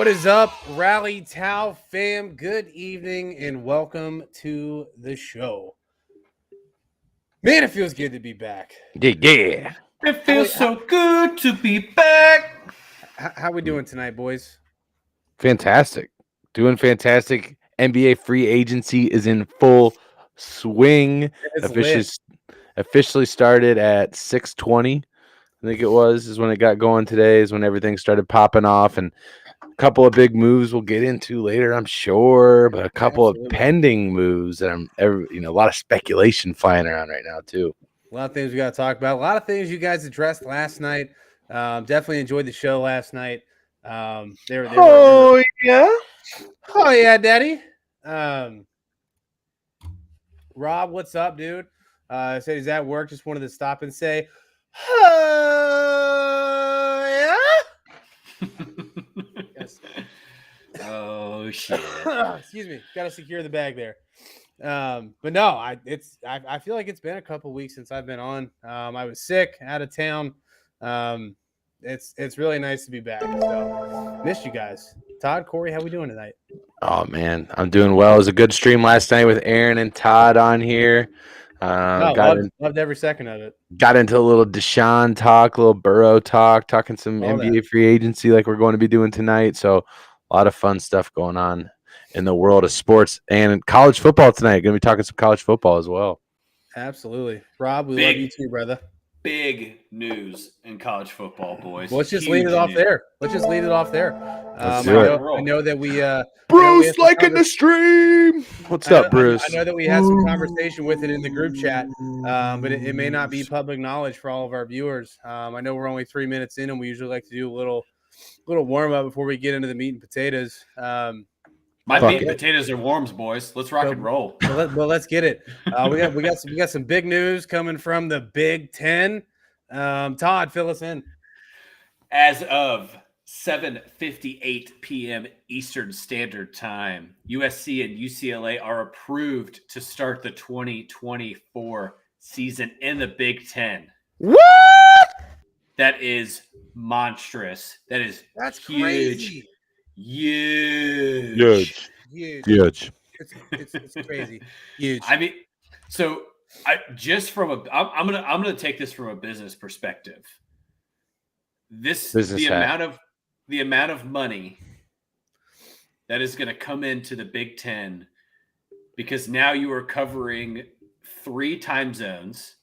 What is up, Rally Tau fam? Good evening and welcome to the show. Man, it feels good to be back. Yeah. It feels so good to be back. How we doing tonight, boys? Fantastic. Doing fantastic. NBA free agency is in full swing. It's lit. Officially started at 6:20. I think it is when it got going today, is when everything started popping off, and a couple of big moves we'll get into later, I'm sure, but a couple of pending moves that a lot of speculation flying around right now too. A lot of things we got to talk about. A lot of things you guys addressed last night. Definitely enjoyed the show last night. Yeah. Oh yeah, Daddy. Rob, what's up, dude? Said he's at work. Just wanted to stop and say, oh yeah. Yes. Oh shit! Excuse me. Got to secure the bag there. But no, I feel like it's been a couple weeks since I've been on. I was sick, out of town. It's really nice to be back. So missed you guys. Todd, Corey, how we doing tonight? Oh man, I'm doing well. It was a good stream last night with Aaron and Todd on here. Loved every second of it. Got into a little Deshaun talk, a little Burrow talk, talking some NBA free agency like we're going to be doing tonight. So a lot of fun stuff going on in the world of sports and college football tonight. Going to be talking some college football as well. Absolutely. Rob, we love you too, brother. Big news in college football, boys. Well, let's just lead it off there. I know that we Bruce liking the stream. What's up, Bruce? I know that we had some conversation with it in the group chat, but it may not be public knowledge for all of our viewers. I know we're only 3 minutes in, and we usually like to do a little warm up before we get into the meat and potatoes. My meat and potatoes are warms, boys. Let's rock and roll. Well, let's get it. We got some big news coming from the Big Ten. Todd, fill us in. As of 7:58 p.m. Eastern Standard Time, USC and UCLA are approved to start the 2024 season in the Big Ten. What? That is monstrous. That's huge. Crazy. Huge. It's crazy. Huge. I mean, so I'm gonna take this from a business perspective. The amount of money that is going to come into the Big Ten, because now you are covering 3 time zones,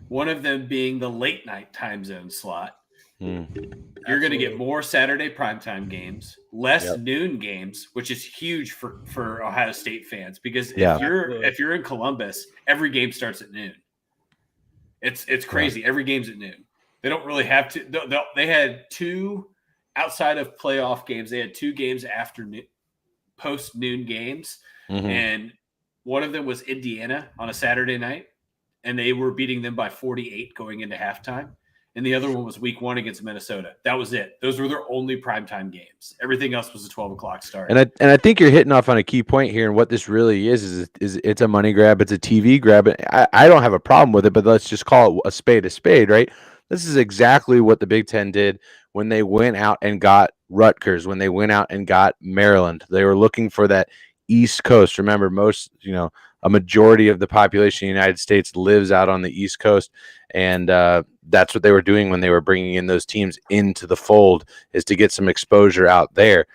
one of them being the late night time zone slot. You're going to get more Saturday primetime games, less noon games, which is huge for Ohio State fans, because if you're in Columbus, every game starts at noon. It's crazy. Every game's at noon. They don't really have to. They had 2 outside of playoff games. They had 2 games after post noon games, and one of them was Indiana on a Saturday night, and they were beating them by 48 going into halftime. And the other one was week 1 against Minnesota. That was it. Those were their only primetime games. Everything else was a 12 o'clock start. And I think you're hitting off on a key point here. And what this really is it's a money grab. It's a TV grab. I don't have a problem with it, but let's just call it a spade, right? This is exactly what the Big Ten did when they went out and got Rutgers, when they went out and got Maryland. They were looking for that East Coast. Remember, a majority of the population of the United States lives out on the East Coast. And that's what they were doing when they were bringing in those teams into the fold, is to get some exposure out there.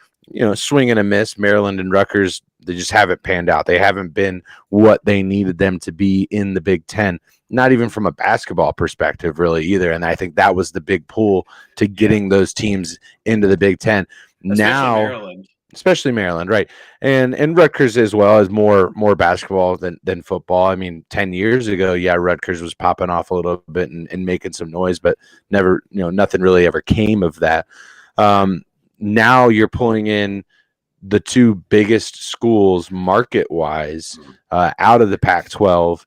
Swing and a miss. Maryland and Rutgers, they just haven't panned out. They haven't been what they needed them to be in the Big Ten, not even from a basketball perspective, really, either. And I think that was the big pull to getting those teams into the Big Ten. Especially Maryland, right? And Rutgers as well is more basketball than football. I mean, 10 years ago, Rutgers was popping off a little bit and making some noise, but never, nothing really ever came of that. Now you're pulling in the 2 biggest schools market-wise out of the Pac-12,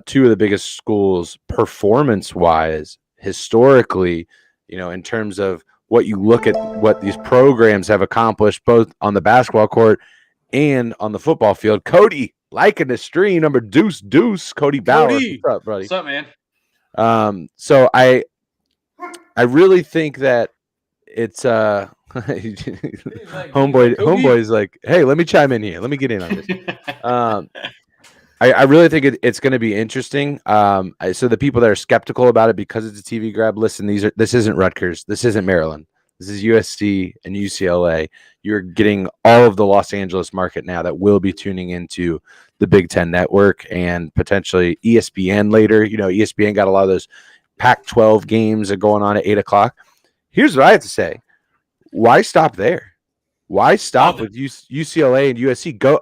2 of the biggest schools performance-wise, historically, in terms of what you look at what these programs have accomplished both on the basketball court and on the football field. Cody, liking the stream, number Deuce, Cody Bauer. Cody. What's up, buddy? What's up, man? So I really think that it's Homeboy's like, hey, let me chime in here. Let me get in on this. I really think it's going to be interesting. So the people that are skeptical about it because it's a TV grab, listen, this isn't Rutgers. This isn't Maryland. This is USC and UCLA. You're getting all of the Los Angeles market now that will be tuning into the Big Ten Network and potentially ESPN later. You know, ESPN got a lot of those Pac-12 games are going on at 8 o'clock. Here's what I have to say. Why stop there? Why stop with UCLA and USC? Go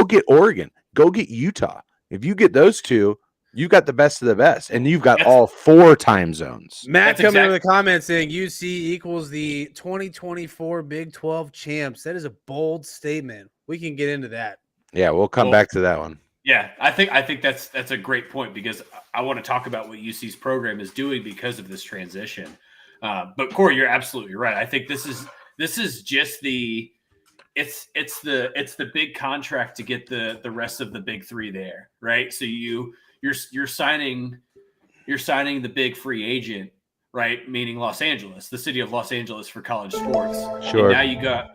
get Oregon. Go get Utah. If you get those two, you've got the best of the best, and you've got all 4 time zones. Matt coming in the comments saying UC equals the 2024 Big 12 champs. That is a bold statement. We can get into that. Yeah, we'll come back to that one. Yeah, I think that's a great point because I want to talk about what UC's program is doing because of this transition. But Corey, you're absolutely right. I think this is just the big contract to get the rest of the big 3 there, right? So you're signing the big free agent, right? Meaning Los Angeles, the city of Los Angeles for college sports. Sure. And now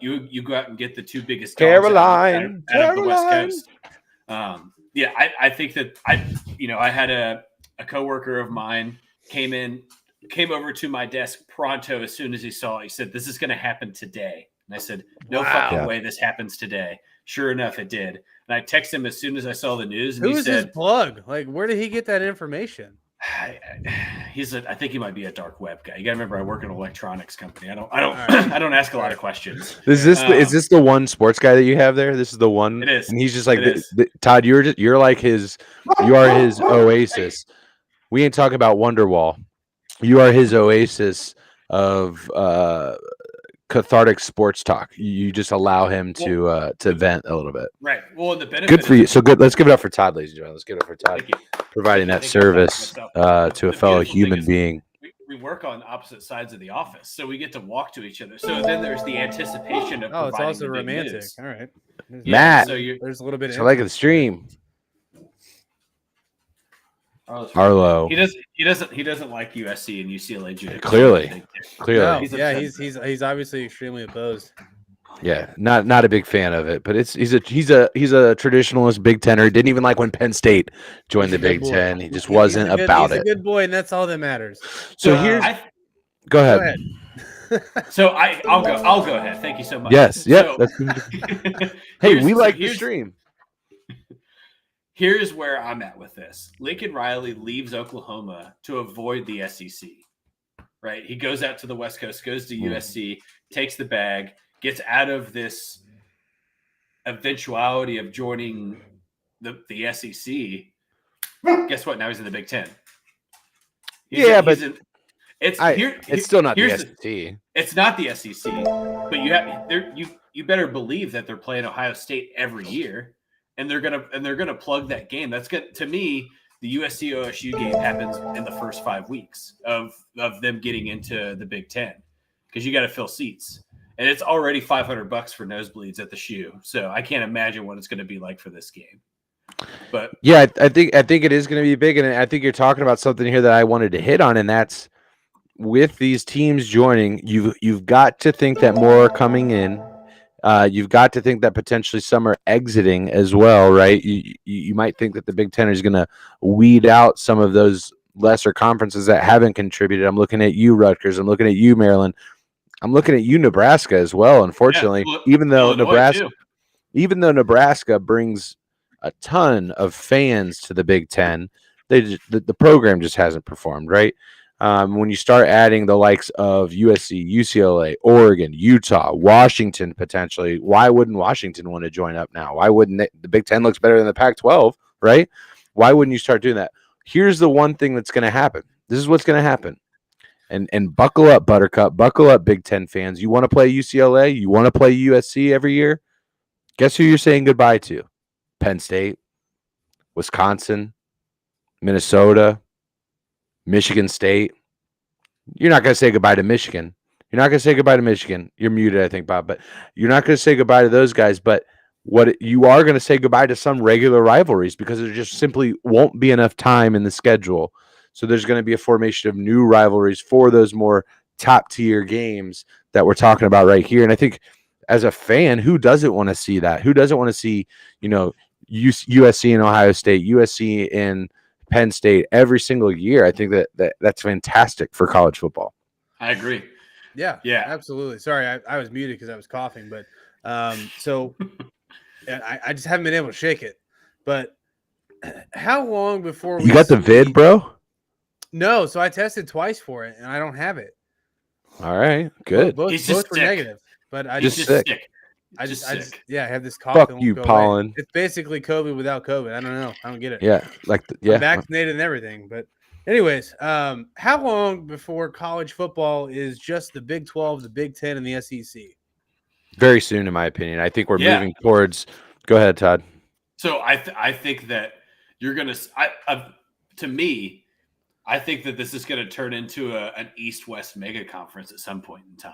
you go out and get the 2 biggest Caroline out of the West Coast. I think that I had a coworker of mine came over to my desk pronto as soon as he saw it. He said, "This is going to happen today." And I said, "No fucking way this happens today." Sure enough, it did. And I texted him as soon as I saw the news. And Who is his plug? Like, where did he get that information? I think he might be a dark web guy. You gotta remember, I work in an electronics company. I don't ask a lot of questions. Is this the one sports guy that you have there? This is the one. It is. And he's just like Todd. You're like his. You are his oasis. We ain't talking about Wonderwall. You are his oasis of cathartic sports talk. You just allow him to vent a little bit. Right. Well, the benefit. Good for you. So good. Let's give it up for Todd, ladies and gentlemen. Let's give it up for Todd providing that service to a fellow human being. We work on opposite sides of the office, so we get to walk to each other. So then there's the anticipation of. Oh, it's also romantic. All right, Matt. So there's a little bit. I like the stream. Arlo. He doesn't like USC and UCLA junior. Clearly. No, he's obviously extremely opposed. Yeah, not a big fan of it, but he's a traditionalist Big Tenner. Didn't even like when Penn State joined the Big Ten. He just wasn't about it. He's a good boy, and that's all that matters. So go ahead. So I'll go ahead. Thank you so much. Yes. Yep. So, hey, we like the stream. Here's where I'm at with this. Lincoln Riley leaves Oklahoma to avoid the SEC, right? He goes out to the West Coast, goes to USC, takes the bag, gets out of this eventuality of joining the SEC. Guess what? Now he's in the Big Ten. It's still not the SEC. It's not the SEC, but you better believe that they're playing Ohio State every year. And they're gonna plug that game. That's good to me. The USC OSU game happens in the first 5 weeks of them getting into the Big Ten because you got to fill seats, and it's already $500 for nosebleeds at the shoe. So I can't imagine what it's going to be like for this game. But yeah, I think it is going to be big, and I think you're talking about something here that I wanted to hit on, and that's with these teams joining. You've got to think that more are coming in. You've got to think that potentially some are exiting as well, right? You might think that the Big Ten is going to weed out some of those lesser conferences that haven't contributed. I'm looking at you, Rutgers. I'm looking at you, Maryland. I'm looking at you, Nebraska, as well. Unfortunately, even though Nebraska brings a ton of fans to the Big Ten, the program just hasn't performed, right? When you start adding the likes of USC, UCLA, Oregon, Utah, Washington, potentially, why wouldn't Washington want to join up now? Why wouldn't the Big Ten looks better than the Pac-12, right? Why wouldn't you start doing that? Here's the one thing that's going to happen. This is what's going to happen. And buckle up, Buttercup. Buckle up, Big Ten fans. You want to play UCLA? You want to play USC every year? Guess who you're saying goodbye to? Penn State, Wisconsin, Minnesota, Michigan State. You're not going to say goodbye to Michigan. You're not going to say goodbye to Michigan. You're muted, I think, Bob. But you're not going to say goodbye to those guys. But what you are going to say goodbye to some regular rivalries because there just simply won't be enough time in the schedule. So there's going to be a formation of new rivalries for those more top-tier games that we're talking about right here. And I think as a fan, who doesn't want to see that? Who doesn't want to see, USC and Ohio State, USC and Penn State every single year? I think that's fantastic for college football. I agree. Yeah, absolutely. Sorry, I was muted because I was coughing, but so I just haven't been able to shake it. But how long before you got the vid, bro? No, so I tested twice for it, and I don't have it. All right, good. Both were negative, but I just sick. I just I have this cough. Fuck you, pollen. Away. It's basically COVID without COVID. I don't know. I don't get it. Yeah, I'm vaccinated and everything. But anyways, how long before college football is just the Big 12, the Big 10, and the SEC? Very soon, in my opinion. I think we're moving towards. Go ahead, Todd. So I think that you're gonna. To me, I think that this is going to turn into an East-West mega conference at some point in time,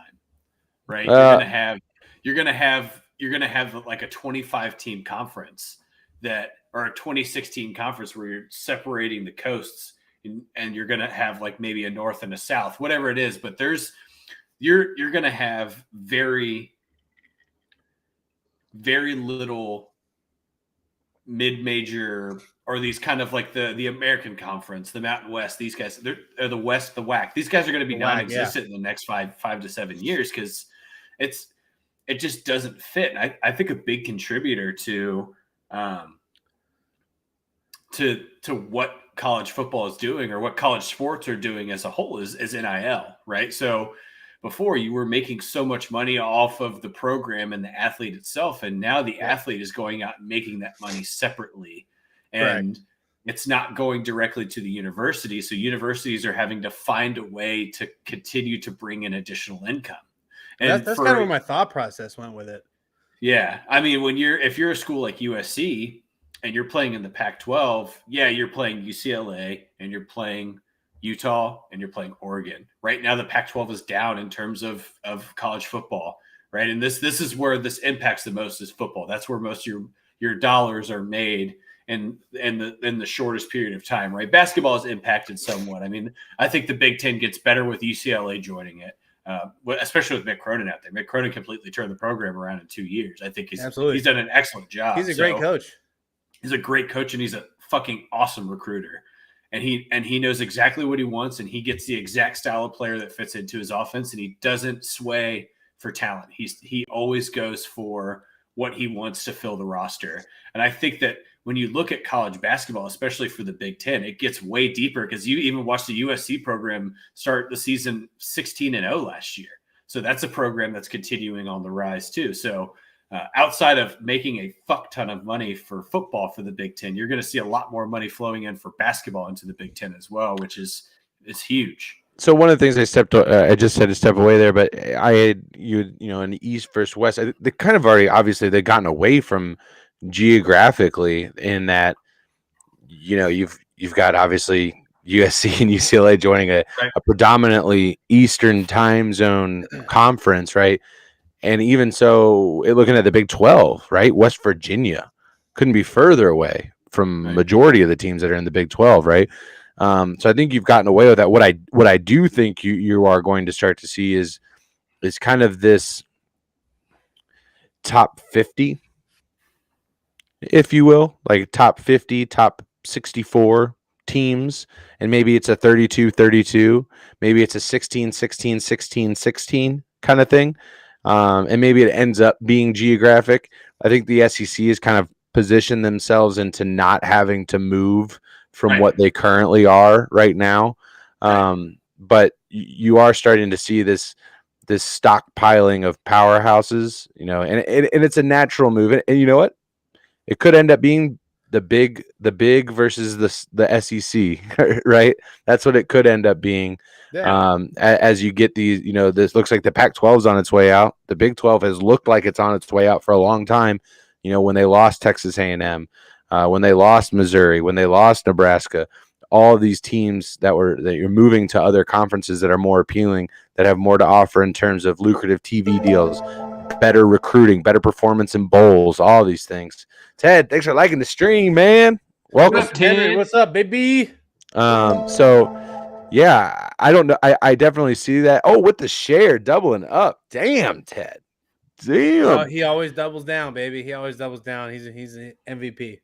right? You're going to have like a 25-team conference or a 26-team conference where you're separating the coasts, and you're going to have like maybe a North and a South, whatever it is. But you're going to have very, very little mid-major, or these kind of like the American Conference, the Mountain West. These guys, they're the West, the WAC. These guys are going to be non-existent in the next five to 7 years because it just doesn't fit. And I think a big contributor to what college football is doing, or what college sports are doing as a whole, is NIL, right? So before, you were making so much money off of the program and the athlete itself, and now the athlete is going out and making that money separately. And it's not going directly to the university. So universities are having to find a way to continue to bring in additional income. And that's kind of where my thought process went with it. Yeah. I mean, if you're a school like USC and you're playing in the Pac-12, you're playing UCLA and you're playing Utah and you're playing Oregon. Right now, the Pac-12 is down in terms of college football, right? And this is where this impacts the most, is football. That's where most of your dollars are made in the shortest period of time, right? Basketball is impacted somewhat. I mean, I think the Big Ten gets better with UCLA joining it, especially with Mick Cronin out there. Mick Cronin completely turned the program around in 2 years. I think he's done an excellent job. He's a great coach. He's a great coach, and he's a fucking awesome recruiter. And he knows exactly what he wants, and he gets the exact style of player that fits into his offense, and he doesn't sway for talent. He always goes for what he wants to fill the roster. And I think that when you look at college basketball, especially for the Big Ten, it gets way deeper, because you even watched the USC program start the season 16-0 last year. So that's a program that's continuing on the rise too. So outside of making a fuck ton of money for football for the Big Ten, you're going to see a lot more money flowing in for basketball into the Big Ten as well, which is huge. So one of the things I just said to step away there, but I had in East versus West. They kind of already, obviously, they've gotten away from geographically in that, you've got obviously USC and UCLA joining a predominantly Eastern time zone conference, right? And even so, looking at the Big 12, right? West Virginia couldn't be further away from majority of the teams that are in the Big 12, right? So I think you've gotten away with that. What I do think you are going to start to see is kind of this top 50, if you will, like top 50, top 64 teams, and maybe it's a 32-32, maybe it's a 16-16-16-16 kind of thing. And maybe it ends up being geographic. I think the SEC has kind of positioned themselves into not having to move from what they currently are right now. But you are starting to see this stockpiling of powerhouses, and it's a natural move. And you know what? It could end up being the big versus the SEC, right? That's what it could end up being. Yeah. As you get these, this looks like the Pac-12 is on its way out. The Big 12 has looked like it's on its way out for a long time. When they lost Texas A&M, when they lost Missouri, when they lost Nebraska, all of these teams that you're moving to other conferences that are more appealing, that have more to offer in terms of lucrative TV deals, better recruiting, better performance in bowls, all these things. Ted, thanks for liking the stream, man. Welcome. Ted, what's up, baby? So Yeah, I don't know. I definitely see that. Oh, with the share doubling up. Damn, Ted. Damn. He always doubles down, baby. He always doubles down. He's an MVP.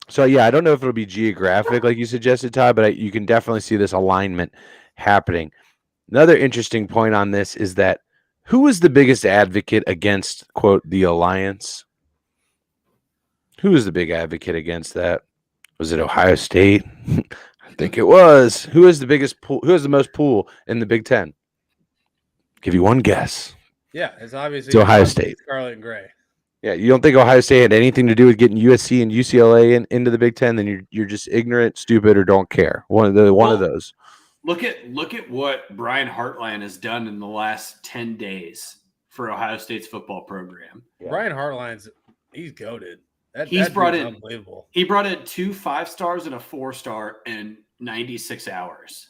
So yeah, I don't know if it'll be geographic like you suggested, Todd, but you can definitely see this alignment happening. Another interesting point on this is that who is the biggest advocate against, quote, the alliance? Who is the big advocate against that? Was it Ohio State? I think it was. Who is the biggest pool? Who has the most pool in the Big Ten? Give you one guess. Yeah, it's obviously It's Ohio State. Scarlet and Gray. Yeah, you don't think Ohio State had anything to do with getting USC and UCLA into the Big Ten? Then you're just ignorant, stupid, or don't care. One of those. Look at what Brian Hartline has done in the last 10 days for Ohio State's football program. Yeah. Brian Hartline's he's goated. He's brought in unbelievable. He brought in 2 5-stars and a 4-star in 96 hours.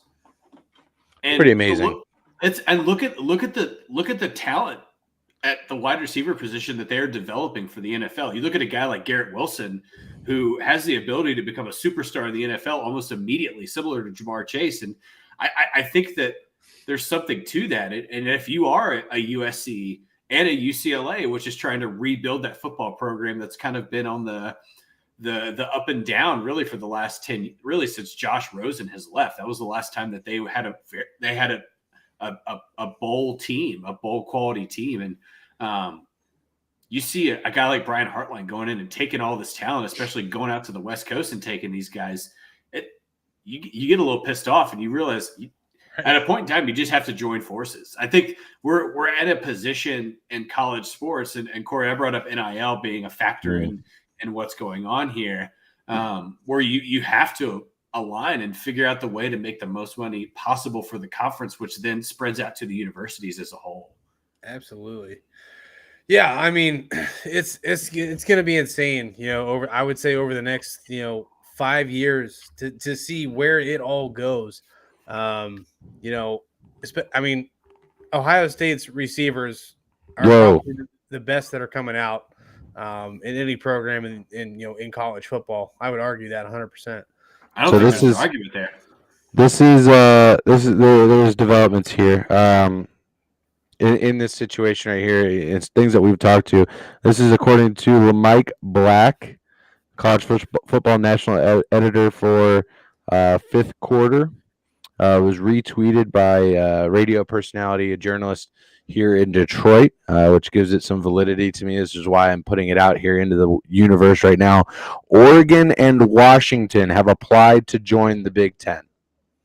And pretty amazing. Look at the talent at the wide receiver position that they're developing for the NFL. You look at a guy like Garrett Wilson, who has the ability to become a superstar in the NFL almost immediately, similar to Jamar Chase. And I think that there's something to that. And if you are a USC and a UCLA, which is trying to rebuild that football program that's kind of been on the up and down really for the last 10, really since Josh Rosen has left. That was the last time that they had a bowl team, a bowl quality team. And you see a guy like Brian Hartline going in and taking all this talent, especially going out to the West Coast and taking these guys. You get a little pissed off, and you realize at a point in time you just have to join forces. I think we're at a position in college sports, and Corey, I brought up NIL being a factor in what's going on here, where you have to align and figure out the way to make the most money possible for the conference, which then spreads out to the universities as a whole. Absolutely. Yeah, I mean, it's going to be insane, I would say over the next, 5 years to see where it all goes. I mean, Ohio State's receivers are probably the best that are coming out in any program in college football. I would argue that 100%. I don't think there's an argument there. There's developments here. In this situation right here, it's things that we've talked to. This is according to Mike Black, college football national editor for Fifth Quarter. Was retweeted by radio personality, a journalist here in Detroit, which gives it some validity to me. This is why I'm putting it out here into the universe right now. Oregon and Washington have applied to join the Big Ten.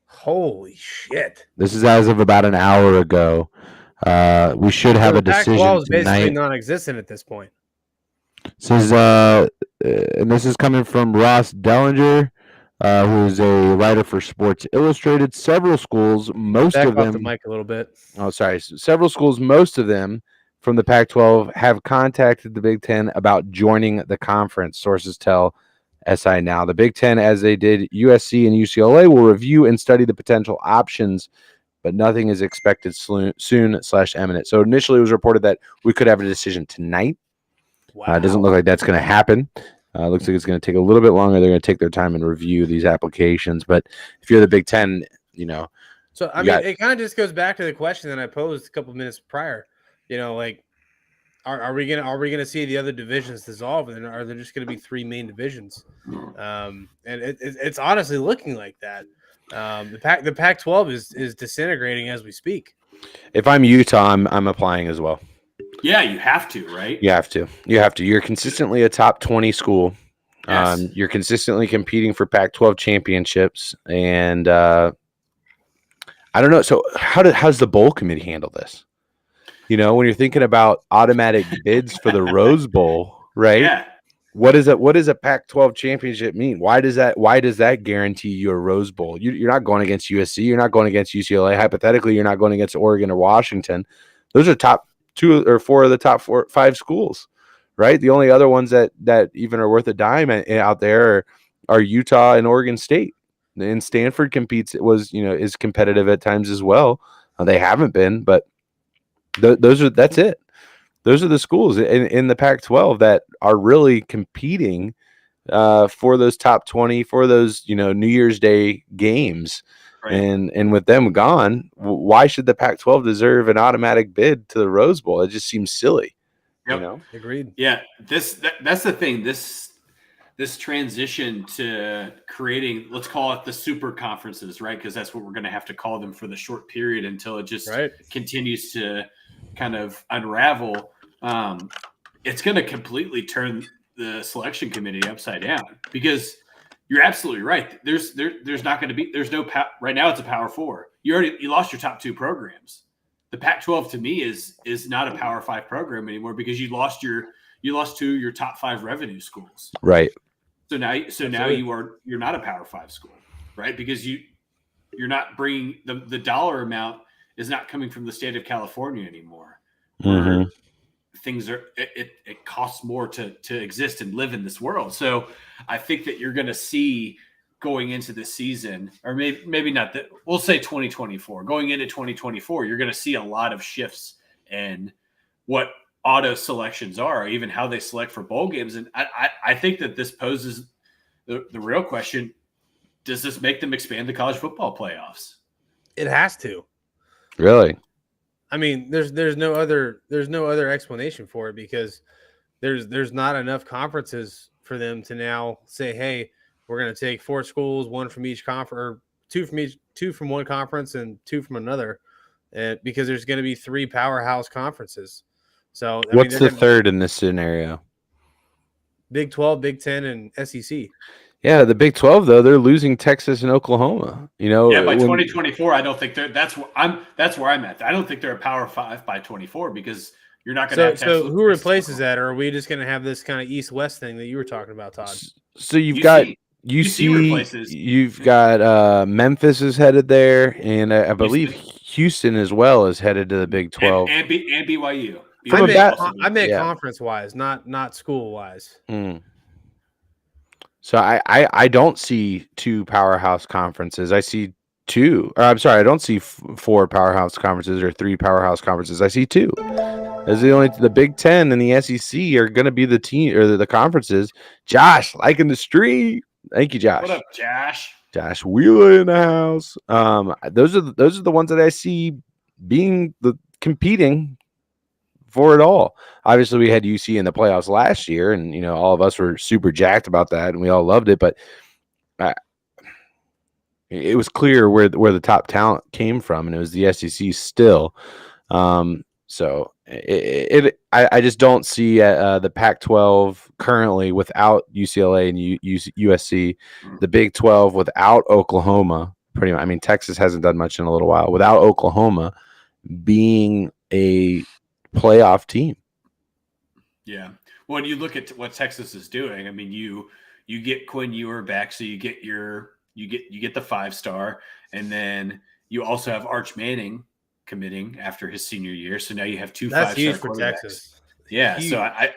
Holy shit. This is as of about an hour ago. We should have a decision Pac-12 is tonight. basically non-existent at this point. This is, and this is coming from Ross Dellinger, who is a writer for Sports Illustrated. Several schools, most Back of them. off the mic a little bit. Oh, sorry. Several schools, most of them from the Pac-12, have contacted the Big Ten about joining the conference. Sources tell SI Now. The Big Ten, as they did USC and UCLA, will review and study the potential options, but nothing is expected soon/imminent. So initially, it was reported that we could have a decision tonight. Wow. It doesn't look like that's going to happen. Looks like it's going to take a little bit longer. They're going to take their time and review these applications. But if you're the Big Ten, So I mean, it kind of just goes back to the question that I posed a couple of minutes prior. Are we gonna see the other divisions dissolve, and are there just going to be 3 main divisions? And it's honestly looking like that. The Pac-12 is disintegrating as we speak. If I'm Utah, I'm applying as well. Yeah, you have to, right? You have to. You're consistently a top 20 school. Yes. You're consistently competing for Pac-12 championships, and I don't know. So how's the bowl committee handle this? When you're thinking about automatic bids for the Rose Bowl, right? Yeah. What does a Pac-12 championship mean? Why does that guarantee you a Rose Bowl? You're not going against USC. You're not going against UCLA. Hypothetically, you're not going against Oregon or Washington. Those are top 2 or 4 of the top 5 schools, right? The only other ones that even are worth a dime out there are Utah and Oregon State. And Stanford is competitive at times as well. They haven't been, but that's it. Those are the schools in the Pac-12 that are really competing for those top 20, for those, New Year's Day games. Right. And with them gone, why should the Pac-12 deserve an automatic bid to the Rose Bowl? It just seems silly. Yep. Agreed. Yeah, that's the thing. This transition to creating, let's call it the super conferences, right? Because that's what we're going to have to call them for the short period until it just continues to kind of unravel. It's going to completely turn the selection committee upside down, because you're absolutely right. There's not going to be, right now it's a Power 4. You lost your top 2 programs. The Pac-12 to me is not a Power 5 program anymore, because you lost 2 of your top 5 revenue schools. Right. So now you're not a Power 5 school, right? Because you're not bringing the dollar amount is not coming from the state of California anymore. Mm-hmm. Things are, it costs more to exist and live in this world. So I think that you're going to see going into the season, or maybe not that, we'll say 2024, going into 2024, you're going to see a lot of shifts in what auto selections are, even how they select for bowl games. And I think that this poses the real question: does this make them expand the college football playoffs? It has to. Really? I mean, there's no other explanation for it, because there's not enough conferences for them to now say, hey, we're going to take 4 schools, 1 from each conference, or 2 from one conference and 2 from another, because there's going to be 3 powerhouse conferences. So what's the third in this scenario? Big 12, Big 10, and SEC. Yeah, the Big 12 though, they're losing Texas and Oklahoma. Yeah, by 2024, I don't think that's where I'm at. I don't think they're a Power 5 by 24, because you're not going to have Texas. So who replaces that, or are we just going to have this kind of East-West thing that you were talking about, Todd? So you've got UC replaces. You've got Memphis is headed there, and I believe Houston as well is headed to the Big 12. And BYU. I meant conference-wise, not school-wise. So I don't see 2 powerhouse conferences. I see 2. Or I'm sorry, I don't see 4 powerhouse conferences or 3 powerhouse conferences. I see 2. As the Big 10 and the SEC are going to be the team or the conferences. Josh, liking the stream. Thank you, Josh. What up, Josh? Josh Wheeler in the house. Those are the ones that I see being competing for it all. Obviously, we had UC in the playoffs last year, and all of us were super jacked about that, and we all loved it. But it was clear where the top talent came from, and it was the SEC still. So I just don't see the Pac-12 currently without UCLA and USC, the Big 12 without Oklahoma. Pretty much, I mean, Texas hasn't done much in a little while, without Oklahoma being a playoff team. Yeah. Well, when you look at what Texas is doing, I mean, you get Quinn Ewer back, so you get the 5-star, and then you also have Arch Manning committing after his senior year. So now you have 2 5-star huge for quarterbacks. Texas. Yeah. Huge. So I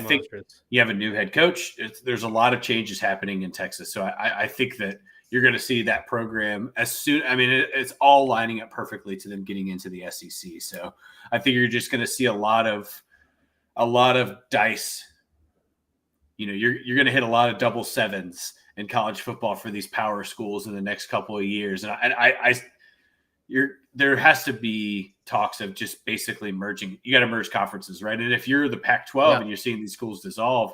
think monstrous. you have a new head coach. There's a lot of changes happening in Texas. So I think that you're going to see that program as soon. I mean, it's all lining up perfectly to them getting into the SEC. So I think you're just going to see a lot of dice. You're going to hit a lot of double sevens in college football for these power schools in the next couple of years. And there has to be talks of just basically merging. You got to merge conferences, right? And if you're the Pac-12 and you're seeing these schools dissolve,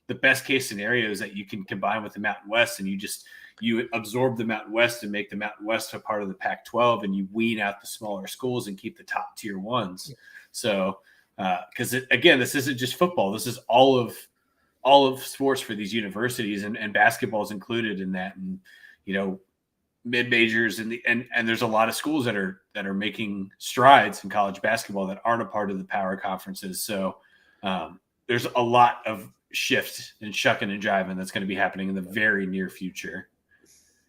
the best case scenario is that you can combine with the Mountain West, and you absorb the Mountain West and make the Mountain West a part of the Pac-12, and you wean out the smaller schools and keep the top tier ones. So, because again, this isn't just football. This is all of sports for these universities, and basketball is included in that. And mid majors and there's a lot of schools that are making strides in college basketball that aren't a part of the power conferences. So there's a lot of shift and shucking and jiving that's going to be happening in the very near future.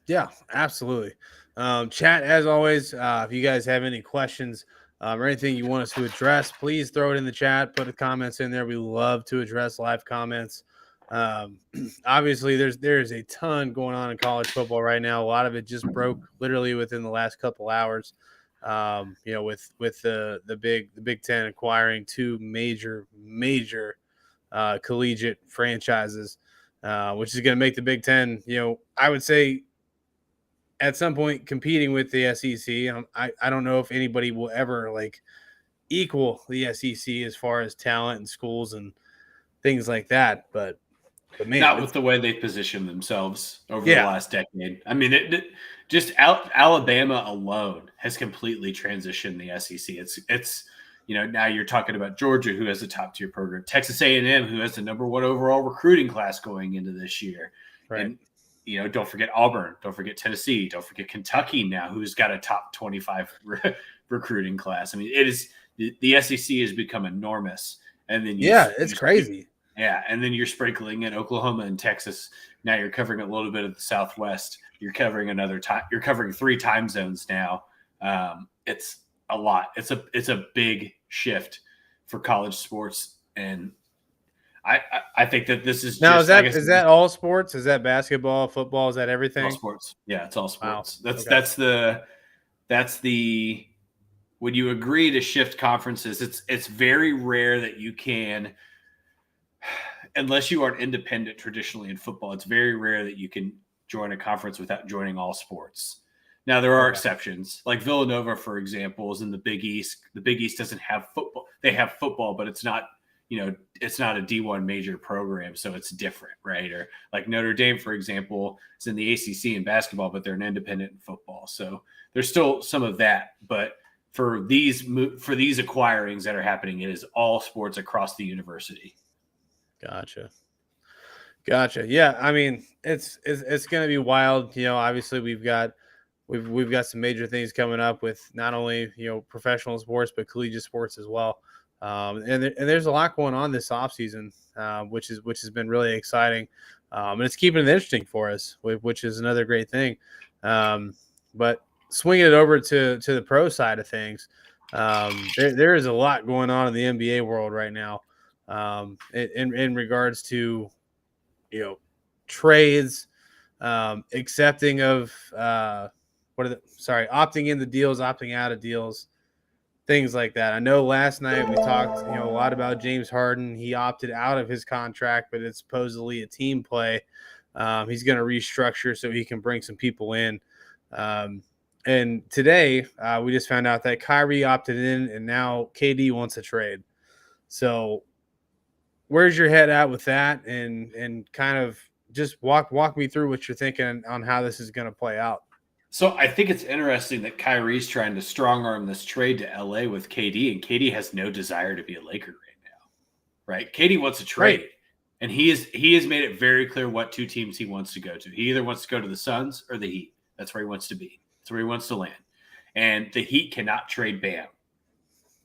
Yeah, absolutely. Chat, as always, if you guys have any questions or anything you want us to address, please throw it in the chat, put the comments in there. We love to address live comments. Obviously there's a ton going on in college football right now. A lot of it just broke literally within the last couple hours. With the Big Ten acquiring 2 major collegiate franchises. which is going to make the Big Ten, I would say at some point competing with the SEC. I don't know if anybody will ever equal the SEC as far as talent and schools and things like that. But man, not with the way they positioned themselves over the Yeah. last decade. I mean, just Alabama alone has completely transitioned the SEC. It's now you're talking about Georgia, who has a top tier program, Texas A&M, who has the number 1 overall recruiting class going into this year, Right. and don't forget Auburn, don't forget Tennessee, don't forget Kentucky now, who's got a top 25 recruiting class. I mean, it is the SEC has become enormous, and then it's crazy. Yeah, and then you're sprinkling in Oklahoma and Texas. Now you're covering a little bit of the Southwest. You're covering another time. You're covering 3 time zones now. It's a lot. It's a big shift for college sports, and I think that this is Now, just, is that all sports? Is that basketball, football? Is that everything? all sports? Yeah, it's all sports. Wow. That's the when you agree to shift conferences. It's very rare that you can. Unless you are independent traditionally in football, it's very rare that you can join a conference without joining all sports. Now, there are exceptions. Like Villanova, for example, is in the Big East. The Big East doesn't have football. They have football, but it's not it's not a D1 major program, so it's different, right? Or like Notre Dame, for example, is in the ACC in basketball, but they're an independent in football. So there's still some of that. But for these acquirings that are happening, it is all sports across the university. Gotcha. Yeah, I mean, it's going to be wild. Obviously we've got some major things coming up with not only professional sports but collegiate sports as well. And there's a lot going on this offseason, which has been really exciting, and it's keeping it interesting for us, which is another great thing. But swinging it over to the pro side of things, there is a lot going on in the NBA world right now. In regards to trades, accepting of opting into deals, opting out of deals, things like that. I know last night we talked a lot about James Harden. He opted out of his contract, but it's supposedly a team play. He's going to restructure so he can bring some people in. And today we just found out that Kyrie opted in, and now KD wants a trade. So where's your head at with that? And kind of just walk me through what you're thinking on how this is going to play out. So I think it's interesting that Kyrie's trying to strong arm this trade to LA with KD, and KD has no desire to be a Laker right now, right? KD wants a trade, Right. And he has made it very clear what 2 teams he wants to go to. He either wants to go to the Suns or the Heat. That's where he wants to be. That's where he wants to land. And the Heat cannot trade Bam.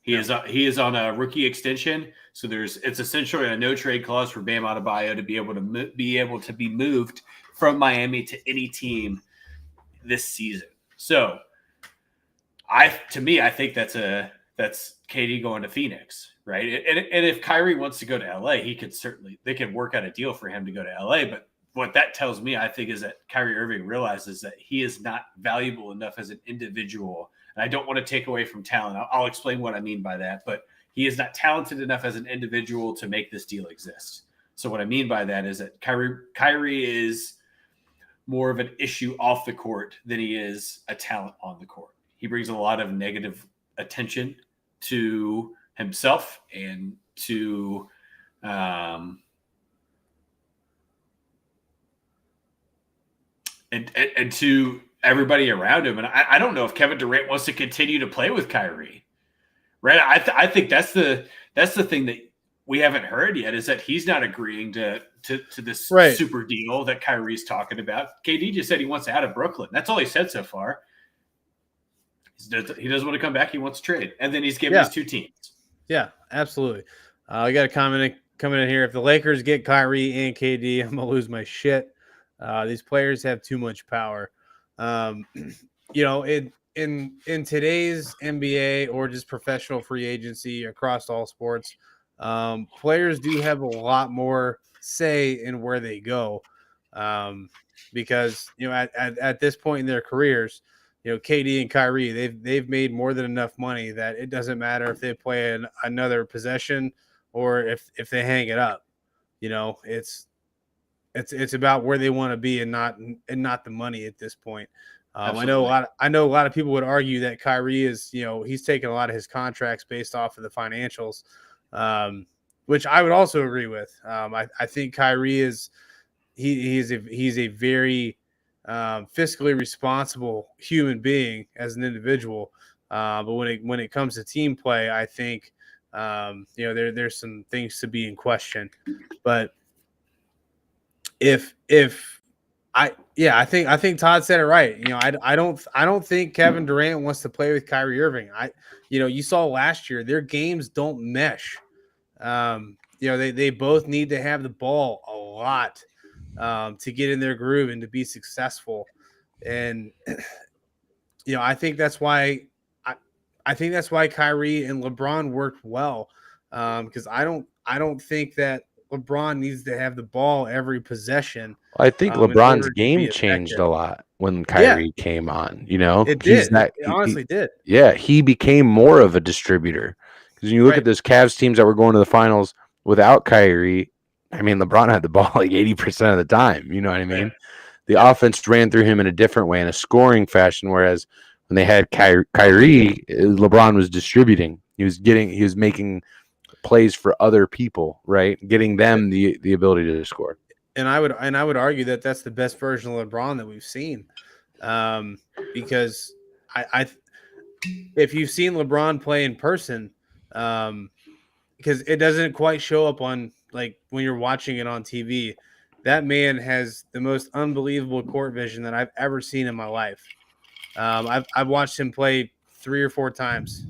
He is on a rookie extension, so it's essentially a no trade clause for Bam Adebayo to be able to be moved from Miami to any team this season. So I think that's KD going to Phoenix, right? And if Kyrie wants to go to LA, they could work out a deal for him to go to LA. But what that tells me, I think, is that Kyrie Irving realizes that he is not valuable enough as an individual. And I don't want to take away from talent. I'll explain what I mean by that. But he is not talented enough as an individual to make this deal exist. So what I mean by that is that Kyrie is more of an issue off the court than he is a talent on the court. He brings a lot of negative attention to himself and to and to everybody around him. And I don't know if Kevin Durant wants to continue to play with Kyrie. Right? I think that's the thing that we haven't heard yet, is that he's not agreeing to this super deal that Kyrie's talking about. KD just said he wants out of Brooklyn. That's all he said so far. He doesn't want to come back. He wants to trade. And then he's giving his 2 teams. Yeah, absolutely. I got a comment coming in here. If the Lakers get Kyrie and KD, I'm going to lose my shit. These players have too much power. In today's NBA or just professional free agency across all sports, players do have a lot more say in where they go, because at this point in their careers, KD and Kyrie, they've made more than enough money that it doesn't matter if they play another possession or if they hang it up. It's It's about where they want to be and not the money at this point. I know Absolutely. a lot of people would argue that Kyrie is, he's taking a lot of his contracts based off of the financials, which I would also agree with. I think Kyrie is he's a very fiscally responsible human being as an individual. But when it comes to team play, I think there's some things to be in question. But if I think Todd said it right. I don't think Kevin Durant wants to play with Kyrie Irving. You saw last year their games don't mesh. They both need to have the ball a lot to get in their groove and to be successful. And I think that's why I think that's why Kyrie and LeBron worked well. Because I don't think that LeBron needs to have the ball every possession. I think In LeBron's order to be game changed effective. a lot when Yeah, Kyrie came on. it He's did. that It honestly did. yeah, he became more of a distributor. Because when you look Right. at those Cavs teams that were going to the finals without Kyrie, I mean, LeBron had the ball like 80% of the time. You know what I mean? Right. The Yeah. offense ran through him in a different way, in a scoring fashion. Whereas when they had Kyrie, LeBron was distributing. He was making plays for other people, right? Getting them the ability to score. And I would argue that that's the best version of LeBron that we've seen, because if you've seen LeBron play in person, because it doesn't quite show up on, like, when you're watching it on TV. That man has the most unbelievable court vision that I've ever seen in my life. I've watched him play 3 or 4 times.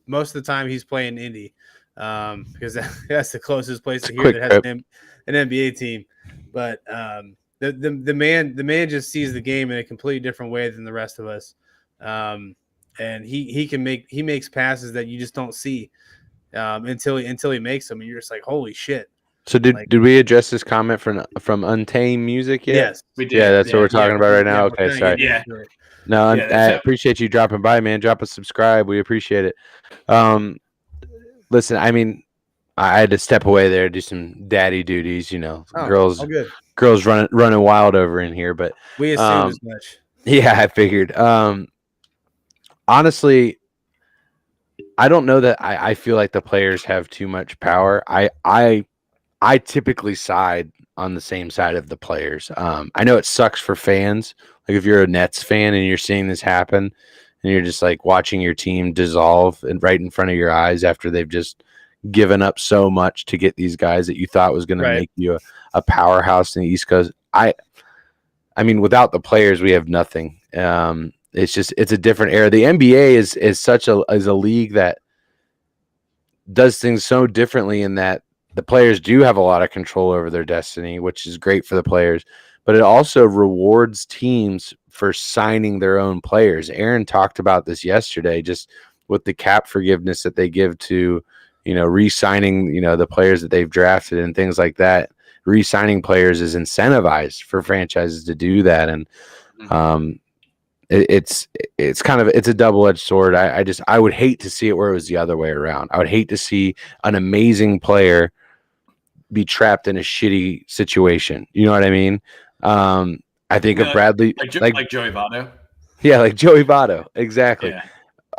Most of the time he's playing Indy, because that's the closest place It's to a here quick that has trip. an NBA team. But the man just sees the game in a completely different way than the rest of us. And he makes passes that you just don't see until he makes them, and you're just like, holy shit. So did Like, we address this comment from Untamed Music yet? yes, We did. Yeah, that's what we're yeah, talking about right now. we're Okay, kinda sorry. getting Yeah. into it. No, Yeah, I that's appreciate you dropping by, man. Drop a subscribe. We appreciate it. Listen, I mean, I had to step away there, do some daddy duties. Oh, all good. Girls running wild over in here. But We assumed as much. yeah, I figured. Honestly, I don't know that I feel like the players have too much power. I typically side on the same side of the players. I know it sucks for fans. Like if you're a Nets fan and you're seeing this happen and you're just like watching your team dissolve and right in front of your eyes after they've just given up so much to get these guys that you thought was going to Right. make you a powerhouse in the East Coast. I mean, without the players, we have nothing. It's a different era. The NBA is a league that does things so differently in that the players do have a lot of control over their destiny, which is great for the players, but it also rewards teams for signing their own players. Aaron talked about this yesterday, just with the cap forgiveness that they give to, re-signing, the players that they've drafted and things like that. Re-signing players is incentivized for franchises to do that. And, it's a double-edged sword. I would hate to see it where it was the other way around. I would hate to see an amazing player be trapped in a shitty situation. You know what I mean? I think of Bradley, like Joey Votto. Yeah, like Joey Votto, exactly. Yeah.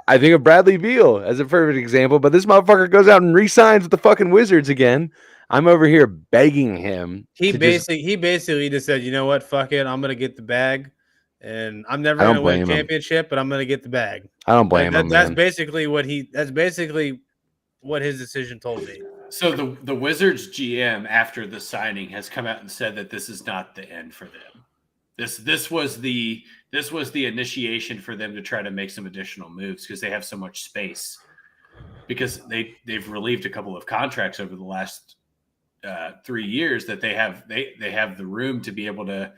I think of Bradley Beal as a perfect example, but this motherfucker goes out and re-signs with the fucking Wizards again. I'm over here begging him. He basically just said, you know what, fuck it, I'm gonna get the bag. And I'm never going to win a championship, but I'm going to get the bag. I don't blame him. That's basically what his decision told me. So the Wizards GM after the signing has come out and said that this is not the end for them. This was the initiation for them to try to make some additional moves because they have so much space. Because they've relieved a couple of contracts over the last 3 years that they have the room to be able to,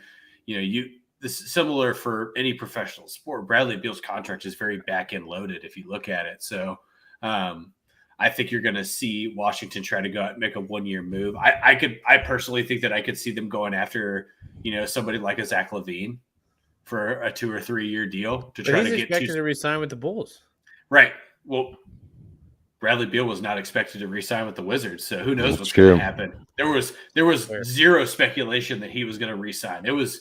this is similar for any professional sport. Bradley Beal's contract is very back end loaded if you look at it. So I think you're going to see Washington try to go out and make a 1-year move. I personally think that I could see them going after, somebody like a Zach LaVine for a 2 or 3 year deal to try to get to resign with the Bulls. Right. Well, Bradley Beal was not expected to re-sign with the Wizards, so who knows That's what's going true. to happen. There was Fair. zero speculation that he was going to re-sign. It was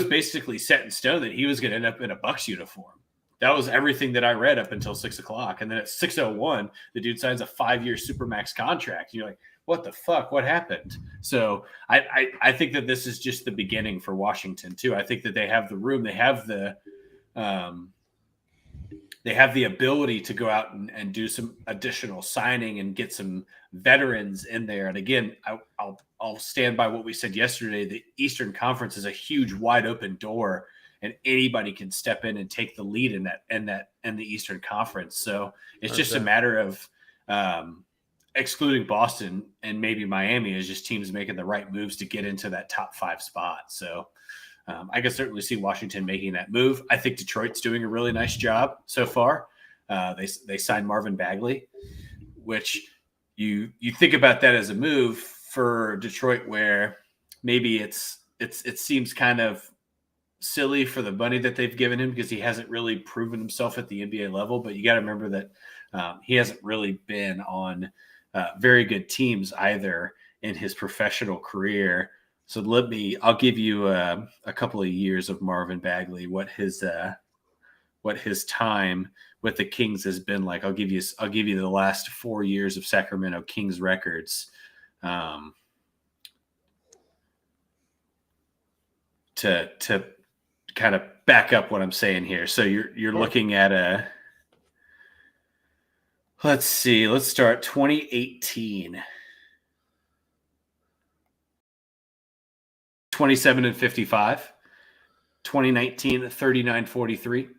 basically set in stone that he was going to end up in a Bucks uniform. That was everything that I read up until 6:00. And then at 6:01, the dude signs a 5-year Supermax contract. You're like, what the fuck? What happened? So I think that this is just the beginning for Washington too. I think that they have the room. They have the ability to go out and do some additional signing and get some veterans in there. And again, I'll stand by what we said yesterday. The Eastern Conference is a huge, wide open door, and anybody can step in and take the lead in the Eastern Conference. So it's just a matter of excluding Boston and maybe Miami is just teams making the right moves to get into that top 5 spot. So I can certainly see Washington making that move. I think Detroit's doing a really nice job so far. They signed Marvin Bagley, which you think about that as a move for Detroit, where maybe it seems kind of silly for the money that they've given him because he hasn't really proven himself at the NBA level. But you got to remember that he hasn't really been on very good teams either in his professional career. So I'll give you a couple of years of Marvin Bagley, what his time with the Kings has been like. I'll give you the last 4 years of Sacramento Kings records to kind of back up what I'm saying here. So you're looking at let's start 2018. 27-55, 2019, 39-43,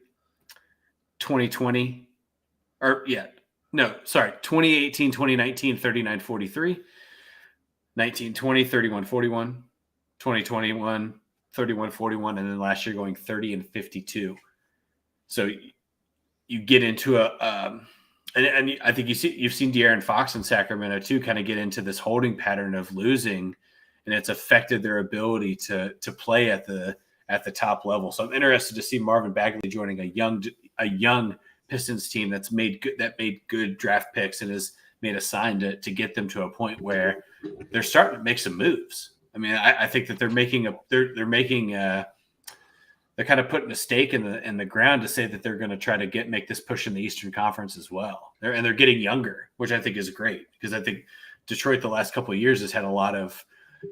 2020, 2018, 2019, 39-43, 19-20, 31-41, 2021, 31-41, and then last year going 30-52. So you get into and I think you've seen De'Aaron Fox in Sacramento too, kind of get into this holding pattern of losing, and it's affected their ability to play at the top level. So I'm interested to see Marvin Bagley joining a young Pistons team that made good draft picks and has made a sign to get them to a point where they're starting to make some moves. I mean, I think that they're kind of putting a stake in the ground to say that they're going to try to make this push in the Eastern Conference as well. They're getting younger, which I think is great, because I think Detroit the last couple of years has had a lot of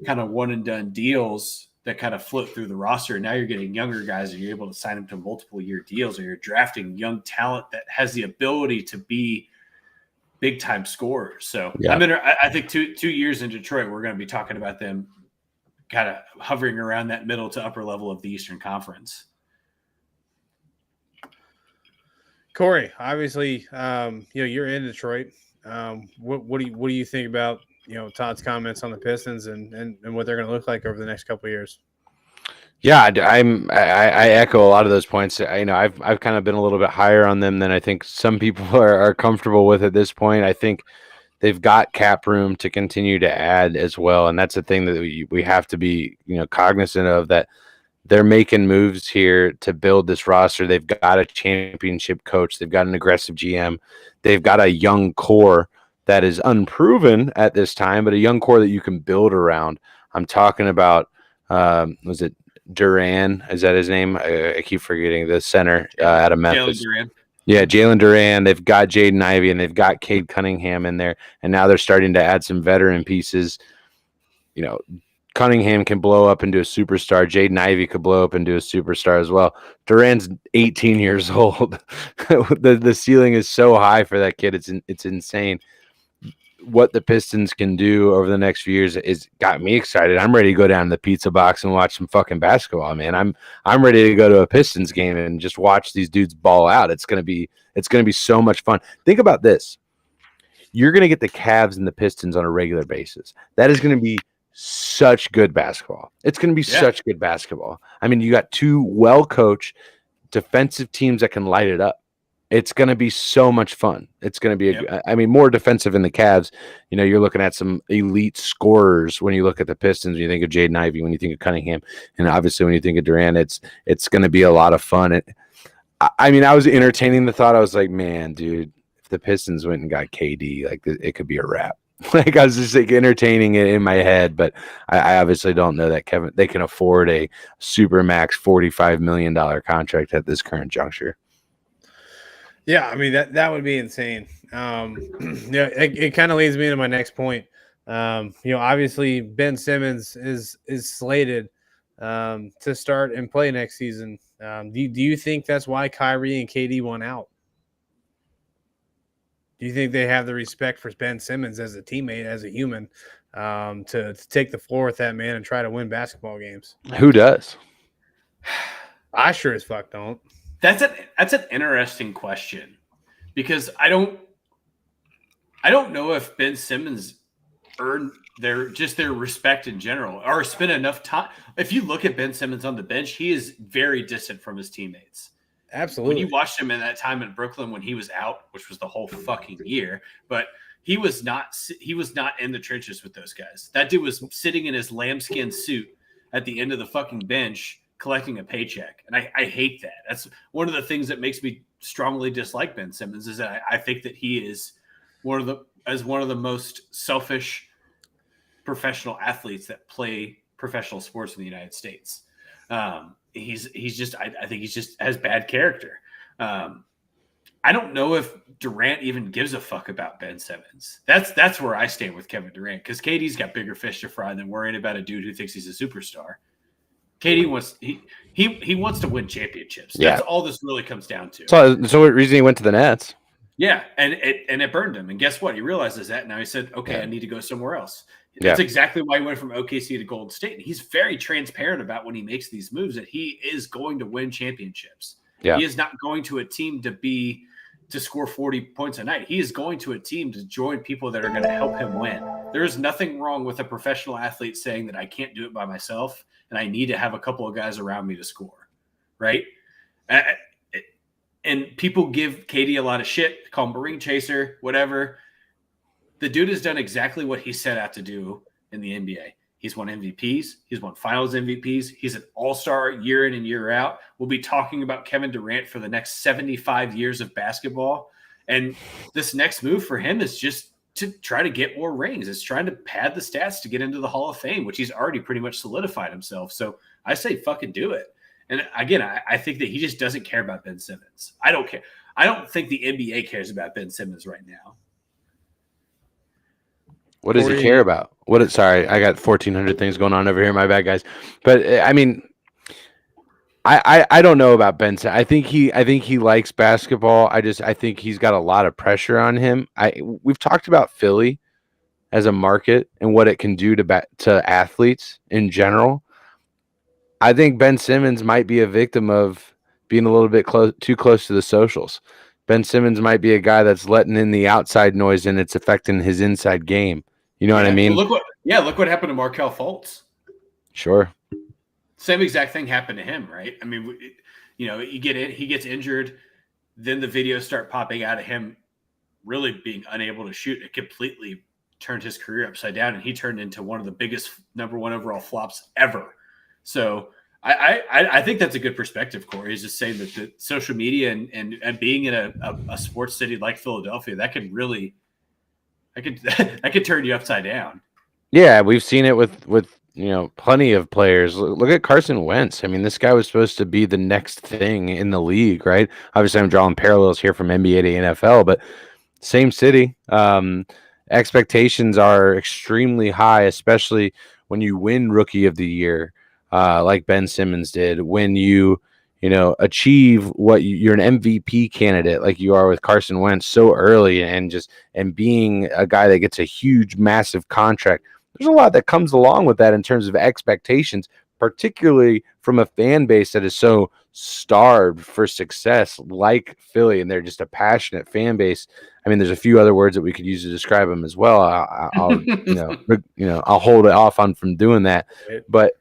kind of one and done deals that kind of float through the roster. And now you're getting younger guys, and you're able to sign them to multiple year deals, or you're drafting young talent that has the ability to be big time scorers. So yeah. I think 2 years in Detroit, we're going to be talking about them kind of hovering around that middle to upper level of the Eastern Conference. Corey, obviously, you're in Detroit. What do you think about Todd's comments on the Pistons and what they're going to look like over the next couple of years? Yeah, I echo a lot of those points. I've kind of been a little bit higher on them than I think some people are comfortable with at this point. I think they've got cap room to continue to add as well, and that's the thing that we have to be cognizant of, that they're making moves here to build this roster. They've got a championship coach. They've got an aggressive GM. They've got a young core that is unproven at this time, but a young core that you can build around. I'm talking about, was it Duran? Is that his name? I keep forgetting, the center out of Memphis. Jalen Duran. Yeah, Jalen Duran. They've got Jaden Ivey, and they've got Cade Cunningham in there, and now they're starting to add some veteran pieces. Cunningham can blow up into a superstar. Jaden Ivey could blow up into a superstar as well. Duran's 18 years old. The ceiling is so high for that kid. It's insane. What the Pistons can do over the next few years is got me excited. I'm ready to go down to the pizza box and watch some fucking basketball, man. I'm ready to go to a Pistons game and just watch these dudes ball out. It's gonna be so much fun. Think about this. You're gonna get the Cavs and the Pistons on a regular basis. That is gonna be such good basketball. It's gonna be such good basketball. I mean, you got two well-coached defensive teams that can light it up. It's going to be so much fun. It's going to be, more defensive in the Cavs. You're looking at some elite scorers when you look at the Pistons. When you think of Jaden Ivey, when you think of Cunningham, and obviously when you think of Durant, it's going to be a lot of fun. I was entertaining the thought. I was like, man, dude, if the Pistons went and got KD, like it could be a wrap. Like I was just like entertaining it in my head, but I obviously don't know that they can afford a super max $45 million contract at this current juncture. Yeah, I mean that would be insane. Yeah, it kind of leads me to my next point. Obviously Ben Simmons is slated to start and play next season. Do you think that's why Kyrie and KD won out? Do you think they have the respect for Ben Simmons as a teammate, as a human, to take the floor with that man and try to win basketball games? Who does? I sure as fuck don't. That's an interesting question, because I don't know if Ben Simmons earned their respect in general, or spent enough time. If you look at Ben Simmons on the bench, he is very distant from his teammates. Absolutely. When you watched him in that time in Brooklyn when he was out, which was the whole fucking year, but he was not in the trenches with those guys. That dude was sitting in his lambskin suit at the end of the fucking bench collecting a paycheck. And I hate that. That's one of the things that makes me strongly dislike Ben Simmons, is that I think that he is one of the most selfish professional athletes that play professional sports in the United States. He's just, I think he's just has bad character. I don't know if Durant even gives a fuck about Ben Simmons. That's where I stand with Kevin Durant, because KD's got bigger fish to fry than worrying about a dude who thinks he's a superstar. KD wants he wants to win championships. That's all this really comes down to. So what reason he went to the Nets? Yeah, and it burned him. And guess what? He realizes that now. He said, "Okay, I need to go somewhere else." That's exactly why he went from OKC to Golden State. And he's very transparent about when he makes these moves that he is going to win championships. Yeah. He is not going to a team to score 40 points a night. He is going to a team to join people that are going to help him win. There is nothing wrong with a professional athlete saying that I can't do it by myself and I need to have a couple of guys around me to score, right? And people give KD a lot of shit, call him a ring chaser, whatever. The dude has done exactly what he set out to do in the NBA. He's won MVPs. He's won finals MVPs. He's an all-star year in and year out. We'll be talking about Kevin Durant for the next 75 years of basketball. And this next move for him is just to try to get more rings. It's trying to pad the stats to get into the Hall of Fame, which he's already pretty much solidified himself. So I say fucking do it. And again, I think that he just doesn't care about Ben Simmons. I don't care. I don't think the NBA cares about Ben Simmons right now. What does he care about? Sorry, I got 1,400 things going on over here. My bad, guys. But I mean, I don't know about Ben. I think he likes basketball. I think he's got a lot of pressure on him. We've talked about Philly as a market and what it can do to athletes in general. I think Ben Simmons might be a victim of being a little bit too close to the socials. Ben Simmons might be a guy that's letting in the outside noise and it's affecting his inside game. You know what I mean? Well, look what happened to Markelle Fultz. Sure. Same exact thing happened to him, right? I mean, he gets injured, then the videos start popping out of him really being unable to shoot. It completely turned his career upside down, and he turned into one of the biggest number one overall flops ever. So I think that's a good perspective, Corey. He's just saying that the social media and being in a sports city like Philadelphia, that could really that could turn you upside down. Yeah, we've seen it with plenty of players. Look at Carson Wentz. I mean, this guy was supposed to be the next thing in the league, right? Obviously, I'm drawing parallels here from NBA to NFL, but same city. Expectations are extremely high, especially when you win Rookie of the Year, like Ben Simmons did. When you achieve what you're an MVP candidate like you are with Carson Wentz so early, and being a guy that gets a huge, massive contract. There's a lot that comes along with that in terms of expectations, particularly from a fan base that is so starved for success like Philly, and they're just a passionate fan base. I mean, there's a few other words that we could use to describe them as well. I'll hold it off on from doing that, but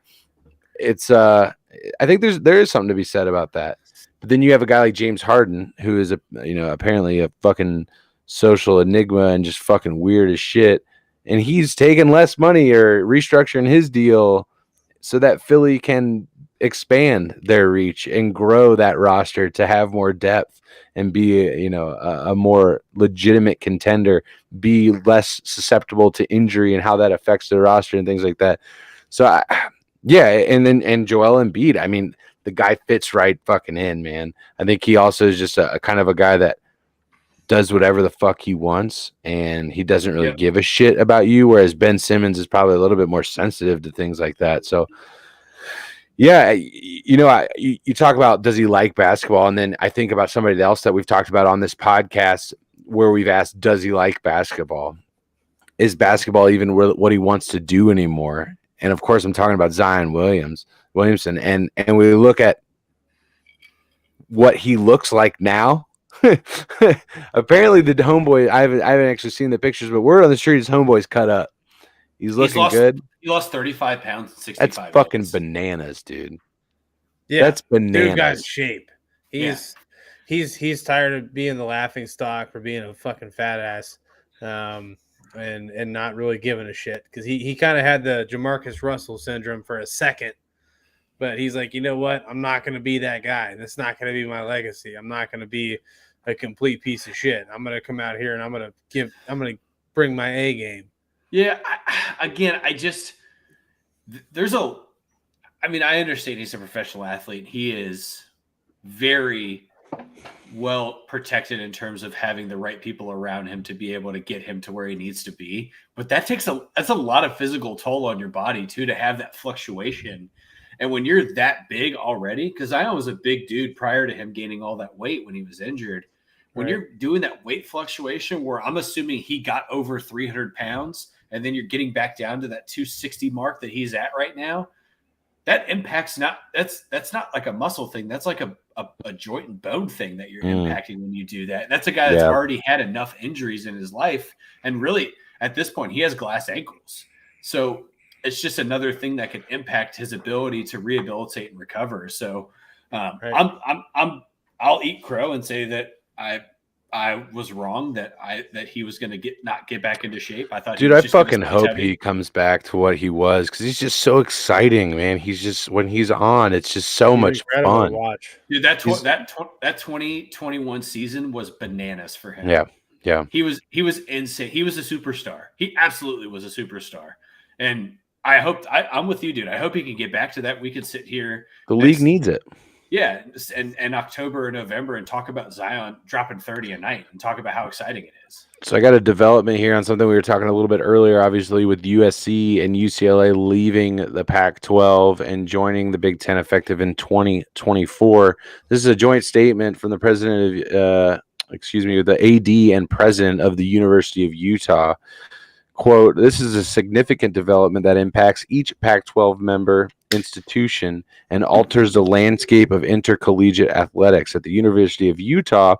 it's I think there is something to be said about that. But then you have a guy like James Harden, who is apparently a fucking social enigma and just fucking weird as shit. And he's taking less money or restructuring his deal so that Philly can expand their reach and grow that roster to have more depth and be a more legitimate contender, be less susceptible to injury and how that affects their roster and things like that. So and Joel Embiid, I mean, the guy fits right fucking in, man. I think he also is just a kind of a guy that does whatever the fuck he wants, and he doesn't really give a shit about you, whereas Ben Simmons is probably a little bit more sensitive to things like that. So yeah, you talk about does he like basketball, and then I think about somebody else that we've talked about on this podcast where we've asked, does he like basketball? Is basketball even what he wants to do anymore? And of course, I'm talking about Zion Williamson, and we look at what he looks like now. Apparently, the homeboy, I haven't actually seen the pictures, but word on the street is homeboy's cut up. He's looking good. He lost 35 pounds in 65 That's fucking days. Bananas, dude. Yeah, that's bananas. Dude got shape. He's tired of being the laughing stock for being a fucking fat ass, and not really giving a shit, because he kind of had the Jamarcus Russell syndrome for a second, but he's like, you know what? I'm not going to be that guy. That's not going to be my legacy. I'm not going to be a complete piece of shit. I'm going to come out here and I'm going to bring my A game. Yeah. I understand he's a professional athlete. He is very well protected in terms of having the right people around him to be able to get him to where he needs to be. But that's a lot of physical toll on your body too, to have that fluctuation. And when you're that big already, because Zion was a big dude prior to him gaining all that weight when he was injured. When you're doing that weight fluctuation, where I'm assuming he got over 300 pounds, and then you're getting back down to that 260 mark that he's at right now, that impacts that's not like a muscle thing. That's like a joint and bone thing that you're impacting when you do that. That's a guy that's already had enough injuries in his life. And really, at this point, he has glass ankles. So it's just another thing that could impact his ability to rehabilitate and recover. So I'll eat crow and say that I was wrong that he was going to not get back into shape. I thought, dude, I fucking hope he comes back to what he was, because he's just so exciting, man. He's just, when he's on, it's just so much fun to watch. Dude, that 2021 season was bananas for him. Yeah. He was insane. He was a superstar. He absolutely was a superstar. And I'm with you, dude. I hope he can get back to that. We could sit here. The league needs it. Yeah, and October and November and talk about Zion dropping 30 a night and talk about how exciting it is. So I got a development here on something we were talking a little bit earlier, obviously, with USC and UCLA leaving the Pac-12 and joining the Big Ten effective in 2024. This is a joint statement from the president of, the AD and president of the University of Utah. Quote, "This is a significant development that impacts each Pac-12 member institution and alters the landscape of intercollegiate athletics at the University of Utah.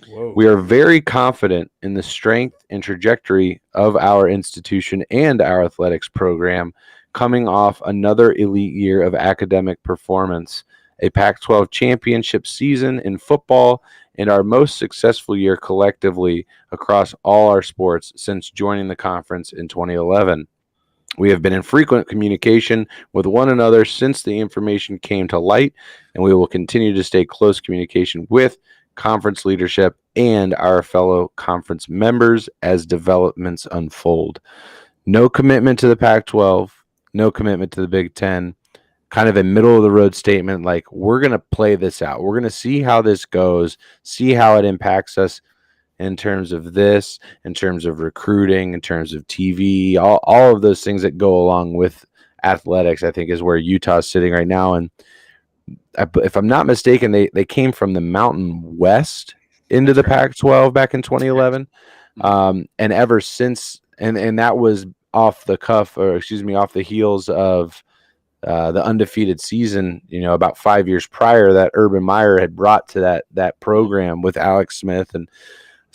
Whoa. We are very confident in the strength and trajectory of our institution and our athletics program, coming off another elite year of academic performance, a Pac-12 championship season in football, and our most successful year collectively across all our sports since joining the conference in 2011. We have been in frequent communication with one another since the information came to light, and we will continue to stay close communication with conference leadership and our fellow conference members as developments unfold. No commitment to the Pac-12, no commitment to the Big Ten. Kind of a middle-of-the-road statement, like, we're going to play this out. We're going to see how this goes, see how it impacts us in terms of this, in terms of recruiting, in terms of TV, all of those things that go along with athletics, I think, is where Utah's sitting right now. And if I'm not mistaken, they came from the Mountain West into the Pac-12 back in 2011. And ever since, and that was off the heels of the undefeated season, about 5 years prior, that Urban Meyer had brought to that program with Alex Smith. And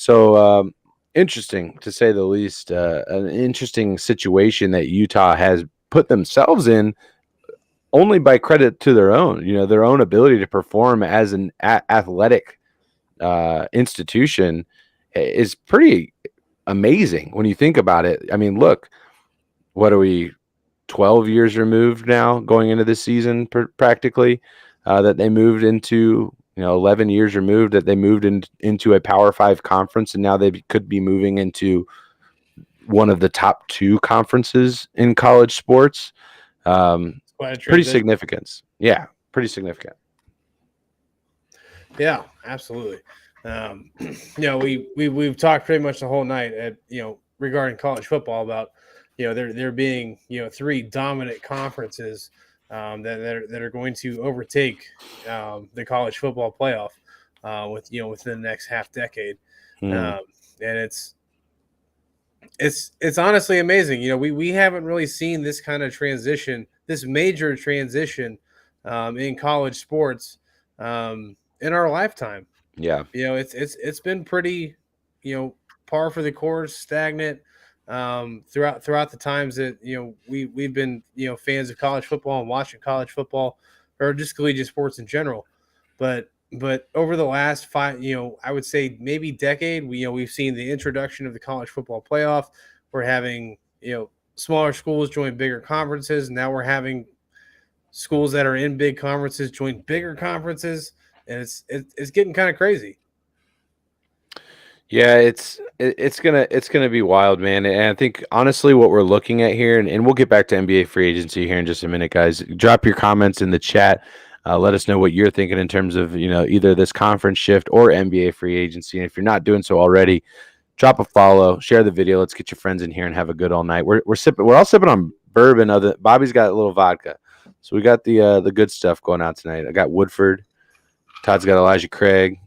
so interesting, to say the least, an interesting situation that Utah has put themselves in only by credit to their own ability to perform as an athletic institution is pretty amazing when you think about it. I mean, look, what are we, 12 years removed now, going into this season practically, that they moved into, 11 years removed that they moved into a Power 5 conference, and now they could be moving into one of the top 2 conferences in college sports. Pretty significant. Yeah, pretty significant. Yeah, absolutely. We've talked pretty much the whole night regarding college football about there being 3 dominant conferences that are going to overtake the college football playoff within the next half decade, and it's honestly amazing. We haven't really seen this kind of transition, this major transition in college sports in our lifetime. Yeah. It's been pretty, par for the course, stagnant throughout the times that we've been fans of college football and watching college football, or just collegiate sports in general. But over the last 5, I would say maybe decade, we've seen the introduction of the college football playoff. We're having smaller schools join bigger conferences. Now we're having schools that are in big conferences join bigger conferences, and it's getting kind of crazy. Yeah, it's gonna be wild, man. And I think honestly, what we're looking at here, and we'll get back to NBA free agency here in just a minute, guys. Drop your comments in the chat. Let us know what you're thinking in terms of either this conference shift or NBA free agency. And if you're not doing so already, drop a follow, share the video. Let's get your friends in here and have a good all night. We're all sipping on bourbon. Bobby's got a little vodka, so we got the good stuff going on tonight. I got Woodford. Todd's got Elijah Craig.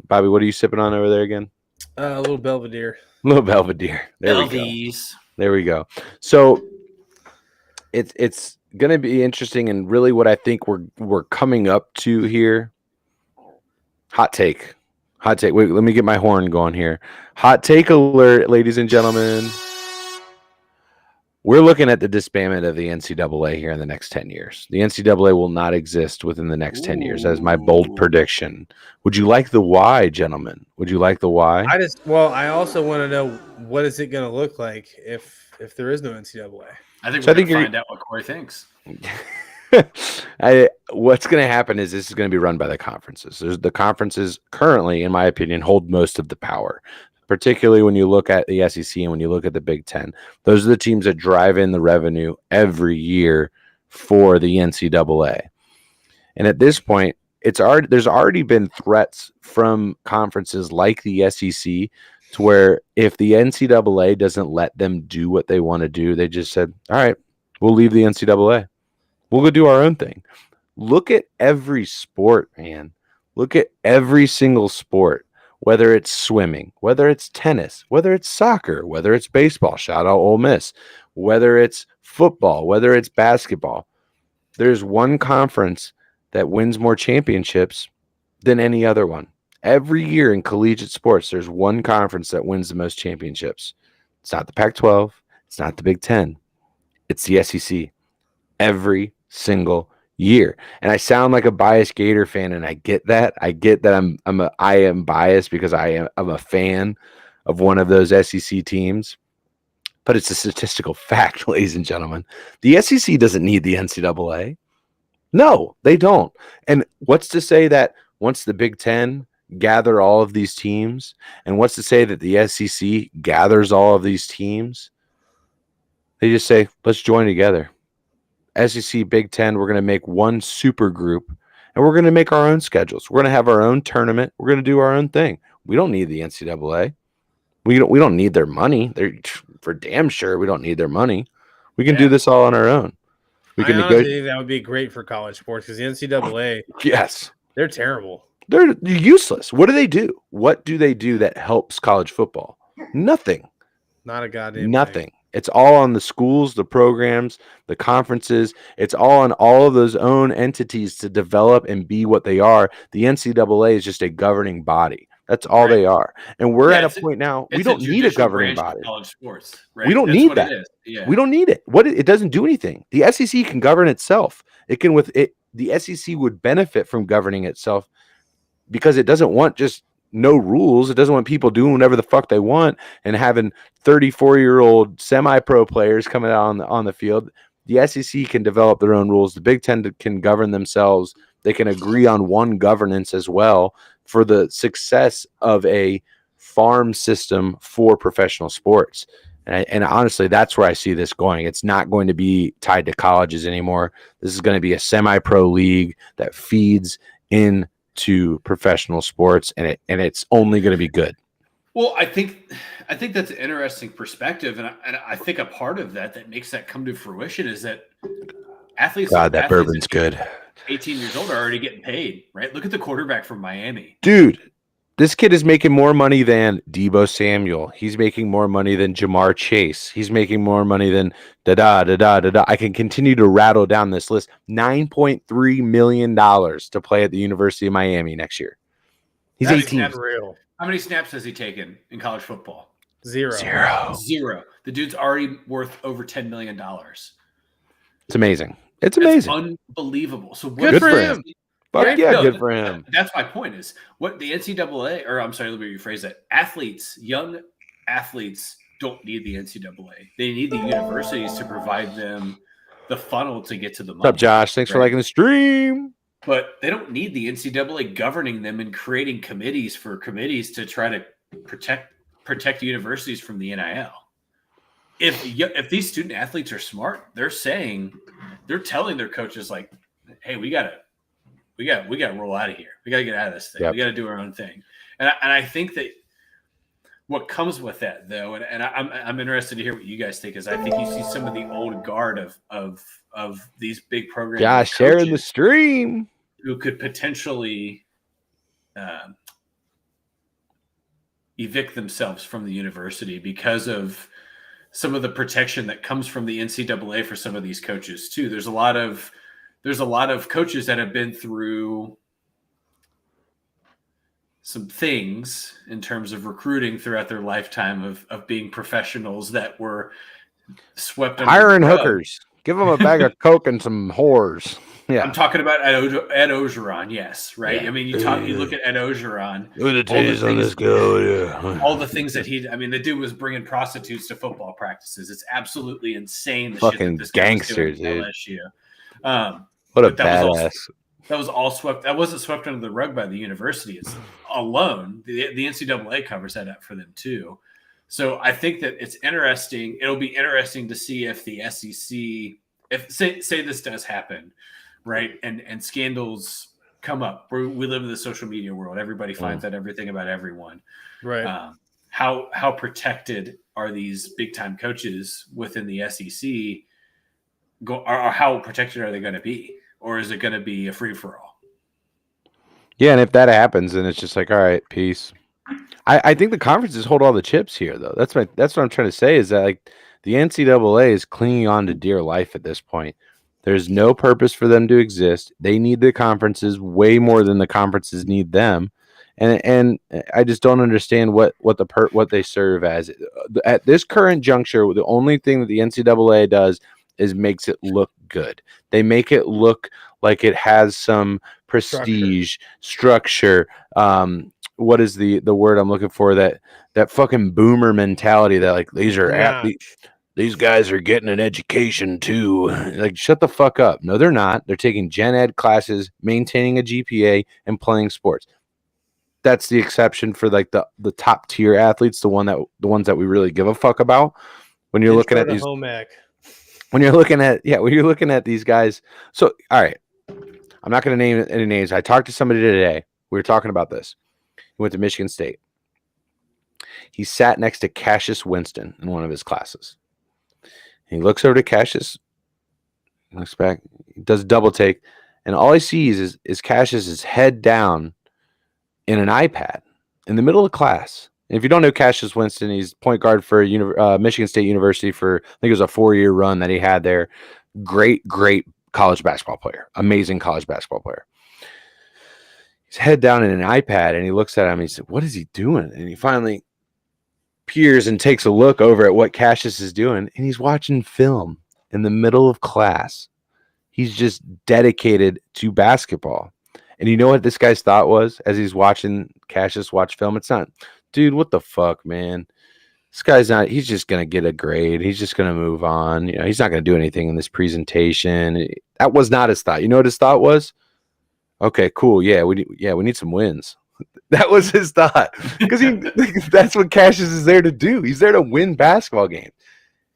Bobby, what are you sipping on over there again? A little Belvedere. There we go. So it's going to be interesting, and really what I think we're coming up to here. Hot take. Wait, let me get my horn going here. Hot take alert, ladies and gentlemen. We're looking at the disbandment of the NCAA here in the next 10 years. The NCAA will not exist within the next 10 years. That is my bold prediction. Would you like the why, gentlemen? Would you like the why? I also want to know, what is it going to look like if there is no NCAA? I think we're going to find out what Corey thinks. What's going to happen is this is going to be run by the conferences. The conferences currently, in my opinion, hold most of the power, particularly when you look at the SEC and when you look at the Big Ten. Those are the teams that drive in the revenue every year for the NCAA. And at this point, there's already been threats from conferences like the SEC to where if the NCAA doesn't let them do what they want to do, they just said, all right, we'll leave the NCAA. We'll go do our own thing. Look at every sport, man. Look at every single sport, whether it's swimming, whether it's tennis, whether it's soccer, whether it's baseball, shout out Ole Miss, whether it's football, whether it's basketball. There's one conference that wins more championships than any other one. Every year in collegiate sports, there's one conference that wins the most championships. It's not the Pac-12. It's not the Big Ten. It's the SEC. Every single year. And I sound like a biased Gator fan, and I get that. I get that I am biased because I'm a fan of one of those SEC teams. But it's a statistical fact, ladies and gentlemen. The SEC doesn't need the NCAA. No, they don't. And what's to say that once the Big Ten gather all of these teams, and what's to say that the SEC gathers all of these teams, they just say, let's join together. SEC, Big Ten, we're going to make one super group, and we're going to make our own schedules. We're going to have our own tournament. We're going to do our own thing. We don't need the NCAA. We don't need their money. They're for damn sure we don't need their money. We can do this all on our own. I honestly think that would be great for college sports, because the NCAA, yes, they're terrible. They're useless. What do they do? What do they do that helps college football? Nothing. Not a goddamn nothing. thing. It's all on the schools, the programs, the conferences. It's all on all of those own entities to develop and be what they are. The NCAA is just a governing body. That's all they are. And we're at a point now, we don't need a governing body. College sports, right? We don't need that. Yeah. We don't need it. It doesn't do anything. The SEC can govern itself. It can the SEC would benefit from governing itself because it doesn't want just no rules. It doesn't want people doing whatever the fuck they want and having 34-year-old semi-pro players coming out on the field. The SEC can develop their own rules. The Big Ten can govern themselves. They can agree on one governance as well for the success of a farm system for professional sports. And honestly, that's where I see this going. It's not going to be tied to colleges anymore. This is going to be a semi-pro league that feeds into professional sports, and it's only going to be good. Well, I think that's an interesting perspective, and I think a part of that makes that come to fruition is that athletes. God, that bourbon's good. 18 years old are already getting paid, right? Look at the quarterback from Miami, dude. This kid is making more money than Deebo Samuel. He's making more money than Jamar Chase. He's making more money than da-da. I can continue to rattle down this list. $9.3 million to play at the University of Miami next year. He's 18. Real. How many snaps has he taken in college football? Zero. The dude's already worth over $10 million. It's amazing. It's amazing. It's unbelievable. So good for him. Fuck yeah, good for him. That's my point is what the NCAA, or I'm sorry, let me rephrase that. Young athletes don't need the NCAA. They need the universities to provide them the funnel to get to the money. What's up, Josh? Thanks for liking the stream. But they don't need the NCAA governing them and creating committees to try to protect universities from the NIL. If these student athletes are smart, they're telling their coaches like, "Hey, we gotta roll out of here. We gotta get out of this thing. Yep. We gotta do our own thing." And I think that what comes with that, though, and I'm interested to hear what you guys think, is I think you see some of the old guard of these big programs. Yeah, sharing the stream, who could potentially evict themselves from the university because of some of the protection that comes from the NCAA for some of these coaches too. There's a lot of coaches that have been through some things in terms of recruiting throughout their lifetime of being professionals that were swept under hiring hookers. Give them a bag of Coke and some whores. Yeah, I'm talking about Ed Ogeron. Yes, right. Yeah. I mean, you look at Ed Ogeron. Look at the taste on this go. Yeah, all the things that the dude was bringing prostitutes to football practices. It's absolutely insane. The fucking shit that this gangsters, dude. LSU. What a badass. That was all swept. That wasn't swept under the rug by the university. It's alone. The NCAA covers that up for them too. So I think that it's interesting. It'll be interesting to see if the SEC, if say this does happen, right? And scandals come up. We live in the social media world. Everybody finds out everything about everyone. Right. How protected are these big time coaches within the SEC? Or how protected are they going to be? Or is it going to be a free for all? Yeah, and if that happens, then it's just like, all right, peace. I think the conferences hold all the chips here, though. That's what I'm trying to say is that like the NCAA is clinging on to dear life at this point. There's no purpose for them to exist. They need the conferences way more than the conferences need them, and I just don't understand what they serve as at this current juncture. The only thing that the NCAA does is makes it look good. They make it look like it has some prestige, structure. What is the word I'm looking for? That fucking boomer mentality that like these are athletes. These guys are getting an education too. Like, shut the fuck up. No, they're not. They're taking gen ed classes, maintaining a GPA, and playing sports. That's the exception for like the top tier athletes, the ones that we really give a fuck about. When you're looking at these, when you're looking at these guys. So, all right, I'm not going to name any names. I talked to somebody today. We were talking about this. He went to Michigan State. He sat next to Cassius Winston in one of his classes. He looks over to Cassius, looks back, he does a double take, and all he sees is Cassius's head down in an iPad in the middle of class. And if you don't know Cassius Winston, he's point guard for Michigan State University for, I think it was a 4-year run that he had there. Great college basketball player. Amazing college basketball player. He's head down in an iPad, and he looks at him, and he said, what is he doing? And he finally peers and takes a look over at what Cassius is doing, and he's watching film in the middle of class. He's just dedicated to basketball. And you know what this guy's thought was as he's watching Cassius watch film? It's not, dude, what the fuck, man? This guy's not, he's just going to get a grade. He's just going to move on. You know, he's not going to do anything in this presentation. That was not his thought. You know what his thought was? Okay, cool. Yeah, we need some wins. That was his thought. Because that's what Cassius is there to do. He's there to win basketball games.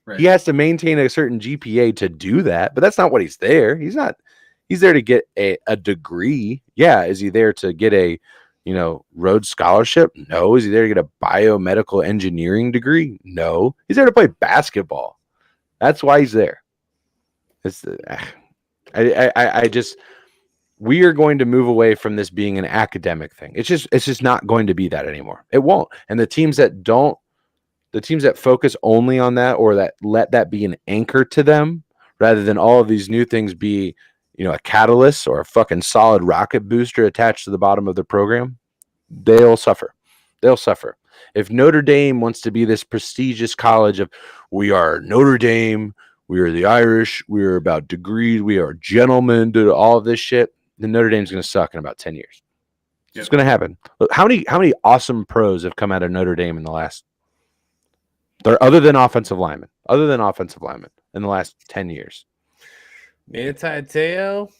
Right. He has to maintain a certain GPA to do that, but that's not what he's there. He's there to get a degree. Yeah. Is he there to get a, Rhodes Scholarship? No. Is he there to get a biomedical engineering degree? No. He's there to play basketball. That's why he's there. We are going to move away from this being an academic thing. It's just not going to be that anymore. It won't. And the teams that focus only on that, or that let that be an anchor to them, rather than all of these new things be, a catalyst or a fucking solid rocket booster attached to the bottom of the program, they'll suffer. They'll suffer. If Notre Dame wants to be this prestigious college of, we are Notre Dame, we are the Irish, we are about degrees, we are gentlemen, do all of this shit, then Notre Dame's going to suck in about 10 years. Yep. It's going to happen. Look, how many awesome pros have come out of Notre Dame in the last, other than offensive linemen in the last 10 years? Teo?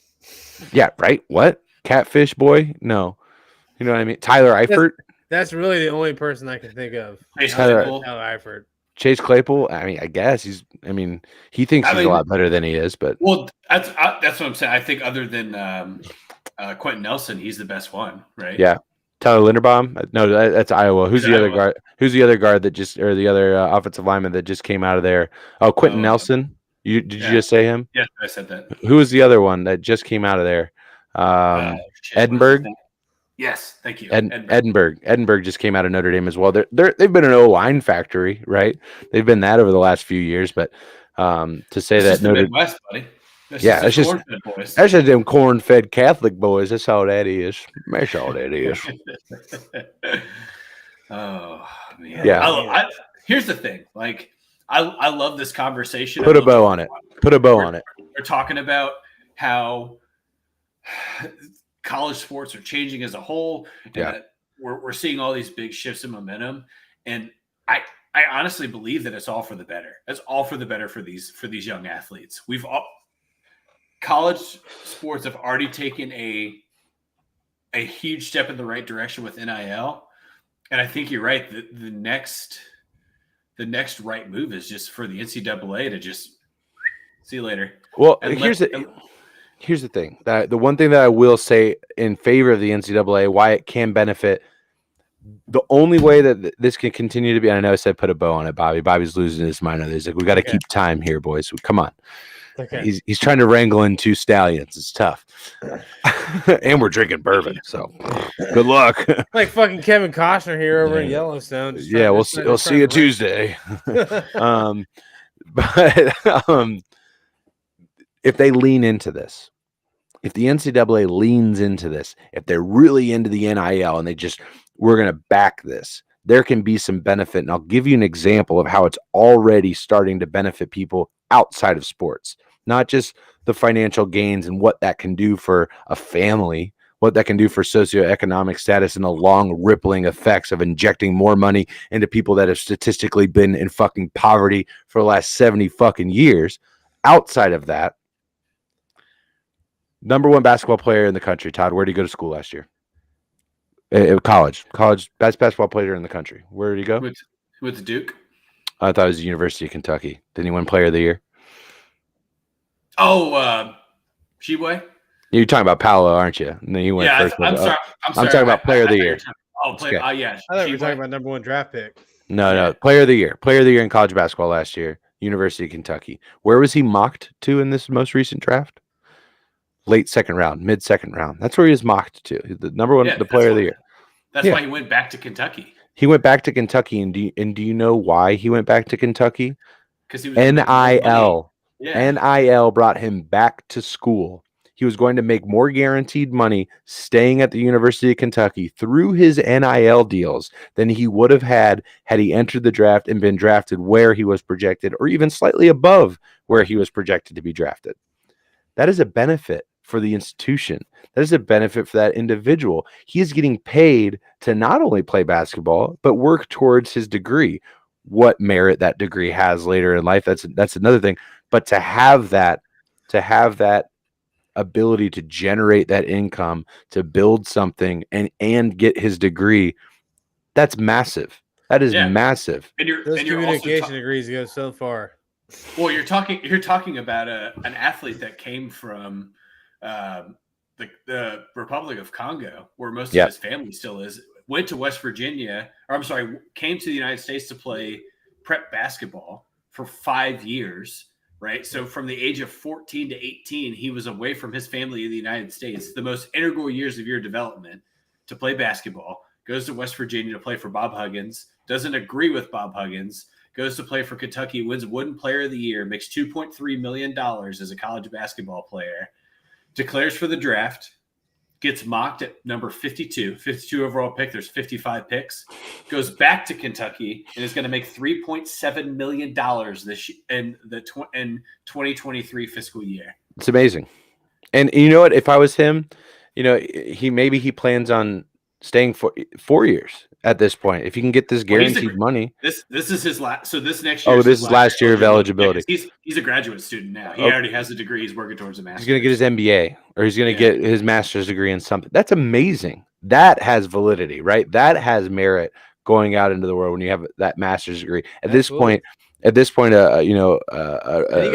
Yeah, right. What? Catfish boy? No. You know what I mean? Tyler Eifert? That's really the only person I can think of. Tyler Eifert. Chase Claypool? I mean, I guess he thinks he's a lot better than he is, but. Well, that's what I'm saying. I think other than Quentin Nelson, he's the best one, right? Yeah. Tyler Linderbaum? No, that's Iowa. Who's the other guard? Who's the other guard or the other offensive lineman that just came out of there? Oh, Quentin Nelson. You just say him? Yeah, I said that. Who was the other one that just came out of there? Edinburgh. Yes, thank you. Edinburgh just came out of Notre Dame as well. They've been an O-line factory, right? They've been that over the last few years, but to say that Notre Midwest, buddy. That's just them corn-fed Catholic boys. That's all that is. That's all that is. Oh man. Yeah. Here's the thing. Like, I love this conversation. Put a bow on it. We're talking about how college sports are changing as a whole, and that we're seeing all these big shifts in momentum. And I honestly believe that it's all for the better. It's all for the better for these young athletes. College sports have already taken a huge step in the right direction with NIL, and I think you're right. The next right move is just for the NCAA to just see you later. Well, here's the thing. The one thing that I will say in favor of the NCAA, why it can benefit, the only way that this can continue to be, and I know I said put a bow on it, Bobby. Bobby's losing his mind on this. Like, we got to keep time here, boys. Come on. Okay. He's trying to wrangle in two stallions. It's tough. And we're drinking bourbon, so good luck. Like fucking Kevin Costner here over in Yellowstone. Yeah, we'll see you Tuesday. But if they lean into this, if the NCAA leans into this, if they're really into the NIL and we're going to back this, there can be some benefit. And I'll give you an example of how it's already starting to benefit people outside of sports, not just the financial gains and what that can do for a family, what that can do for socioeconomic status, and the long rippling effects of injecting more money into people that have statistically been in fucking poverty for the last 70 fucking years. Outside of that, number one basketball player in the country, Todd, where did he go to school last year? College, best basketball player in the country. Where did he go? With Duke. I thought it was the University of Kentucky. Didn't he win Player of the Year? Oh, Sheboy? You're talking about Paolo, aren't you? And then he went first. I'm sorry. I'm talking about Player of the Year. Yeah. I thought you were talking about number one draft pick. No. Player of the Year. Player of the Year in college basketball last year. University of Kentucky. Where was he mocked to in this most recent draft? Late second round, mid second round. That's where he was mocked to. The number one, the Player of the Year. That's why he went back to Kentucky. He went back to Kentucky, and do you know why he went back to Kentucky? Because he was NIL. NIL brought him back to school. He was going to make more guaranteed money staying at the University of Kentucky through his NIL deals than he would have had he entered the draft and been drafted where he was projected, or even slightly above where he was projected to be drafted. That is a benefit for the institution. That is a benefit for that individual. He is getting paid to not only play basketball, but work towards his degree. what merit that degree has later in life. That's another thing. But to have that ability to generate that income, to build something and get his degree, that's massive. That is Yeah, massive. Those and you're also communication degrees go so far. well, you're talking about an athlete that came from the Republic of Congo, where most of Yeah. his family still is. Went to West Virginia, or I'm sorry, came to the United States to play prep basketball for 5 years. Right, so from the age of 14 to 18, he was away from his family in the United States. The most integral years of your development to play basketball. Goes to West Virginia to play for Bob Huggins. Doesn't agree with Bob Huggins. Goes to play for Kentucky, wins Wooden Player of the Year, makes $2.3 million as a college basketball player, declares for the draft, gets mocked at number 52 overall pick. There's 55 picks. Goes back to Kentucky and is going to make $3.7 million this in the 2023 fiscal year. It's amazing. And you know what? If I was him, he plans on staying for 4 years at this point. If you can get this guaranteed money. This is his last. So this next year. Oh, this is last year of eligibility. Yeah, he's a graduate student now. He already has a degree. He's working towards a master's. He's going to get his MBA, or he's going to get his master's degree in something. That's amazing. That has validity, right? That has merit going out into the world when you have that master's degree. At this point, a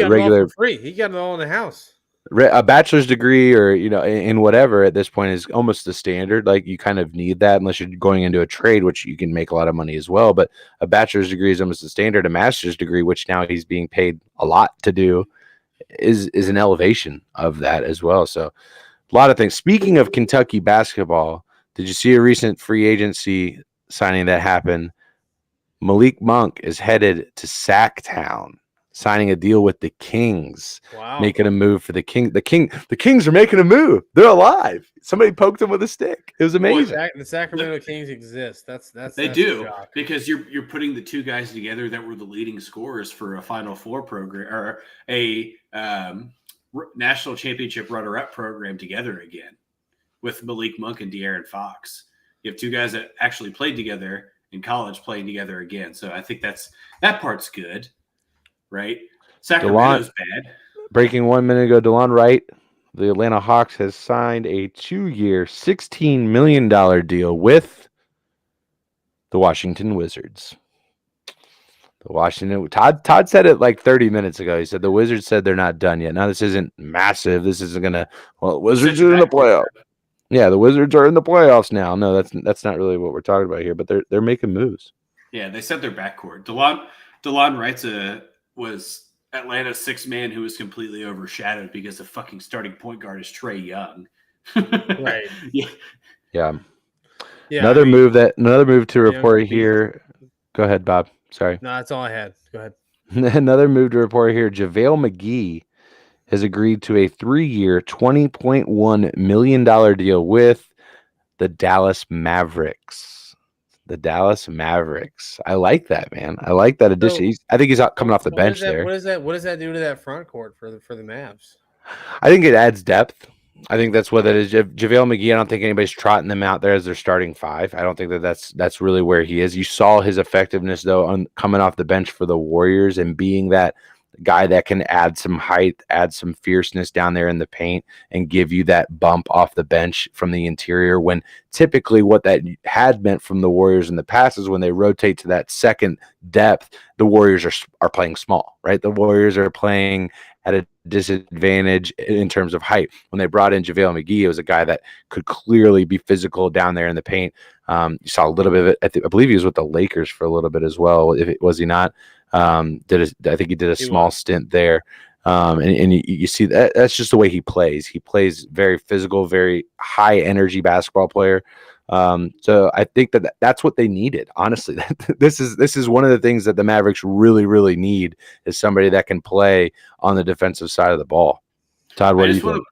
regular for free. He got it all in the house. A bachelor's degree, or in whatever, at this point is almost the standard. Like, you kind of need that unless you're going into a trade, which you can make a lot of money as well. But a bachelor's degree is almost the standard. A master's degree, which now he's being paid a lot to do, is an elevation of that as well. So a lot of things. Speaking of Kentucky basketball, did you see a recent free agency signing that happened? Malik Monk is headed to Sacktown, signing a deal with the Kings. Wow. Making a move for the King. The Kings are making a move. They're alive. Somebody poked them with a stick. It was amazing. The Sacramento Kings exist. That's they do, because you're putting the two guys together that were the leading scorers for a Final Four program, or a national championship runner-up program, together again with Malik Monk and De'Aaron Fox. You have two guys that actually played together in college playing together again. So I think that part's good. Right? Sacramento's bad. Breaking 1 minute ago, DeLon Wright, the Atlanta Hawks, has signed a 2-year, $16 million deal with the Washington Wizards. Todd said it like 30 minutes ago. He said the Wizards said they're not done yet. Now, this isn't massive. This isn't going to – the Wizards are in the playoffs. Yeah, the Wizards are in the playoffs now. No, that's not really what we're talking about here, but they're making moves. Yeah, they said they're backcourt. DeLon Wright's was Atlanta's sixth man who was completely overshadowed because the fucking starting point guard is Trae Young. Right. Yeah. Another move to report here. Go ahead, Bob. Sorry. No, that's all I had. Go ahead. Another move to report here. JaVale McGee has agreed to a 3-year, $20.1 million deal with the Dallas Mavericks. The Dallas Mavericks. I like that, man. I like that addition. I think he's coming off the bench there. What does that do to that front court for the Mavs? I think it adds depth. I think that's what that is. JaVale McGee, I don't think anybody's trotting them out there as their starting five. I don't think that's really where he is. You saw his effectiveness, though, coming off the bench for the Warriors and being that guy that can add some height, add some fierceness down there in the paint, and give you that bump off the bench from the interior, when typically what that had meant from the Warriors in the past is when they rotate to that second depth, the Warriors are playing small, right? The Warriors are playing at a disadvantage in terms of height. When they brought in JaVale McGee, it was a guy that could clearly be physical down there in the paint. You saw a little bit of it. I believe he was with the Lakers for a little bit as well. Was he not? I think he did a small stint there. And you see that's just the way he plays. He plays very physical, very high energy basketball player. So I think that's what they needed. Honestly, this is one of the things that the Mavericks really, really need, is somebody that can play on the defensive side of the ball. Todd, what do you think?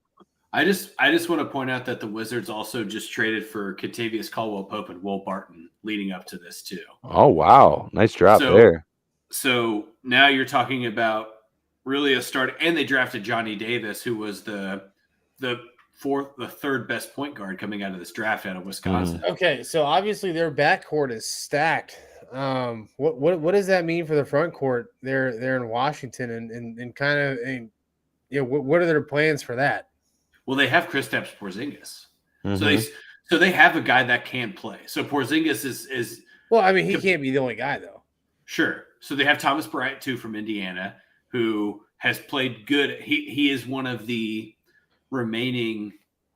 I just want to point out that the Wizards also just traded for Kentavious Caldwell-Pope and Will Barton leading up to this too. Oh, wow. Nice drop there. So now you're talking about really a start, and they drafted Johnny Davis, who was the third best point guard coming out of this draft out of Wisconsin. Okay, so obviously their backcourt is stacked. What does that mean for the front court there in Washington and kind of what are their plans for that? Well, they have Kristaps Porzingis, so Mhm. they have a guy that can play. So Porzingis is Well, I mean, he can't be the only guy though. sure. So they have Thomas Bryant too from Indiana, who has played good. He is one of the remaining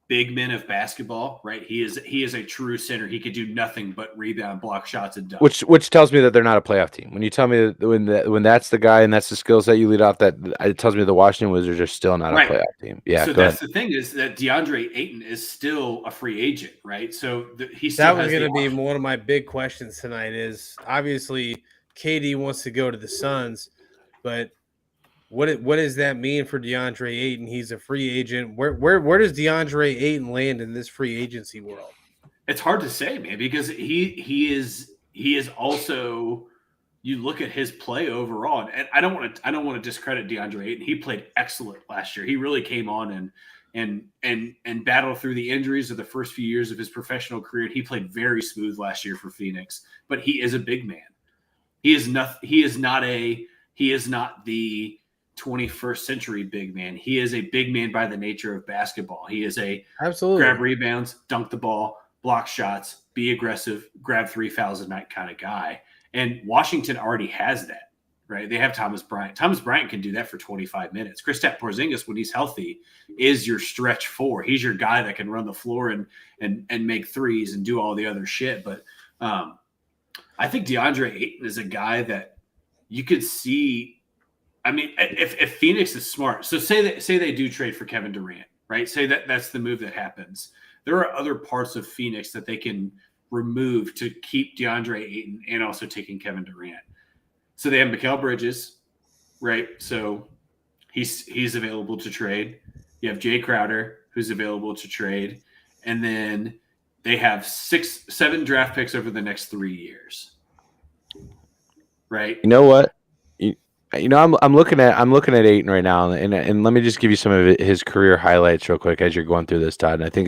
big men of basketball, right? He is a true center. He could do nothing but rebound, block shots, and dunk. Which tells me that they're not a playoff team. When you tell me that when that's the guy and that's the skill set you lead off, that it tells me the Washington Wizards are still not Right. a playoff team. Yeah, So go that's ahead. the thing is that DeAndre Ayton is still a free agent, right? So he still That was has going the to be option. one of my big questions tonight. Is obviously KD wants to go to the Suns, but what does that mean for DeAndre Ayton? He's a free agent. Where does DeAndre Ayton land in this free agency world? It's hard to say, man, because he is also. You look at his play overall, and I don't want to discredit DeAndre Ayton. He played excellent last year. He really came on and battled through the injuries of the first few years of his professional career. He played very smooth last year for Phoenix, but he is a big man. He is not the 21st century big man. He is a big man by the nature of basketball. He is a Absolutely grab rebounds, dunk the ball, block shots, be aggressive, grab 3 fouls a night kind of guy. And Washington already has that, right? They have Thomas Bryant. Thomas Bryant can do that for 25 minutes. Kristaps Porzingis, when he's healthy, is your stretch four. He's your guy that can run the floor and make threes and do all the other shit. But I think DeAndre Ayton is a guy that you could see. I mean, if Phoenix is smart, so say they do trade for Kevin Durant, right? Say that's the move that happens. There are other parts of Phoenix that they can remove to keep DeAndre Ayton and also taking Kevin Durant. So they have Mikal Bridges, right? So he's available to trade. You have Jay Crowder, who's available to trade. And then they have 7 draft picks over the next 3 years. Right? You know what? I'm looking at Ayton right now, and let me just give you some of his career highlights real quick as you're going through this, Todd. And I think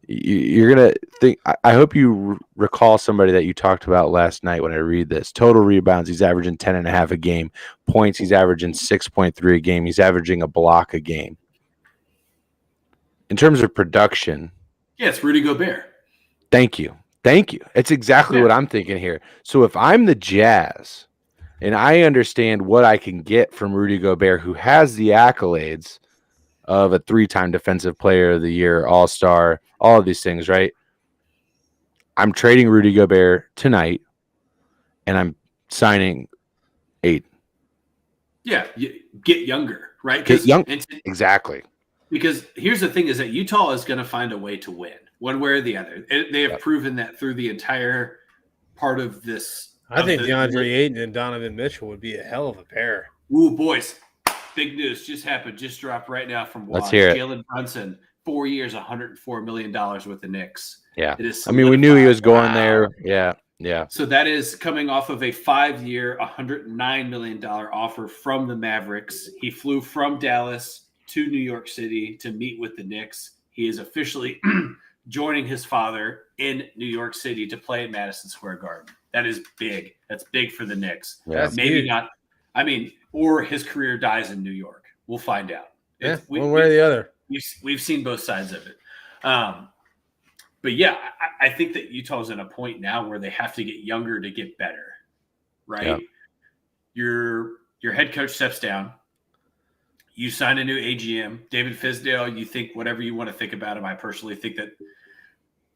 you're gonna think. I hope you recall somebody that you talked about last night when I read this. Total rebounds, he's averaging 10.5 a game. Points, he's averaging 6.3 a game. He's averaging a block a game. In terms of production, yeah, it's Rudy Gobert. Thank you. It's exactly what I'm thinking here. So if I'm the Jazz and I understand what I can get from Rudy Gobert, who has the accolades of a 3-time defensive player of the year, all-star, all of these things, right? I'm trading Rudy Gobert tonight, and I'm signing 8. Yeah, get younger, right? Get young. Exactly. Because here's the thing is that Utah is going to find a way to win one way or the other. They have proven that through the entire part of this. I think DeAndre Ayton and Donovan Mitchell would be a hell of a pair. Ooh, boys. Big news just happened. Just dropped right now from Let's hear it. Jalen Brunson, 4 years, $104 million with the Knicks. Yeah. It is I mean, we knew he was going there. Yeah. Yeah. So that is coming off of a 5-year, $109 million offer from the Mavericks. He flew from Dallas to New York City to meet with the Knicks. He is officially joining his father in New York City to play at Madison Square Garden. That is big. That's big for the Knicks. Yeah. Maybe not. I mean, or his career dies in New York. We'll find out. Yeah, one way or the other. We've seen both sides of it. But yeah, I think that Utah's in a point now where they have to get younger to get better, right? Yeah. Your head coach steps down. You sign a new AGM, David Fizdale. You think whatever you want to think about him. I personally think that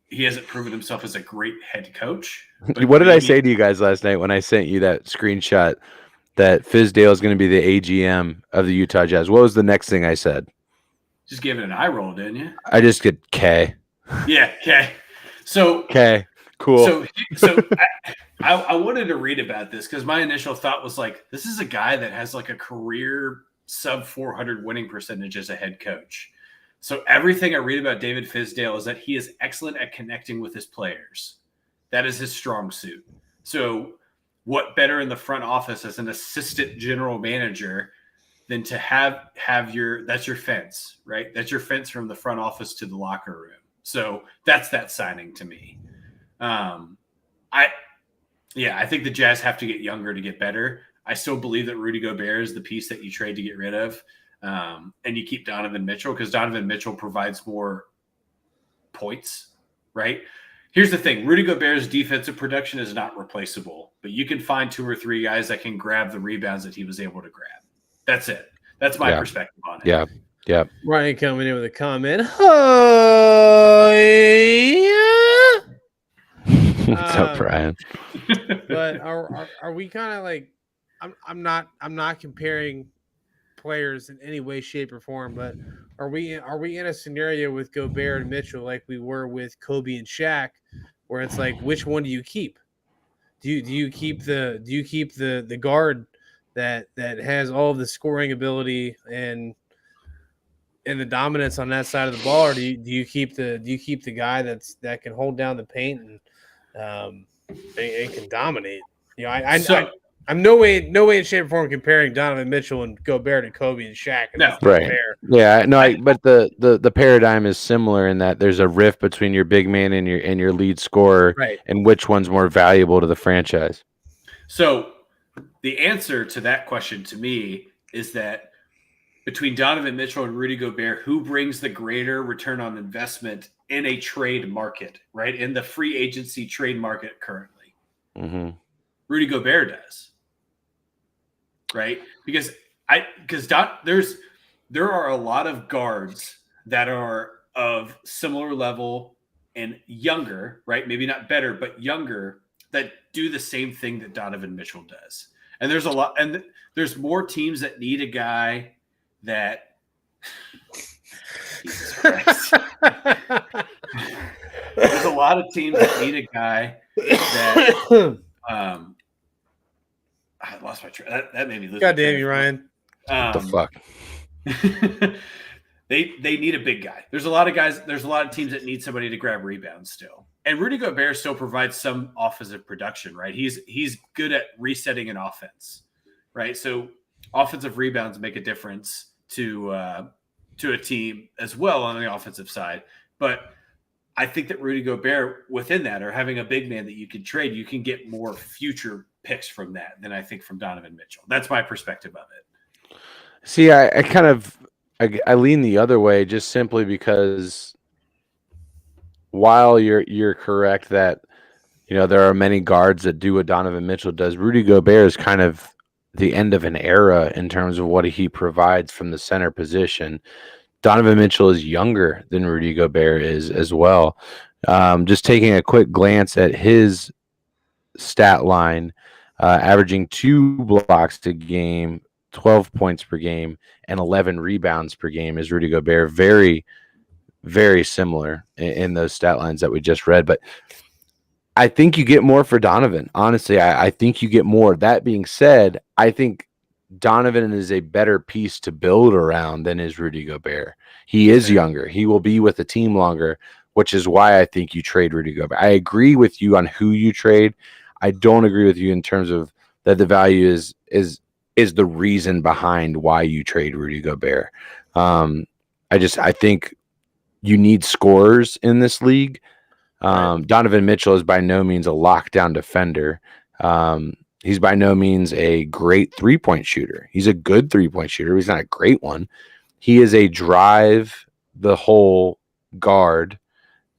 he hasn't proven himself as a great head coach. What did I say to you guys last night when I sent you that screenshot that Fizdale is going to be the AGM of the Utah Jazz? What was the next thing I said? Just gave it an eye roll, didn't you? I just get K. Yeah, K. So K. Cool. So I wanted to read about this because my initial thought was like, this is a guy that has like a career sub 400 winning percentage as a head coach. So everything I read about David Fizdale is that he is excellent at connecting with his players. That is his strong suit. So what better in the front office as an assistant general manager than to have that's your fence, right? That's your fence from the front office to the locker room. So that's that signing to me. Yeah, I think the Jazz have to get younger to get better. I still believe that Rudy Gobert is the piece that you trade to get rid of, and you keep Donovan Mitchell because Donovan Mitchell provides more points, right? Here's the thing: Rudy Gobert's defensive production is not replaceable, but you can find 2 or 3 guys that can grab the rebounds that he was able to grab. That's it. That's my perspective on it. Yeah. Yeah. Ryan coming in with a comment. Oh, yeah. What's up, Brian? But are we kind of like? I'm not comparing players in any way, shape, or form. But are we in a scenario with Gobert and Mitchell like we were with Kobe and Shaq, where it's like, which one do you keep? Do you keep the guard that has all the scoring ability and the dominance on that side of the ball, or do you keep the guy that can hold down the paint and can dominate? You know, I'm no way in shape or form comparing Donovan Mitchell and Gobert to Kobe and Shaq. No, right? Fair. Yeah, no, but the paradigm is similar in that there's a rift between your big man and your lead scorer, Right? And which one's more valuable to the franchise? So the answer to that question to me is that between Donovan Mitchell and Rudy Gobert, who brings the greater return on investment in a trade market, right? In the free agency trade market currently. Mm-hmm. Rudy Gobert does. Right? Because there are a lot of guards that are of similar level and younger, right? Maybe not better, but younger, that do the same thing that Donovan Mitchell does. And there's more teams that need a guy that Jesus Christ. There's a lot of teams that need a guy that I lost my train. That made me lose. God damn you, Ryan. What the fuck? They need a big guy. There's a lot of guys. There's a lot of teams that need somebody to grab rebounds still. And Rudy Gobert still provides some offensive production, right? He's good at resetting an offense, right? So offensive rebounds make a difference to a team as well on the offensive side. But I think that Rudy Gobert within that, or having a big man that you can trade, you can get more future picks from that than I think from Donovan Mitchell. That's my perspective of it. See, I kind of I lean the other way just simply because while you're correct that there are many guards that do what Donovan Mitchell does, Rudy Gobert is kind of the end of an era in terms of what he provides from the center position. Donovan Mitchell is younger than Rudy Gobert is as well. Just taking a quick glance at his stat line, averaging 2 blocks a game, 12 points per game, and 11 rebounds per game is Rudy Gobert. Very, very similar in those stat lines that we just read. But I think you get more for Donovan. Honestly, I think you get more. That being said, I think Donovan is a better piece to build around than is Rudy Gobert. He is younger. He will be with the team longer, which is why I think you trade Rudy Gobert. I agree with you on who you trade. I don't agree with you in terms of that the value is the reason behind why you trade Rudy Gobert. I think you need scorers in this league. Donovan Mitchell is by no means a lockdown defender. He's by no means a great three-point shooter. He's a good three-point shooter. He's not a great one. He is a drive the whole guard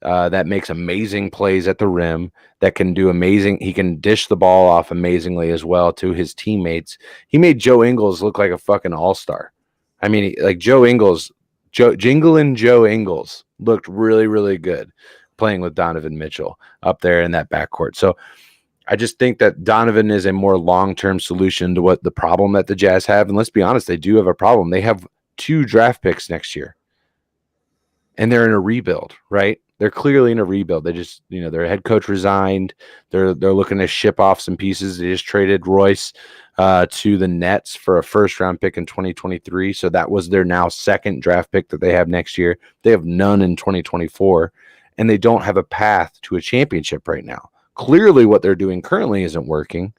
that makes amazing plays at the rim, that can do amazing. He can dish the ball off amazingly as well to his teammates. He made Joe Ingles look like a fucking all-star. I mean, like Joe Ingles looked really, really good playing with Donovan Mitchell up there in that backcourt. So I just think that Donovan is a more long-term solution to what the problem that the Jazz have. And let's be honest, they do have a problem. They have 2 draft picks next year, and they're in a rebuild, right? They're clearly in a rebuild. They just, their head coach resigned. They're looking to ship off some pieces. They just traded Royce to the Nets for a first-round pick in 2023. So that was their now 2nd draft pick that they have next year. They have none in 2024, and they don't have a path to a championship right now. Clearly what they're doing currently isn't working.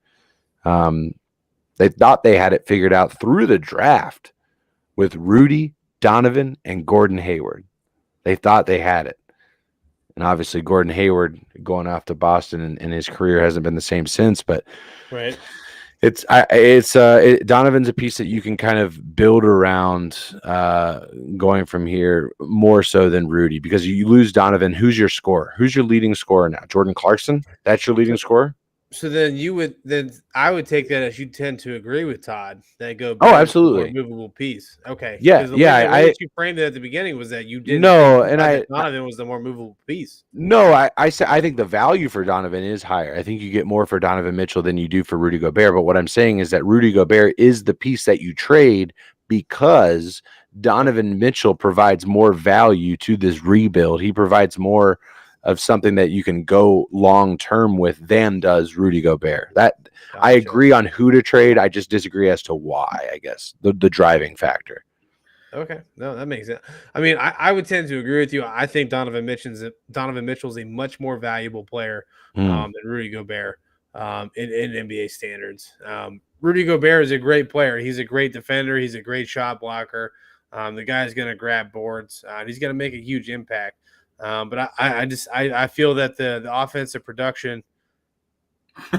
They thought they had it figured out through the draft with Rudy, Donovan, and Gordon Hayward. They thought they had it. and obviously Gordon Hayward going off to Boston, and his career hasn't been the same since. But Right. Donovan's a piece that you can kind of build around going from here more so than Rudy, because you lose Donovan. Who's your scorer? Who's your leading scorer now? Jordan Clarkson? That's your leading scorer? So then I would take that as you tend to agree with Todd that go Oh, absolutely. more movable piece. Okay. Yeah, The yeah. way that you framed it at the beginning was that you didn't No, think and that Donovan was the more movable piece. No, I think the value for Donovan is higher. I think you get more for Donovan Mitchell than you do for Rudy Gobert. But what I'm saying is that Rudy Gobert is the piece that you trade because Donovan Mitchell provides more value to this rebuild. He provides more of something that you can go long term with than does Rudy Gobert. That Gotcha. I agree on who to trade. I just disagree as to why, I guess, the driving factor. Okay, no, that makes sense. I mean, I would tend to agree with you. I think Donovan Mitchell's a much more valuable player than Rudy Gobert in NBA standards. Rudy Gobert is a great player. He's a great defender. He's a great shot blocker. The guy's going to grab boards. He's going to make a huge impact. But I feel that the offensive production.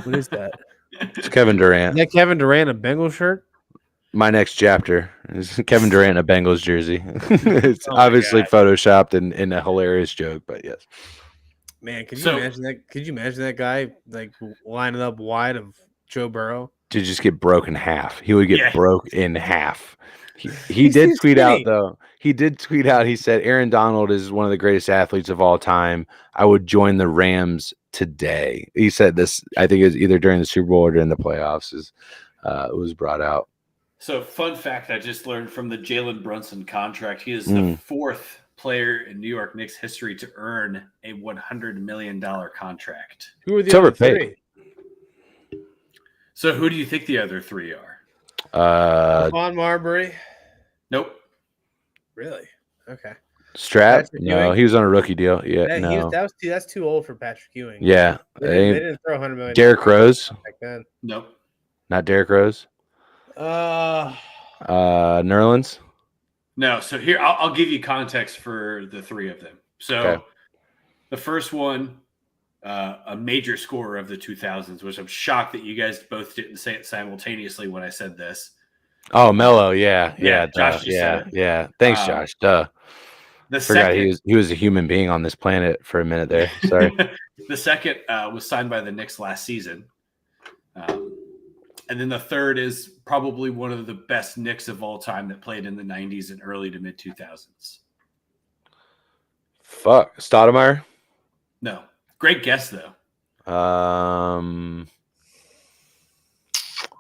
What is that? It's Kevin Durant. Is that Kevin Durant a Bengals shirt? My next chapter is Kevin Durant in a Bengals jersey. It's Oh obviously photoshopped and a hilarious joke, but yes. Man, could you imagine that? Could you imagine that guy like lining up wide of Joe Burrow? To just get broke in half. He would get broke in half. He did tweet out, though. He did tweet out. He said, Aaron Donald is one of the greatest athletes of all time. I would join the Rams today. He said this, I think it was either during the Super Bowl or during the playoffs, it was brought out. So, fun fact I just learned from the Jalen Brunson contract. He is the fourth player in New York Knicks history to earn a $100 million contract. Who are the other three? So, who do you think the other three are? Von Marbury. Nope. Really? Okay. Strat? No, he was on a rookie deal. Yeah, no. That's too old for Patrick Ewing. Yeah. They didn't throw $100 million. Derrick Rose? Back then. Nope. Not Derrick Rose? Nerlens? No. So here, I'll give you context for the three of them. So the first one, a major scorer of the 2000s, which I'm shocked that you guys both didn't say it simultaneously when I said this. Oh, Melo, yeah. Josh said it. Yeah. Thanks, Josh. Forgot he was a human being on this planet for a minute there. Sorry. The second was signed by the Knicks last season. And then the third is probably one of the best Knicks of all time that played in the 90s and early to mid 2000s. Fuck. Stoudemire? No. Great guess, though.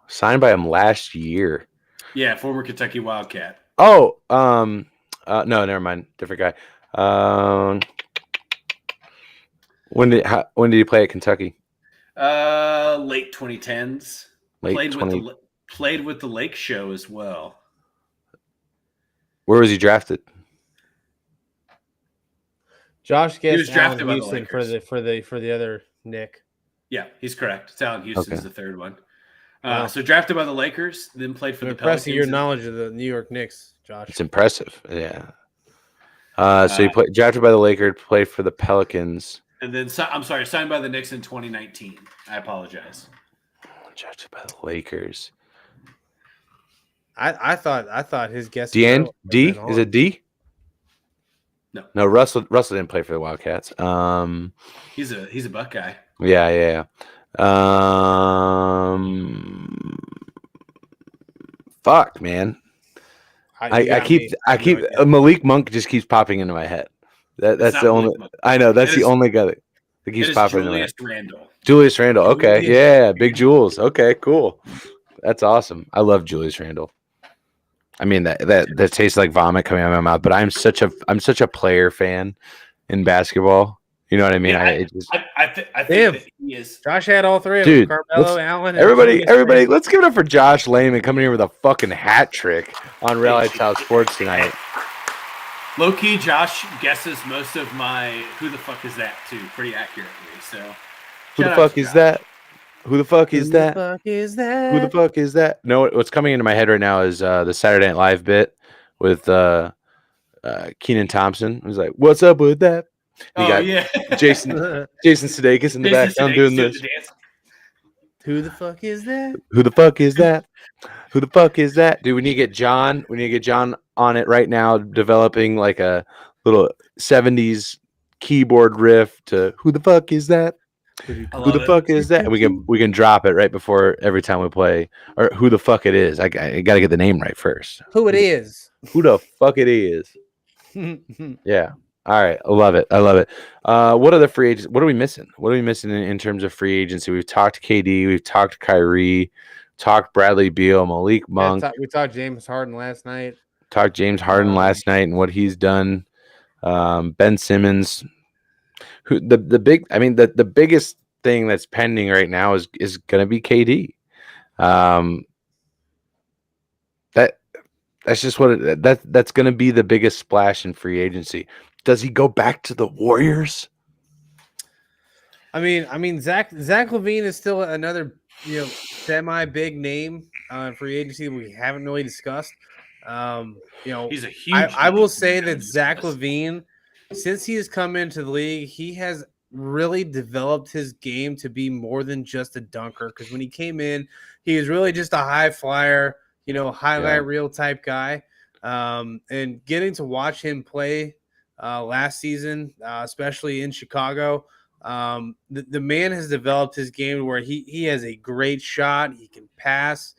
Signed by him last year. Yeah, former Kentucky Wildcat. Oh, no, never mind. Different guy. When did he play at Kentucky? Late 2010s. Played with the Lake Show as well. Where was he drafted? Josh He was guessed drafted Allen by the Houston Lakers. for the other Nick. Yeah, he's correct. It's Allen Houston's the third one. Wow. So drafted by the Lakers, then played for the Pelicans. Impressive your knowledge of the New York Knicks, Josh. It's impressive. Yeah. So he drafted by the Lakers, played for the Pelicans. And then signed by the Knicks in 2019. I apologize. Drafted by the Lakers. I thought his guess. D? Is it D? No. Russell didn't play for the Wildcats. He's a Buckeye. Yeah. Fuck, man. I keep Malik Monk just keeps popping into my head. That's the only. I know that's the only guy that keeps popping into my head. Julius Randle. Okay, yeah, Big Jules. Okay, cool. That's awesome. I love Julius Randle. I mean that tastes like vomit coming out of my mouth, but I'm such a player fan in basketball. You know what I mean? Yeah, I think that he is. Josh had all three of them. Carmelo, Allen. Everybody, let's give it up for Josh Lehman coming here with a fucking hat trick on Rally Top Sports tonight. Low key, Josh guesses most of my "Who the fuck is that?" too pretty accurately. So, who the fuck is that? Who the fuck is that? Who the fuck is that? No, what's coming into my head right now is the Saturday Night Live bit with Kenan Thompson. He's like, "What's up with that? You Oh got yeah, Jason Sudeikis in the Jason background Sudeikis doing doing this. the dance. Who the fuck is that? Who the fuck is that? Who the fuck is that? Dude, we need to get John. We need to get John on it right now, developing like a little 70s keyboard riff to who the fuck is that? I Who the love it. fuck is that? And we can drop it right before every time we play, or who the fuck it is. I got to get the name right first. Who it is? Who the fuck it is? Yeah. All right. I love it. I love it. What other free agents? What are we missing? What are we missing in terms of free agency? We've talked KD. We've talked Kyrie. Talked Bradley Beal, Malik Monk. We talked James Harden last night. Talked James Harden last night and what he's done. Ben Simmons. Who the big? I mean the biggest thing that's pending right now is going to be KD. That's just what that's going to be the biggest splash in free agency. Does he go back to the Warriors? I mean, Zach LaVine is still another semi big name in free agency we haven't really discussed. He's a huge. I will say that Zach LaVine, since he has come into the league, he has really developed his game to be more than just a dunker. Because when he came in, he was really just a high flyer, highlight reel type guy. And getting to watch him play last season, especially in Chicago, the man has developed his game where he has a great shot. He can pass.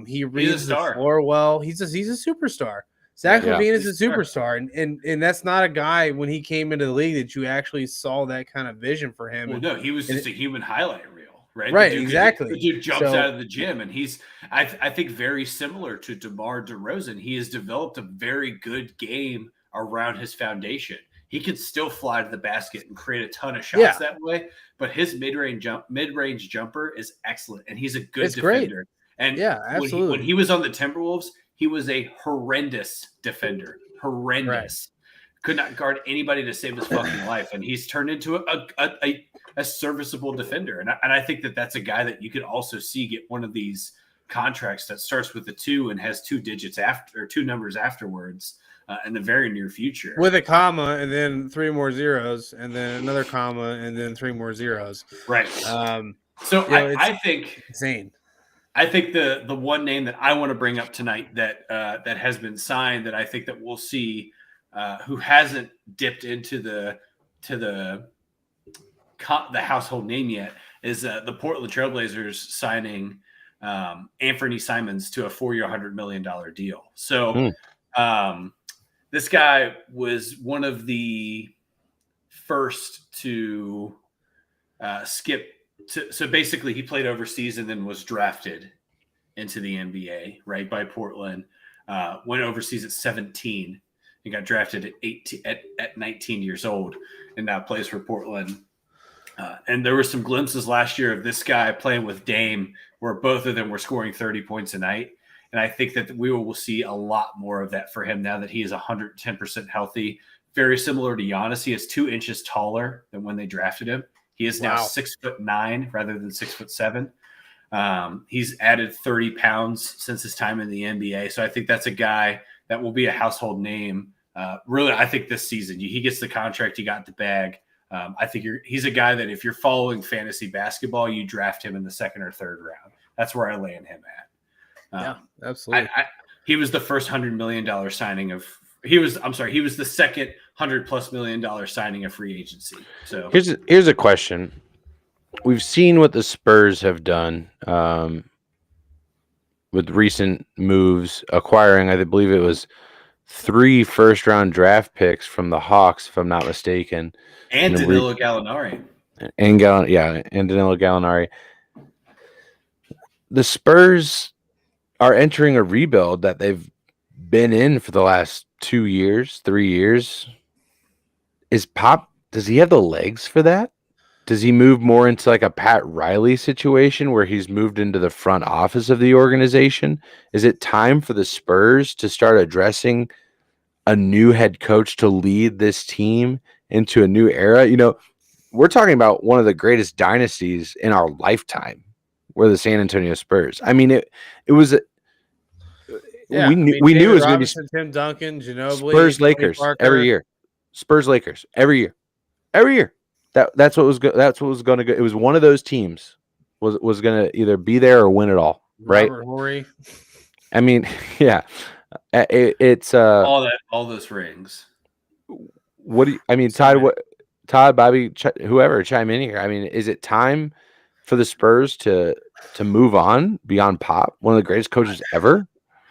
He reads the floor well. He's a superstar. Zach LaVine is a superstar, and that's not a guy when he came into the league that you actually saw that kind of vision for him. Well, no, he was just a human highlight reel, right? Right, exactly. The dude jumps out of the gym, and he's, I think, very similar to DeMar DeRozan. He has developed a very good game around his foundation. He can still fly to the basket and create a ton of shots that way, but his mid-range jumper is excellent, and he's a good defender. Great. And absolutely. When he was on the Timberwolves, he was a horrendous defender. Horrendous. Right. Could not guard anybody to save his fucking life. And he's turned into a serviceable defender. And I think that's a guy that you could also see get one of these contracts that starts with a 2 and has 2 digits after, or 2 numbers afterwards in the very near future. With a comma and then 3 more zeros and then another comma and then 3 more zeros. Right. So I think insane. I think the one name that I want to bring up tonight that has been signed that I think that we'll see who hasn't dipped into the household name yet is the Portland Trailblazers signing Anthony Simons to a 4-year, $100 million deal. So this guy was one of the first to skip. So basically, he played overseas and then was drafted into the NBA, right, by Portland. Went overseas at 17 and got drafted at 19 years old, and now plays for Portland. And there were some glimpses last year of this guy playing with Dame, where both of them were scoring 30 points a night. And I think that we will see a lot more of that for him now that he is 110% healthy. Very similar to Giannis, he is 2 inches taller than when they drafted him. He is now 6'9" rather than 6'7". He's added 30 pounds since his time in the NBA. So I think that's a guy that will be a household name. Really, I think this season he gets the contract, he got the bag. I think he's a guy that if you're following fantasy basketball, you draft him in the 2nd or 3rd round. That's where I land him at. Absolutely. He was the first $100 million signing of. He was the second $100+ million signing of free agency. So here's a question. We've seen what the Spurs have done with recent moves, acquiring, I believe it was 3 first-round draft picks from the Hawks, if I'm not mistaken, and Danilo Gallinari. And Danilo Gallinari. The Spurs are entering a rebuild that they've been in for the last 2 years, 3 years. Does he have the legs for that? Does he move more into like a Pat Riley situation where he's moved into the front office of the organization? Is it time for the Spurs to start addressing a new head coach to lead this team into a new era? We're talking about one of the greatest dynasties in our lifetime. We're the San Antonio Spurs. I mean, it was we knew it was going to be Tim Duncan, Ginobili, Spurs Lakers every year. Spurs Lakers every year. every year. That's what was going to go. It was one of those teams was going to either be there or win it all, right? Robert Horry. I mean, yeah, it's all those rings. what do you, I mean, Todd, Todd, Bobby, whoever chime in here. I mean, is it time for the Spurs to move on beyond Pop, one of the greatest coaches ever?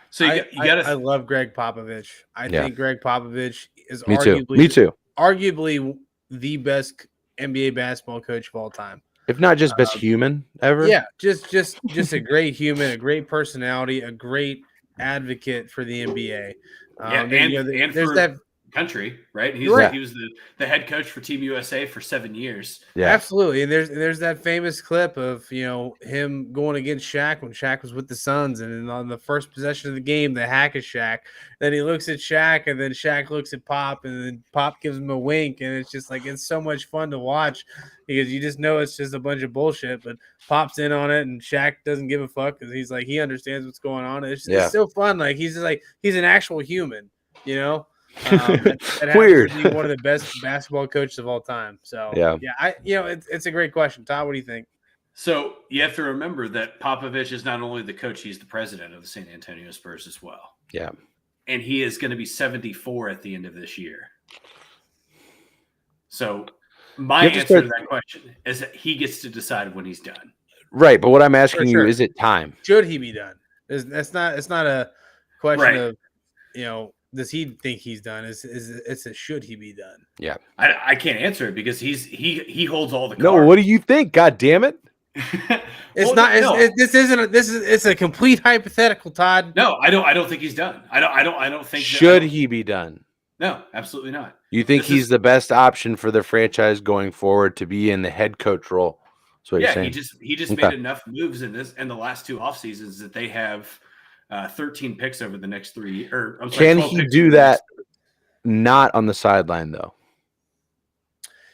So you got to. I love Greg Popovich. I think Greg Popovich is Me arguably too. Arguably the best NBA basketball coach of all time, if not just best human ever. Yeah, just a great human, a great personality, a great advocate for the NBA. And there's for that country, right? He was the head coach for Team USA for 7 years. Yeah, absolutely. And there's that famous clip of him going against Shaq when Shaq was with the Suns, and on the first possession of the game, the hack is Shaq. Then he looks at Shaq, and then Shaq looks at Pop, and then Pop gives him a wink, and it's just like it's so much fun to watch because you just know it's just a bunch of bullshit, but Pop's in on it, and Shaq doesn't give a fuck because he's like he understands what's going on. It's so fun. Like he's an actual human, that Weird. To be one of the best basketball coaches of all time. So it's a great question. Todd, what do you think? So you have to remember that Popovich is not only the coach, he's the president of the San Antonio Spurs as well. Yeah. And he is going to be 74 at the end of this year. So my answer to that question is that he gets to decide when he's done. Right, but what I'm asking you, is it time? Should he be done? It's not a question of, does he think he's done? It's a should he be done? Yeah. I can't answer it because he holds all the cards. No, what do you think? God damn it. It's a complete hypothetical, Todd. No, I don't think he's done. I don't think should he be done? No, absolutely not. You think he's the best option for the franchise going forward to be in the head coach role? That's what you're saying. he just made enough moves in the last 2 off seasons that they have 13 picks over the next 3 or I'm sorry, can he do that not on the sideline though?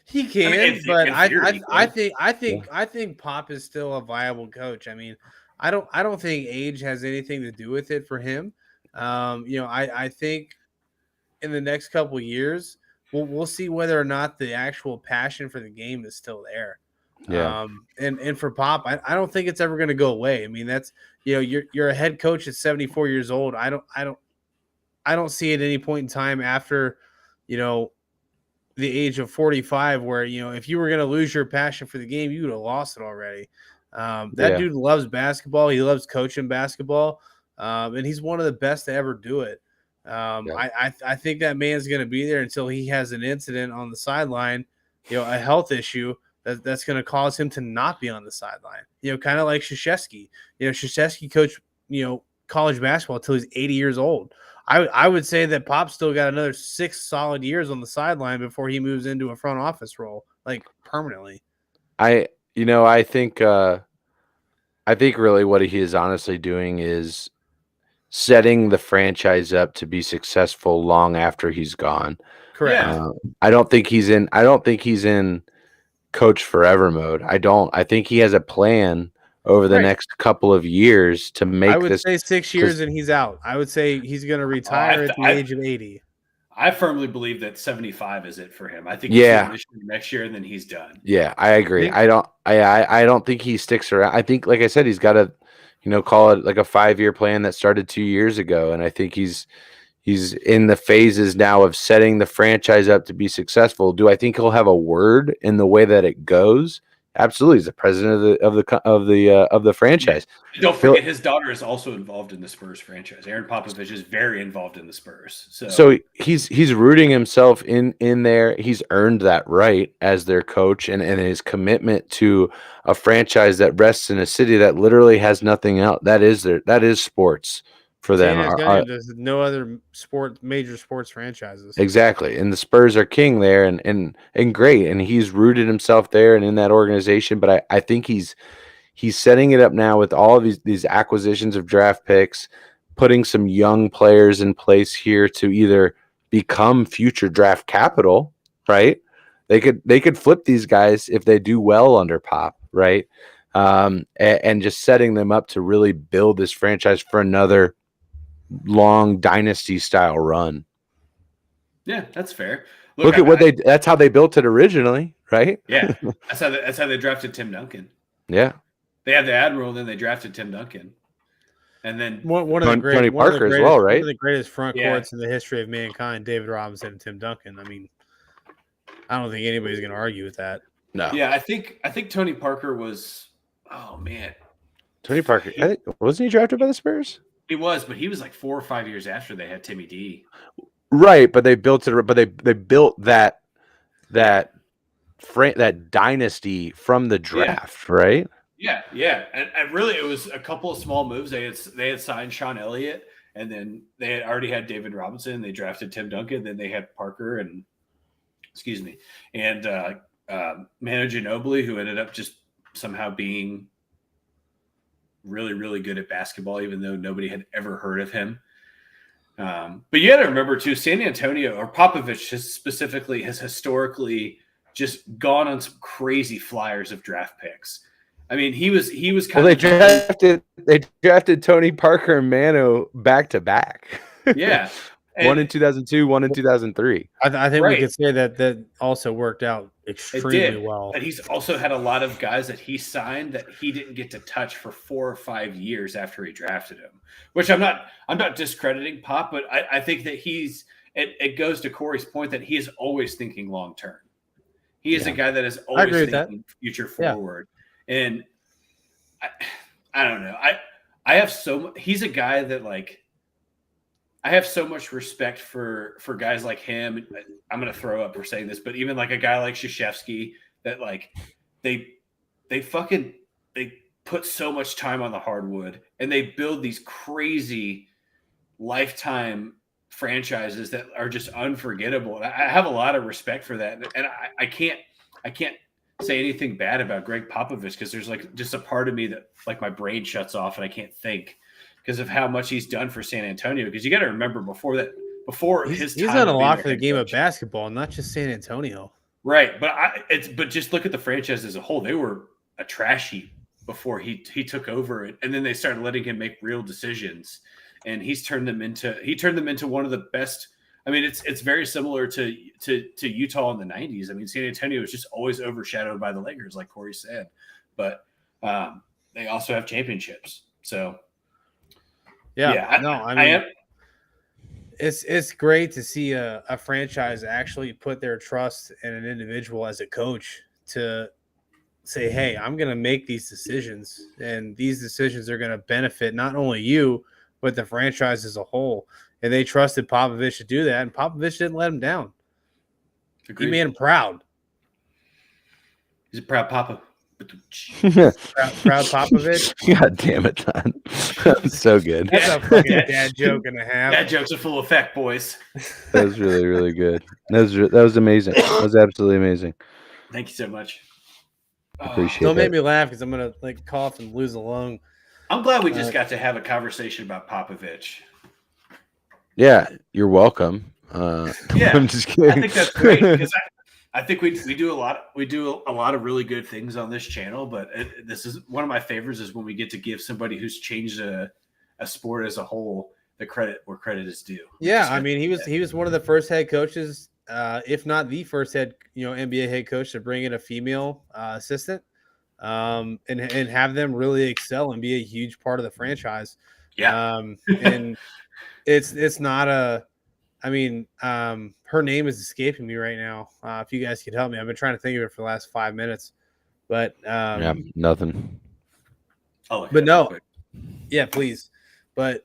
He can, but I think Pop is still a viable coach. I mean, I don't think age has anything to do with it for him. I think in the next couple of years we'll see whether or not the actual passion for the game is still there. Yeah. And for Pop, I don't think it's ever going to go away. I mean, that's you're a head coach at 74 years old. I don't see at any point in time after the age of 45 where if you were going to lose your passion for the game, you would have lost it already. Dude loves basketball. He loves coaching basketball, and he's one of the best to ever do it. I think that man's going to be there until he has an incident on the sideline, a health issue that's going to cause him to not be on the sideline. Kind of like Krzyzewski. Krzyzewski coached college basketball until he's 80 years old. I would say that Pop still got another 6 solid years on the sideline before he moves into a front office role, like permanently. I think really what he is honestly doing is setting the franchise up to be successful long after he's gone. Correct. I don't think he's in coach forever mode. I think he has a plan over the next couple of years to make this. I would say 6 years and he's out. I would say he's going to retire at the age of 80. I firmly believe that 75 is it for him. I think he's next year and then he's done. Yeah, I agree. I don't think he sticks around. I think, like I said, he's got to, call it like a 5-year plan that started 2 years ago. And I think he's in the phases now of setting the franchise up to be successful. Do I think he'll have a word in the way that it goes? Absolutely, he's the president of the franchise. Don't forget, his daughter is also involved in the Spurs franchise. Aaron Popovich is very involved in the Spurs. So he's rooting himself in there. He's earned that right as their coach, and his commitment to a franchise that rests in a city that literally has nothing else. That is sports for them. There's no other major sports franchises. Exactly. And the Spurs are king there and great. And he's rooted himself there and in that organization. But I think he's setting it up now with all of these acquisitions of draft picks, putting some young players in place here to either become future draft capital, right? They could flip these guys if they do well under Pop, right? And just setting them up to really build this franchise for another long dynasty style run. Yeah, that's fair. Look at what that's how they built it originally, right? Yeah, that's how they drafted Tim Duncan. Yeah. They had the Admiral, and then they drafted Tim Duncan. And then one of the Tony Parker as well, right? One of the greatest front courts in the history of mankind, David Robinson and Tim Duncan. I mean, I don't think anybody's going to argue with that. No. Yeah, I think Tony Parker was. Oh man, Tony Parker wasn't he drafted by the Spurs? He was, but he was like 4 or 5 years after they had Timmy D. Right, but they built it. But they built that dynasty from the draft, right? Yeah, and really it was a couple of small moves. They had signed Sean Elliott, and then they had already had David Robinson. They drafted Tim Duncan. Then they had Parker and Manu Ginobili, who ended up just somehow being really, really good at basketball, even though nobody had ever heard of him. But you got to remember too, San Antonio, or Popovich has historically just gone on some crazy flyers of draft picks. I mean, he was kind of they drafted Tony Parker and Manu back to back. Yeah. One in 2002, one in 2003. I think we could say that also worked out extremely well. But he's also had a lot of guys that he signed that he didn't get to touch for 4 or 5 years after he drafted him. Which I'm not discrediting Pop, but I think that it goes to Corey's point that he is always thinking long term. He is a guy that is always thinking future forward. And I don't know. He's a guy that like. I have so much respect for guys like him. I'm going to throw up for saying this, but even like a guy like Krzyzewski, that like they put so much time on the hardwood and they build these crazy lifetime franchises that are just unforgettable. And I have a lot of respect for that. And I can't say anything bad about Greg Popovich because there's like just a part of me that like my brain shuts off and I can't think because of how much he's done for San Antonio. Because you got to remember he's done a lot for the game of basketball, not just San Antonio. Right, but just look at the franchise as a whole. They were a trash heap before he took over, and then they started letting him make real decisions, and he turned them into one of the best. I mean, it's very similar to Utah in the 90s. I mean, San Antonio was just always overshadowed by the Lakers, like Corey said, but they also have championships. So. It's great to see a franchise actually put their trust in an individual as a coach to say, hey, I'm going to make these decisions, and these decisions are going to benefit not only you, but the franchise as a whole. And they trusted Popovich to do that, and Popovich didn't let him down. Agreed. He made him proud. He's a proud papa. proud Popovich. God damn it, Don. That's so good. That's a fucking dad joke and a half. Dad jokes are full effect, boys. That was really, really good. That was amazing. That was absolutely amazing. Thank you so much. Appreciate it. Don't make me laugh because I'm gonna like cough and lose a lung. I'm glad we just got to have a conversation about Popovich. Yeah, you're welcome. I'm just kidding. I think that's great because I think we do a lot. We do a lot of really good things on this channel, but this is one of my favorites is when we get to give somebody who's changed a sport as a whole the credit where credit is due. Yeah, I mean he was one of the first head coaches, if not the first NBA head coach to bring in a female assistant, and have them really excel and be a huge part of the franchise. Yeah, and it's not a. I mean, her name is escaping me right now. If you guys could help me, I've been trying to think of it for the last 5 minutes, but nothing. But no, yeah, please. But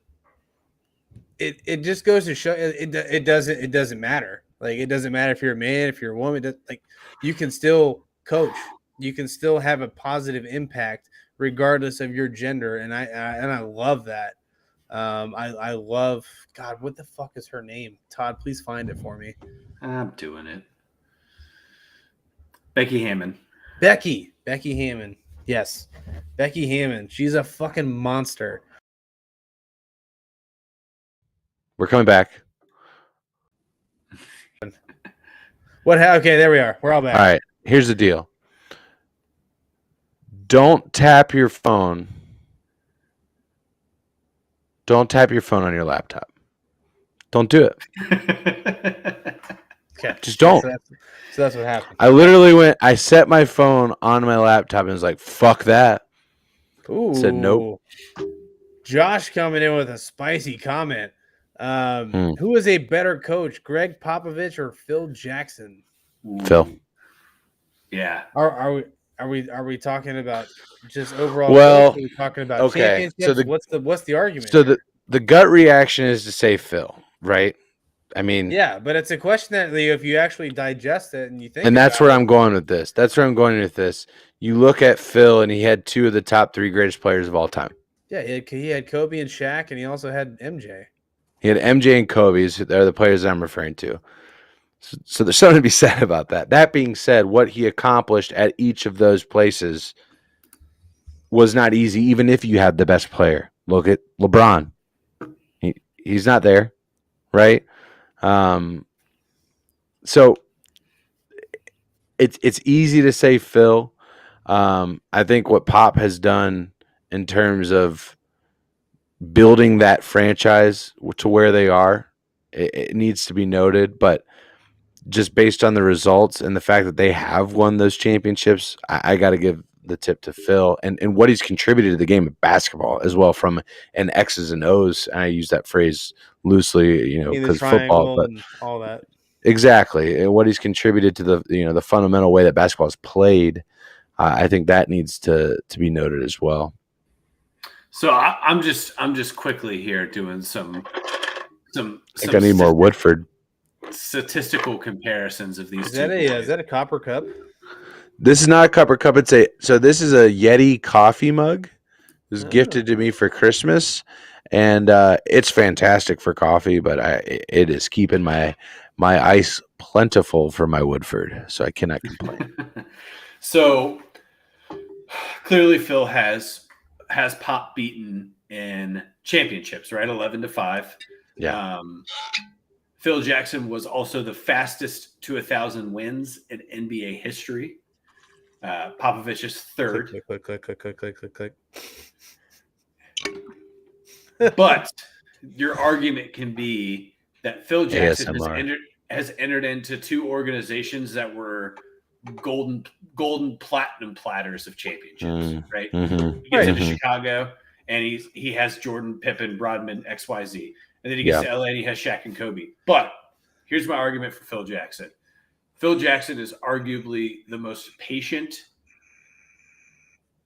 it just goes to show it doesn't matter. Like it doesn't matter if you're a man, if you're a woman. Like you can still coach. You can still have a positive impact regardless of your gender, and I love that. I love God. What the fuck is her name? Todd, please find it for me. I'm doing it. Becky Hammon. Becky Hammon. Yes, Becky Hammon. She's a fucking monster. We're coming back. Okay, there we are. We're all back. All right. Here's the deal. Don't tap your phone. Don't tap your phone on your laptop. Don't do it. Okay. Just don't. So that's what happened. I literally I set my phone on my laptop and was like, fuck that. Ooh. Said nope. Josh coming in with a spicy comment. Who is a better coach, Greg Popovich or Phil Jackson? Phil. Yeah. Are we talking about just overall Well, coach? Are we talking about okay. championships? So What's the argument? So here? the gut reaction is to say Phil, right? I mean, yeah, but it's a question that if you actually digest it and you think, and that's where I'm going with this. That's where I'm going with this. You look at Phil, and he had 2 of the top 3 greatest players of all time. Yeah, he had Kobe and Shaq, and he also had MJ. He had MJ and Kobe. They're the players I'm referring to. So there's something to be said about that. That being said, what he accomplished at each of those places was not easy, even if you had the best player. Look at LeBron. He's not there, right? So it's easy to say Phil. I think what Pop has done in terms of building that franchise to where they are, it needs to be noted. But just based on the results and the fact that they have won those championships, I got to give the tip to Phil and what he's contributed to the game of basketball as well, from an X's and O's. And I use that phrase loosely, because football, but and all that. Exactly, and what he's contributed to the fundamental way that basketball is played. I think that needs to be noted as well. So I'm just quickly here doing some. I think I need more Woodford. Statistical comparisons of these. Is that a copper cup? This is not a copper cup. This is a Yeti coffee mug. It was gifted to me for Christmas, and it's fantastic for coffee. But it is keeping my ice plentiful for my Woodford, so I cannot complain. So clearly, Phil has Pop beaten in championships, right? 11-5. Yeah. Phil Jackson was also the fastest to 1,000 wins in NBA history. Popovich is third. Click. But your argument can be that Phil Jackson has entered into 2 organizations that were golden platinum platters of championships, right? Mm-hmm. He gets into Chicago, and he has Jordan, Pippen, Rodman, XYZ. And then he gets to LA, and he has Shaq and Kobe. But here's my argument for Phil Jackson. Phil Jackson is arguably the most patient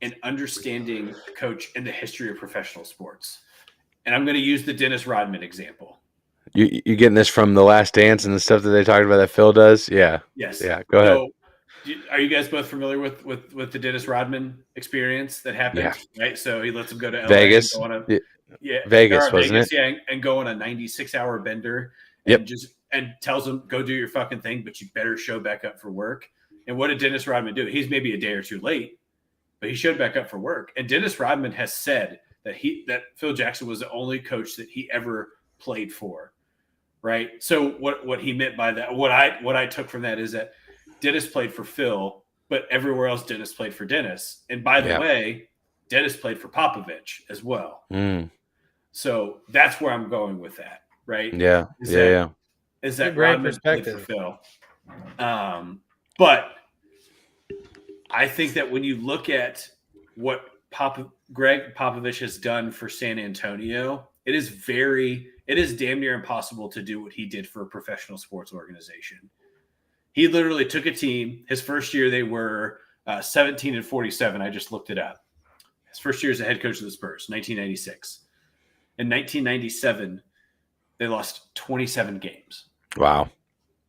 and understanding coach in the history of professional sports. And I'm going to use the Dennis Rodman example. You getting this from The Last Dance and the stuff that they talked about that Phil does? Yeah. Yes. Yeah. Go ahead. Are you guys both familiar with the Dennis Rodman experience that happened? Yeah. Right. So he lets him go to LA Vegas. And go on Vegas, wasn't it? Yeah, and go on a 96-hour bender and tells him, go do your fucking thing, but you better show back up for work. And what did Dennis Rodman do? He's maybe a day or 2 late, but he showed back up for work. And Dennis Rodman has said that Phil Jackson was the only coach that he ever played for. Right. So what he meant by that, what I took from that is that Dennis played for Phil, but everywhere else Dennis played for Dennis. And by the way, Dennis played for Popovich as well. So that's where I'm going with that, right? Yeah. Is that Rodman played for Phil? But I think that when you look at what Greg Popovich has done for San Antonio, it is damn near impossible to do what he did for a professional sports organization. He literally took a team. His first year, they were 17-47. I just looked it up. His first year as a head coach of the Spurs, 1996. In 1997, they lost 27 games. Wow.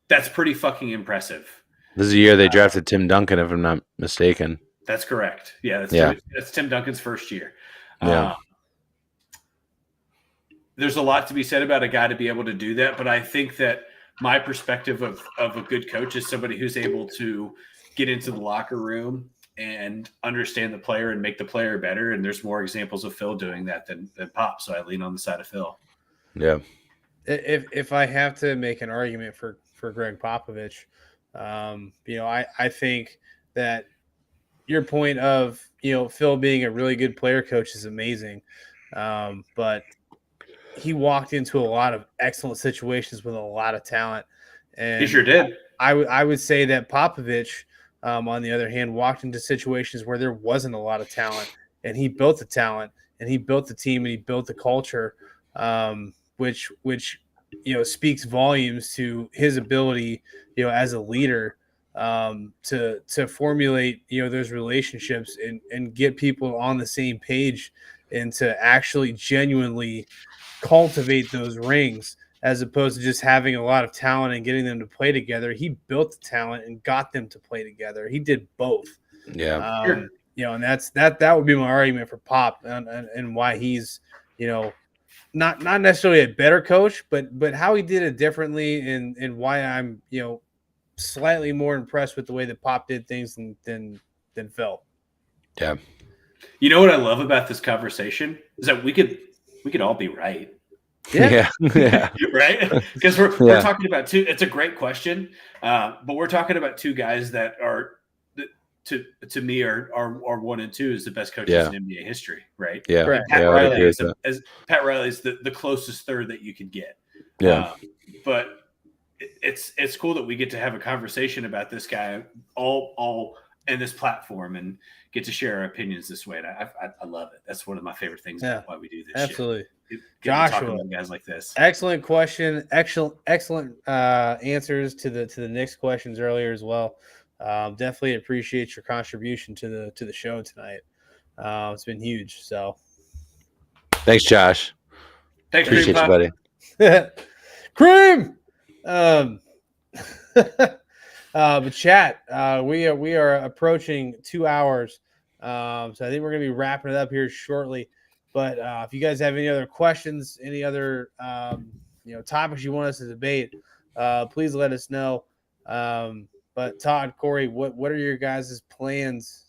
That's pretty fucking impressive. This is the year they drafted Tim Duncan, if I'm not mistaken. That's correct. Yeah, that's Tim Duncan's first year. Yeah. There's a lot to be said about a guy to be able to do that, but I think that my perspective of a good coach is somebody who's able to get into the locker room and understand the player and make the player better. And there's more examples of Phil doing that than Pop. So I lean on the side of Phil. Yeah. If I have to make an argument for Greg Popovich, I think that your point of, Phil being a really good player coach is amazing. But he walked into a lot of excellent situations with a lot of talent. And He sure did. I would say that Popovich, on the other hand, walked into situations where there wasn't a lot of talent, and he built the talent, and he built the team, and he built the culture, which speaks volumes to his ability, as a leader, to formulate those relationships and get people on the same page, and to actually genuinely cultivate those rings, as opposed to just having a lot of talent and getting them to play together. He built the talent and got them to play together. He did both. Yeah. Sure. And that would be my argument for Pop, and why he's, not necessarily a better coach, but how he did it differently, and why I'm, slightly more impressed with the way that Pop did things than Phil. Yeah. You know what I love about this conversation is that we could all be right. Yeah. Yeah. Right? Because we're talking about two. It's a great question, but we're talking about two guys that are, to me, are 1 and 2 is the best coaches in NBA history. Right? Yeah. Correct. Pat Yeah, Riley Pat Riley is the closest third that you can get. Yeah. But it's cool that we get to have a conversation about this guy all in this platform and get to share our opinions this way. And I love it. That's one of my favorite things about why we do this. Absolutely. Shit. Joshua, about guys like this. Excellent question. Excellent answers to the Knicks questions earlier as well. Definitely appreciate your contribution to the show tonight. It's been huge. So, thanks, Josh. Thanks, appreciate you, buddy. Cream. But chat, we are approaching 2 hours. So I think we're gonna be wrapping it up here shortly. But if you guys have any other questions, any other topics you want us to debate, please let us know. But Todd, Corey, what are your guys' plans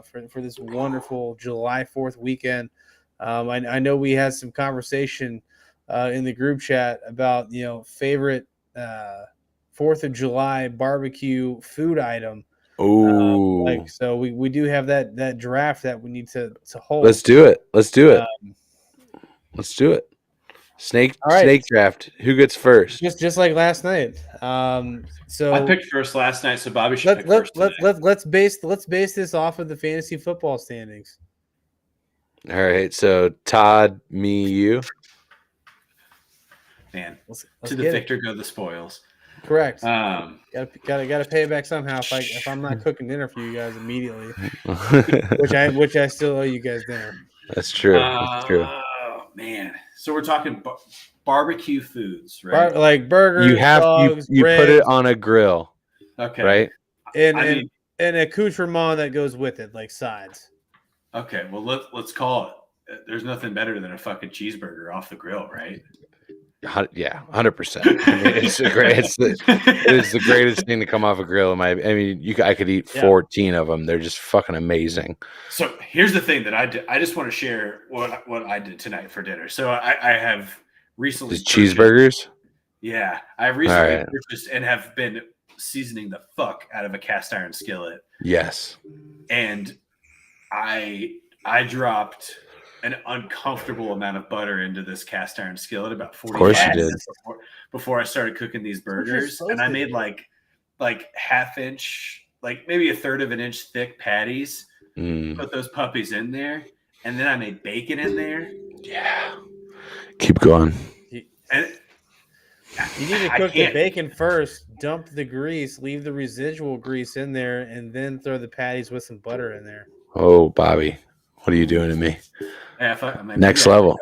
for this wonderful July 4th weekend? I know we had some conversation in the group chat about favorite 4th of July barbecue food item. Oh, so we do have that draft that we need to hold. Let's do it. Let's do it. Snake draft. Who gets first? Just like last night. So I picked first last night, so Bobby should pick first. Let's base this off of the fantasy football standings. All right. So Todd, me, you. Man, let's to the victor go the spoils. Correct. Gotta pay it back somehow. If I'm not cooking dinner for you guys immediately, which I still owe you guys dinner. That's true. That's true. Oh man! So we're talking barbecue foods, right? Like burgers. You have dogs, you ribs, put it on a grill. Okay. Right. And an accoutrement that goes with it, like sides. Okay. Well, let's call it. There's nothing better than a fucking cheeseburger off the grill, right? Yeah, 100%. I mean, it's the greatest thing to come off a grill. I could eat 14 of them. They're just fucking amazing. So here's the thing that I did. I just want to share what I did tonight for dinner. So I have recently cheeseburgers. Yeah, I recently purchased and have been seasoning the fuck out of a cast iron skillet. Yes, and I dropped an uncomfortable amount of butter into this cast iron skillet about 40 minutes before I started cooking these burgers. And I made like half inch, like maybe a third of an inch thick patties, put those puppies in there. And then I made bacon in there. Yeah. Keep going. And you need to cook the bacon first, dump the grease, leave the residual grease in there, and then throw the patties with some butter in there. Oh, Bobby, what are you doing to me? Next level.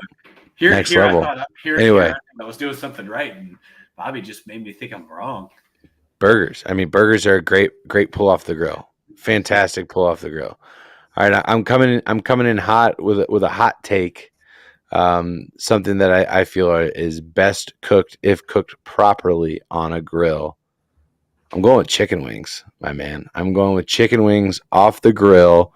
Next level. Anyway, I was doing something right, and Bobby just made me think I'm wrong. Burgers. Burgers are a great pull off the grill. Fantastic pull off the grill. All right, I'm coming in hot with a hot take. Something that I feel is best cooked if cooked properly on a grill. I'm going with chicken wings, my man. I'm going with chicken wings off the grill.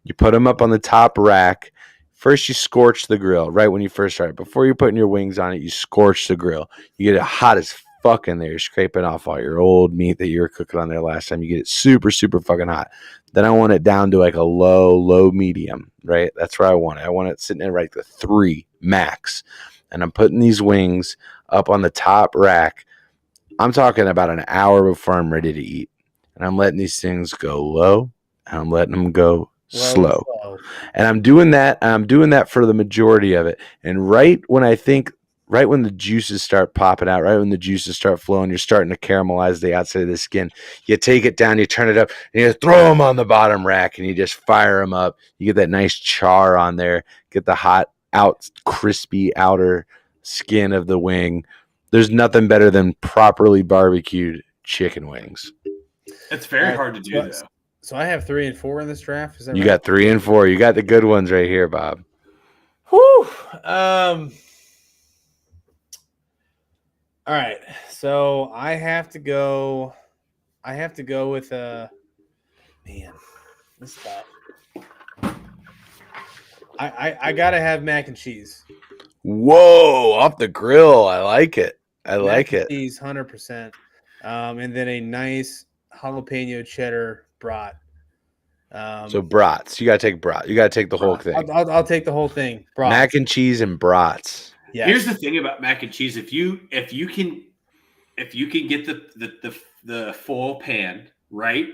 You put them up on the top rack. First, you scorch the grill right when you first start. Before you're putting your wings on it, you scorch the grill. You get it hot as fuck in there. You're scraping off all your old meat that you were cooking on there last time. You get it super, super fucking hot. Then I want it down to like a low medium, right? That's where I want it. I want it sitting at like the 3 max. And I'm putting these wings up on the top rack. I'm talking about an hour before I'm ready to eat. And I'm letting these things go low and I'm letting them go slow. And I'm doing that. I'm doing that for the majority of it. And right when the juices start popping out, right when the juices start flowing, you're starting to caramelize the outside of the skin. You take it down, you turn it up, and you throw them on the bottom rack, and you just fire them up. You get that nice char on there, get the hot, crispy outer skin of the wing. There's nothing better than properly barbecued chicken wings. It's very hard to do, though. So I have 3 and 4 in this draft. Is that you right? got 3 and 4. You got the good ones right here, Bob. Whew. All right. So I have to go with man. This stuff. I gotta have mac and cheese. Whoa, off the grill. I like it. Mac and cheese, 100%. And then a nice jalapeno cheddar brat. So brats. You gotta take brat. You gotta take the whole thing. I'll take the whole thing. Brats. Mac and cheese and brats. Yes. Here's the thing about mac and cheese. If you can get the full pan, right?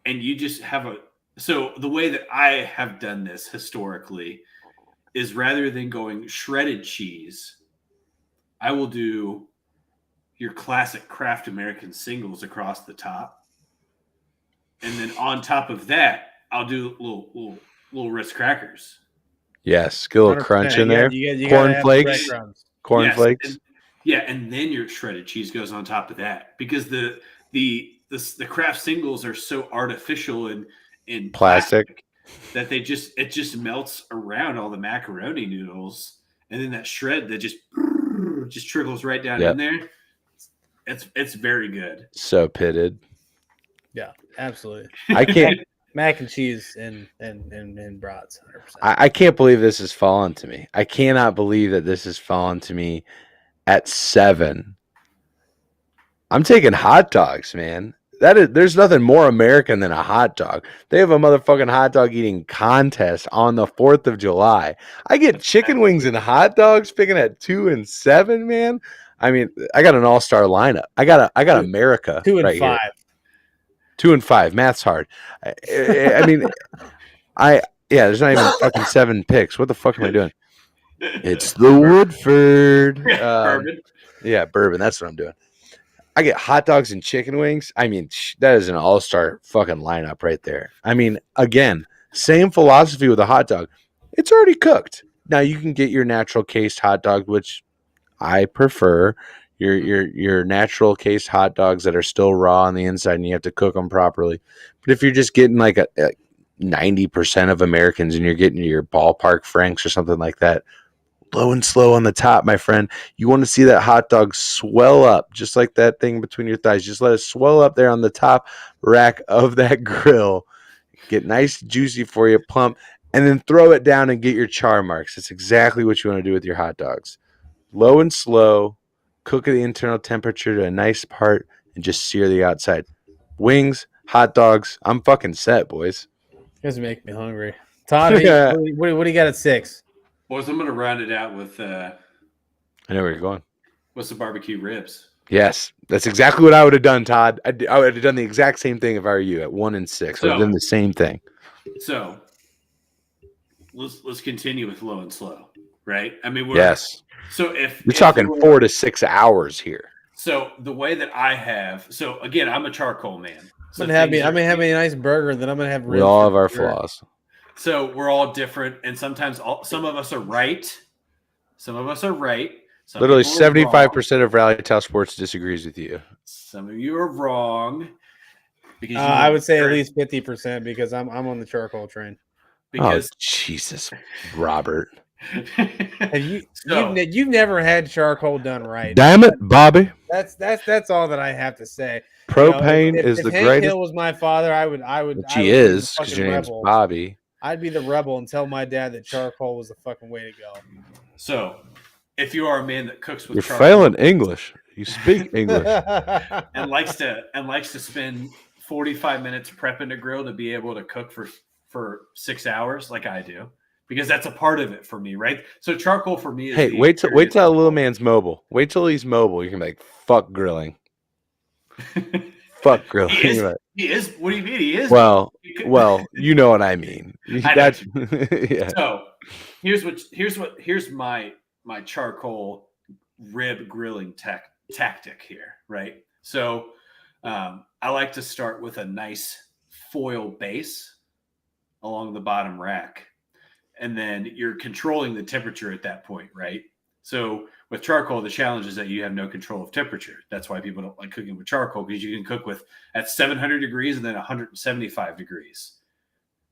And you just have so the way that I have done this historically is rather than going shredded cheese, I will do your classic Kraft American singles across the top. And then on top of that, I'll do little Ritz crackers. Yes, get a little crunch in there. Cornflakes. Cornflakes. Yes, and then your shredded cheese goes on top of that because the Kraft singles are so artificial and in plastic that it just melts around all the macaroni noodles, and then that shred that just trickles right down in there. It's very good. So pitted. Yeah, absolutely. I can't mac and cheese and brats. 100%. I can't believe this has fallen to me. I cannot believe that this has fallen to me at 7. I'm taking hot dogs, man. There's nothing more American than a hot dog. They have a motherfucking hot dog eating contest on the 4th of July. I get chicken wings and hot dogs picking at 2 and 7, man. I mean, I got an all-star lineup. I got America 2 and right 5. Here. 2 and 5. Math's hard. I mean, there's not even fucking 7 picks. What the fuck am I doing? It's the Woodford. Bourbon. Yeah, bourbon. That's what I'm doing. I get hot dogs and chicken wings. I mean, that is an all-star fucking lineup right there. I mean, again, same philosophy with a hot dog. It's already cooked. Now you can get your natural cased hot dog, which I prefer. Your natural cased hot dogs that are still raw on the inside, and you have to cook them properly. But if you're just getting like a 90% of Americans, and you're getting your ballpark Franks or something like that, low and slow on the top, my friend. You want to see that hot dog swell up, just like that thing between your thighs. Just let it swell up there on the top rack of that grill. Get nice, juicy for you, plump, and then throw it down and get your char marks. That's exactly what you want to do with your hot dogs. Low and slow, cook at the internal temperature to a nice part, and just sear the outside. Wings, hot dogs. I'm fucking set, boys. You guys make me hungry. Todd, what do you got at 6? Boys, I'm going to round it out with I know where you're going. With some barbecue ribs. Yes, that's exactly what I would have done, Todd. I would have done the exact same thing if I were you at 1 and 6. I would have done the same thing. So let's continue with low and slow, right? I mean, yes. So if you're talking 4 to 6 hours here. So the way that I have, so again, I'm a charcoal man. So I'm gonna have a nice burger, then I'm gonna have ribs. We all have our flaws. So we're all different, and sometimes some of us are right. Some of us are right. Literally 75% of Rally Towel Sports disagrees with you. Some of you are wrong. Because I would say at least 50% because I'm on the charcoal train. Because Jesus, Robert. Have you've never had charcoal done right? Damn it, Bobby. That's all that I have to say. Propane is the greatest. Hank Hill was my father, I would. She is because your name's Bobby. I'd be the rebel and tell my dad that charcoal was the fucking way to go. So, if you are a man that cooks with charcoal, you're failing English. You speak English and likes to spend 45 minutes prepping a grill to be able to cook for 6 hours, like I do, because that's a part of it for me, right? So charcoal for me is wait till a little man's mobile. Wait till he's mobile. You can be like, fuck grilling. Fuck grilling. He is. Right. He is. What do you mean? He is. Well, you know what I mean. I That's yeah. So here's my charcoal rib grilling tactic here, right? So I like to start with a nice foil base along the bottom rack, and then you're controlling the temperature at that point, right? So with charcoal, the challenge is that you have no control of temperature. That's why people don't like cooking with charcoal, because you can cook with at 700 degrees and then 175 degrees.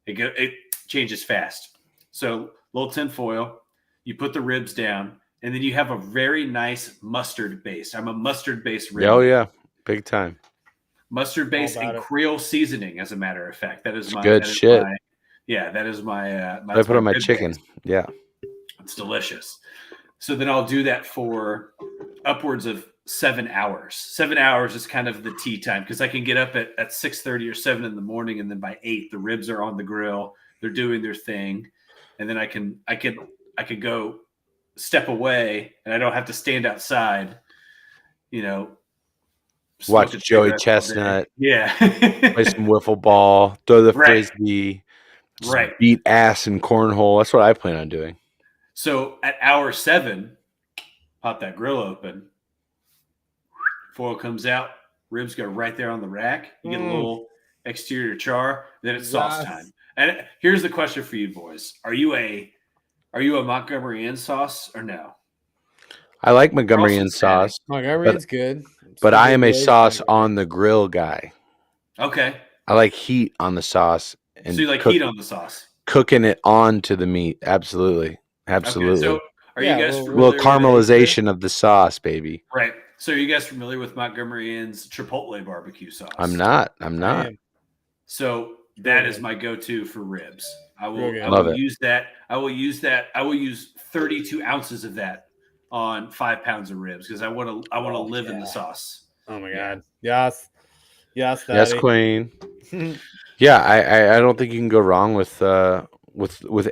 It changes fast. So little tin foil, you put the ribs down, and then you have a very nice mustard base. I'm a mustard based rib. Oh yeah, big time. Mustard base and Creole seasoning, as a matter of fact. That is It's my good shit. that is my. I put on my chicken. Base. Yeah, it's delicious. So then I'll do that for upwards of 7 hours. 7 hours is kind of the tea time, because I can get up at 6:30 or 7 in the morning, and then by 8 the ribs are on the grill. They're doing their thing, and then I could go step away, and I don't have to stand outside. Watch Joey Chestnut. Yeah, play some wiffle ball, throw the frisbee, right? Beat ass in cornhole. That's what I plan on doing. So at hour 7, pop that grill open. Foil comes out, ribs go right there on the rack. You get a little exterior char. Then it's sauce time. And here's the question for you boys: Are you a Montgomery Inn sauce or no? I like Montgomery Inn sauce. Montgomery Inn's good, but I am a sauce on the grill guy. Okay. I like heat on the sauce. And so you like heat on the sauce? Cooking it onto the meat. Absolutely. Okay, so are you guys familiar with caramelization of the sauce, baby? Right. So are you guys familiar with Montgomery Inn's Chipotle barbecue sauce? I'm not. So that is my go-to for ribs. I will use that. I will use 32 ounces of that on 5 pounds of ribs, because I want to live in the sauce. Oh my God. Yes. Yes, Daddy. Yes, Queen. Yeah, I don't think you can go wrong with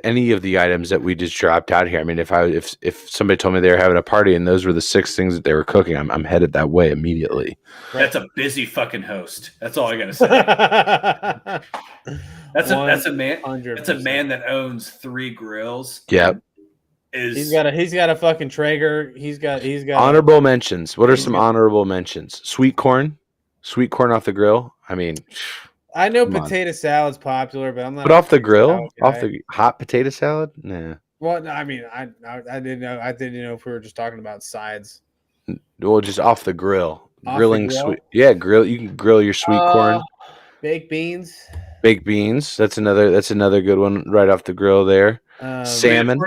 any of the items that we just dropped out here. I mean, if somebody told me they were having a party and those were the 6 things that they were cooking, I'm headed that way immediately. That's a busy fucking host. That's all I gotta say. That's a man. 100%. That's a man that owns 3 grills. Yep. He's got a fucking Traeger. He's got honorable mentions. What are some honorable mentions? Sweet corn off the grill. I mean, I know potato salad's popular, but I'm not. But off the grill, off the hot potato salad, nah. Well, I mean, I didn't know. I didn't know if we were just talking about sides. Well, just off the grill, grilling sweet. Yeah, grill. You can grill your sweet corn. Baked beans. Baked beans. That's another good one right off the grill there. Salmon.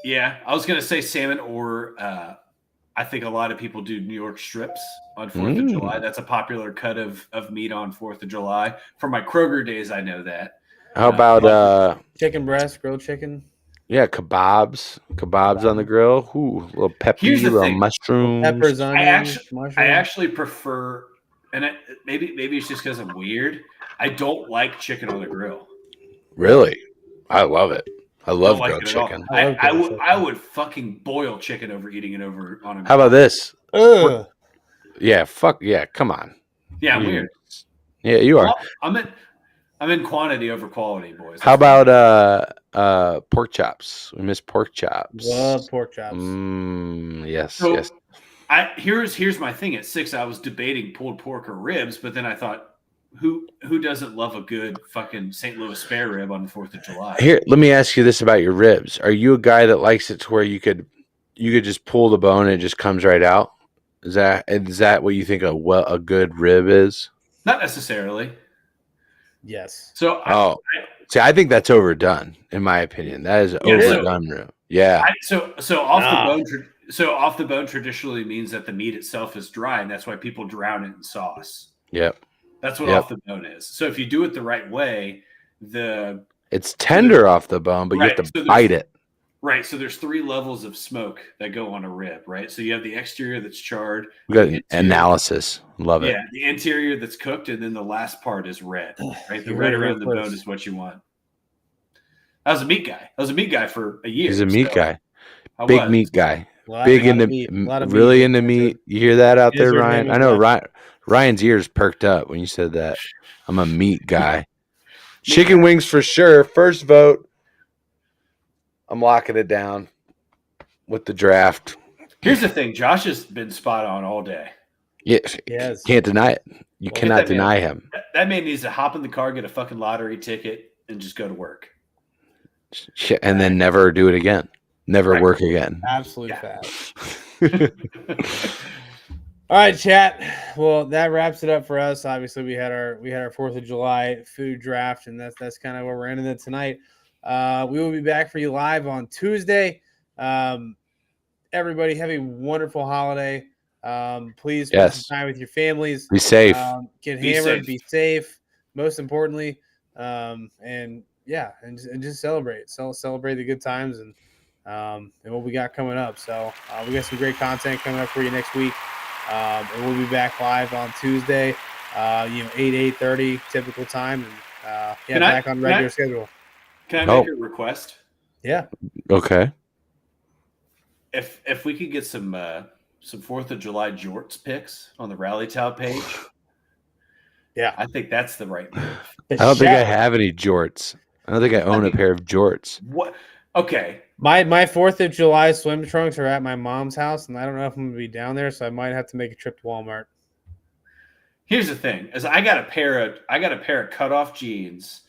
Yeah, I was gonna say salmon, or I think a lot of people do New York strips on 4th of July. That's a popular cut of meat on 4th of July. From my Kroger days, I know that. How about chicken breast, grilled chicken? Yeah, kebabs on the grill. Ooh, a little peppers, little mushrooms. Peppers, onions, I actually prefer, and maybe it's just because I'm weird, I don't like chicken on the grill. Really? I love it. I love grilled chicken. I would fucking boil chicken over eating it over on a grill. How about this? Yeah, fuck yeah, come on. Yeah, I'm weird. Yeah, you are. Well, I'm in quantity over quality, boys. How about pork chops? We miss pork chops. Love pork chops. Yes, so yes. Here's my thing. At 6, I was debating pulled pork or ribs, but then I thought, who doesn't love a good fucking St. Louis spare rib on the 4th of July? Here, let me ask you this about your ribs. Are you a guy that likes it to where you could just pull the bone and it just comes right out? Is that what you think a good rib is? Not necessarily. Yes. So I think that's overdone, in my opinion. That is overdone rib. Yeah. So off the bone traditionally means that the meat itself is dry, and that's why people drown it in sauce. Yep. That's what off the bone is. So if you do it the right way, it's tender off the bone, but you have to bite it. Right. So there's 3 levels of smoke that go on a rib, right? So you have the exterior that's charred. We got analysis. Love it. Yeah. The interior that's cooked, and then the last part is red. Right. The red around the bone is what you want. I was a meat guy for a year. He's a meat guy. Big meat guy. Big into meat. Really into meat. You hear that out there, Ryan? I know Ryan's ears perked up when you said that. I'm a meat guy. Chicken wings for sure. First vote. I'm locking it down with the draft. Here's the thing. Josh has been spot on all day. Yes. Can't deny it. You cannot deny him. That man needs to hop in the car, get a fucking lottery ticket, and just go to work. And then never do it again. Never work again. Absolute fact. All right, chat. Well, that wraps it up for us. Obviously, we had our 4th of July food draft, and that's kind of where we're ending it tonight. We will be back for you live on Tuesday. Everybody have a wonderful holiday. Please spend some time with your families. Be safe. Get hammered. Be safe. Most importantly, and just celebrate. Celebrate the good times and what we got coming up. So we got some great content coming up for you next week. And we'll be back live on Tuesday, 8:30 typical time, and back on regular schedule. Can I make a request? Yeah. Okay. If we could get some 4th of July jorts picks on the Rally Towel page, yeah, I think that's the right move. I don't think I have any jorts. I don't think I own a pair of jorts. What? Okay. My 4th of July swim trunks are at my mom's house, and I don't know if I'm gonna be down there, so I might have to make a trip to Walmart. Here's the thing: is I got a pair of cutoff jeans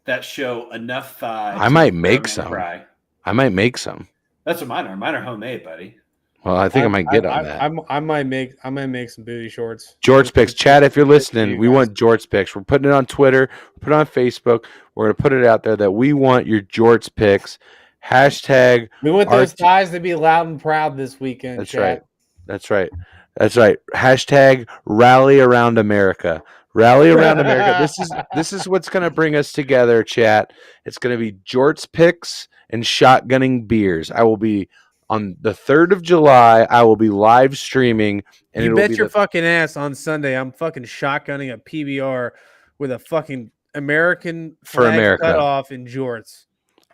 that show enough thigh. I might make some. I might make some. That's what mine are. Mine are homemade, buddy. Well, I think I might get on that. I might make some booty shorts. Jorts picks. Chad, if you're listening, we want Jorts picks. We're putting it on Twitter. We're putting it on Facebook. We're going to put it out there that we want your Jorts picks. Hashtag. We want those guys to be loud and proud this weekend. That's Chad. right. That's right. That's right. Hashtag rally around America. Rally around America. This is what's going to bring us together, chat. It's going to be Jorts picks and shotgunning beers. I will be on the 3rd of July. I will be live streaming. And you bet your fucking ass on Sunday I'm fucking shotgunning a PBR with a fucking American flag cut off in jorts.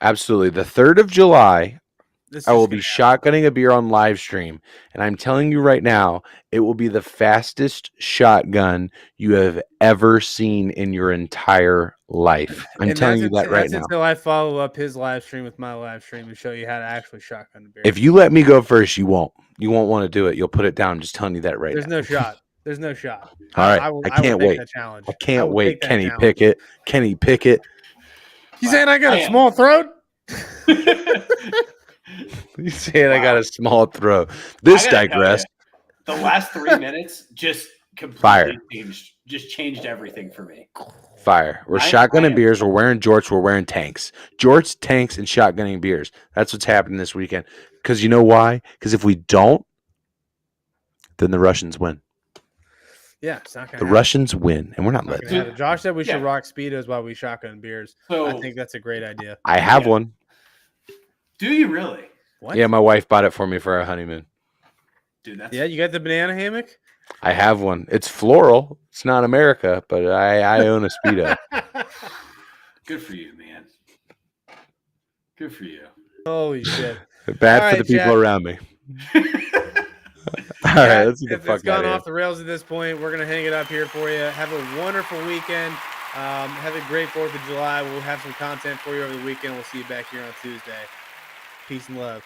Absolutely. The 3rd of July, I will be shotgunning a beer on live stream. And I'm telling you right now, it will be the fastest shotgun you have ever seen in your entire life. I'm telling you that right now. Until I follow up his live stream with my live stream and show you how to actually shotgun a beer. If you let me go first, you won't. You won't want to do it. You'll put it down. I'm just telling you that right now. There's no shot. There's no shot. All right. I can't wait. I can't wait. Kenny Pickett. Kenny Pickett. You saying I got a small throat? You saying I got a small throat? This digressed. The last 3 minutes just completely changed everything for me. Fire. We're shotgunning beers. We're wearing jorts. We're wearing tanks. Jorts, tanks, and shotgunning beers. That's what's happening this weekend. Because you know why? Because if we don't, then the Russians win. Yeah, it's not gonna happen. Russians win, and we're not letting it. Josh said we should rock Speedos while we shotgun beers. So, I think that's a great idea. I have one. Do you really? What? Yeah, my wife bought it for me for our honeymoon. Dude, you got the banana hammock? I have one. It's floral. It's not America, but I own a Speedo. Good for you, man. Good for you. Holy shit. Bad for the people around me. All right, let's get the fuck out of here. It's gone off the rails at this point. We're going to hang it up here for you. Have a wonderful weekend. Have a great 4th of July. We'll have some content for you over the weekend. We'll see you back here on Tuesday. Peace and love.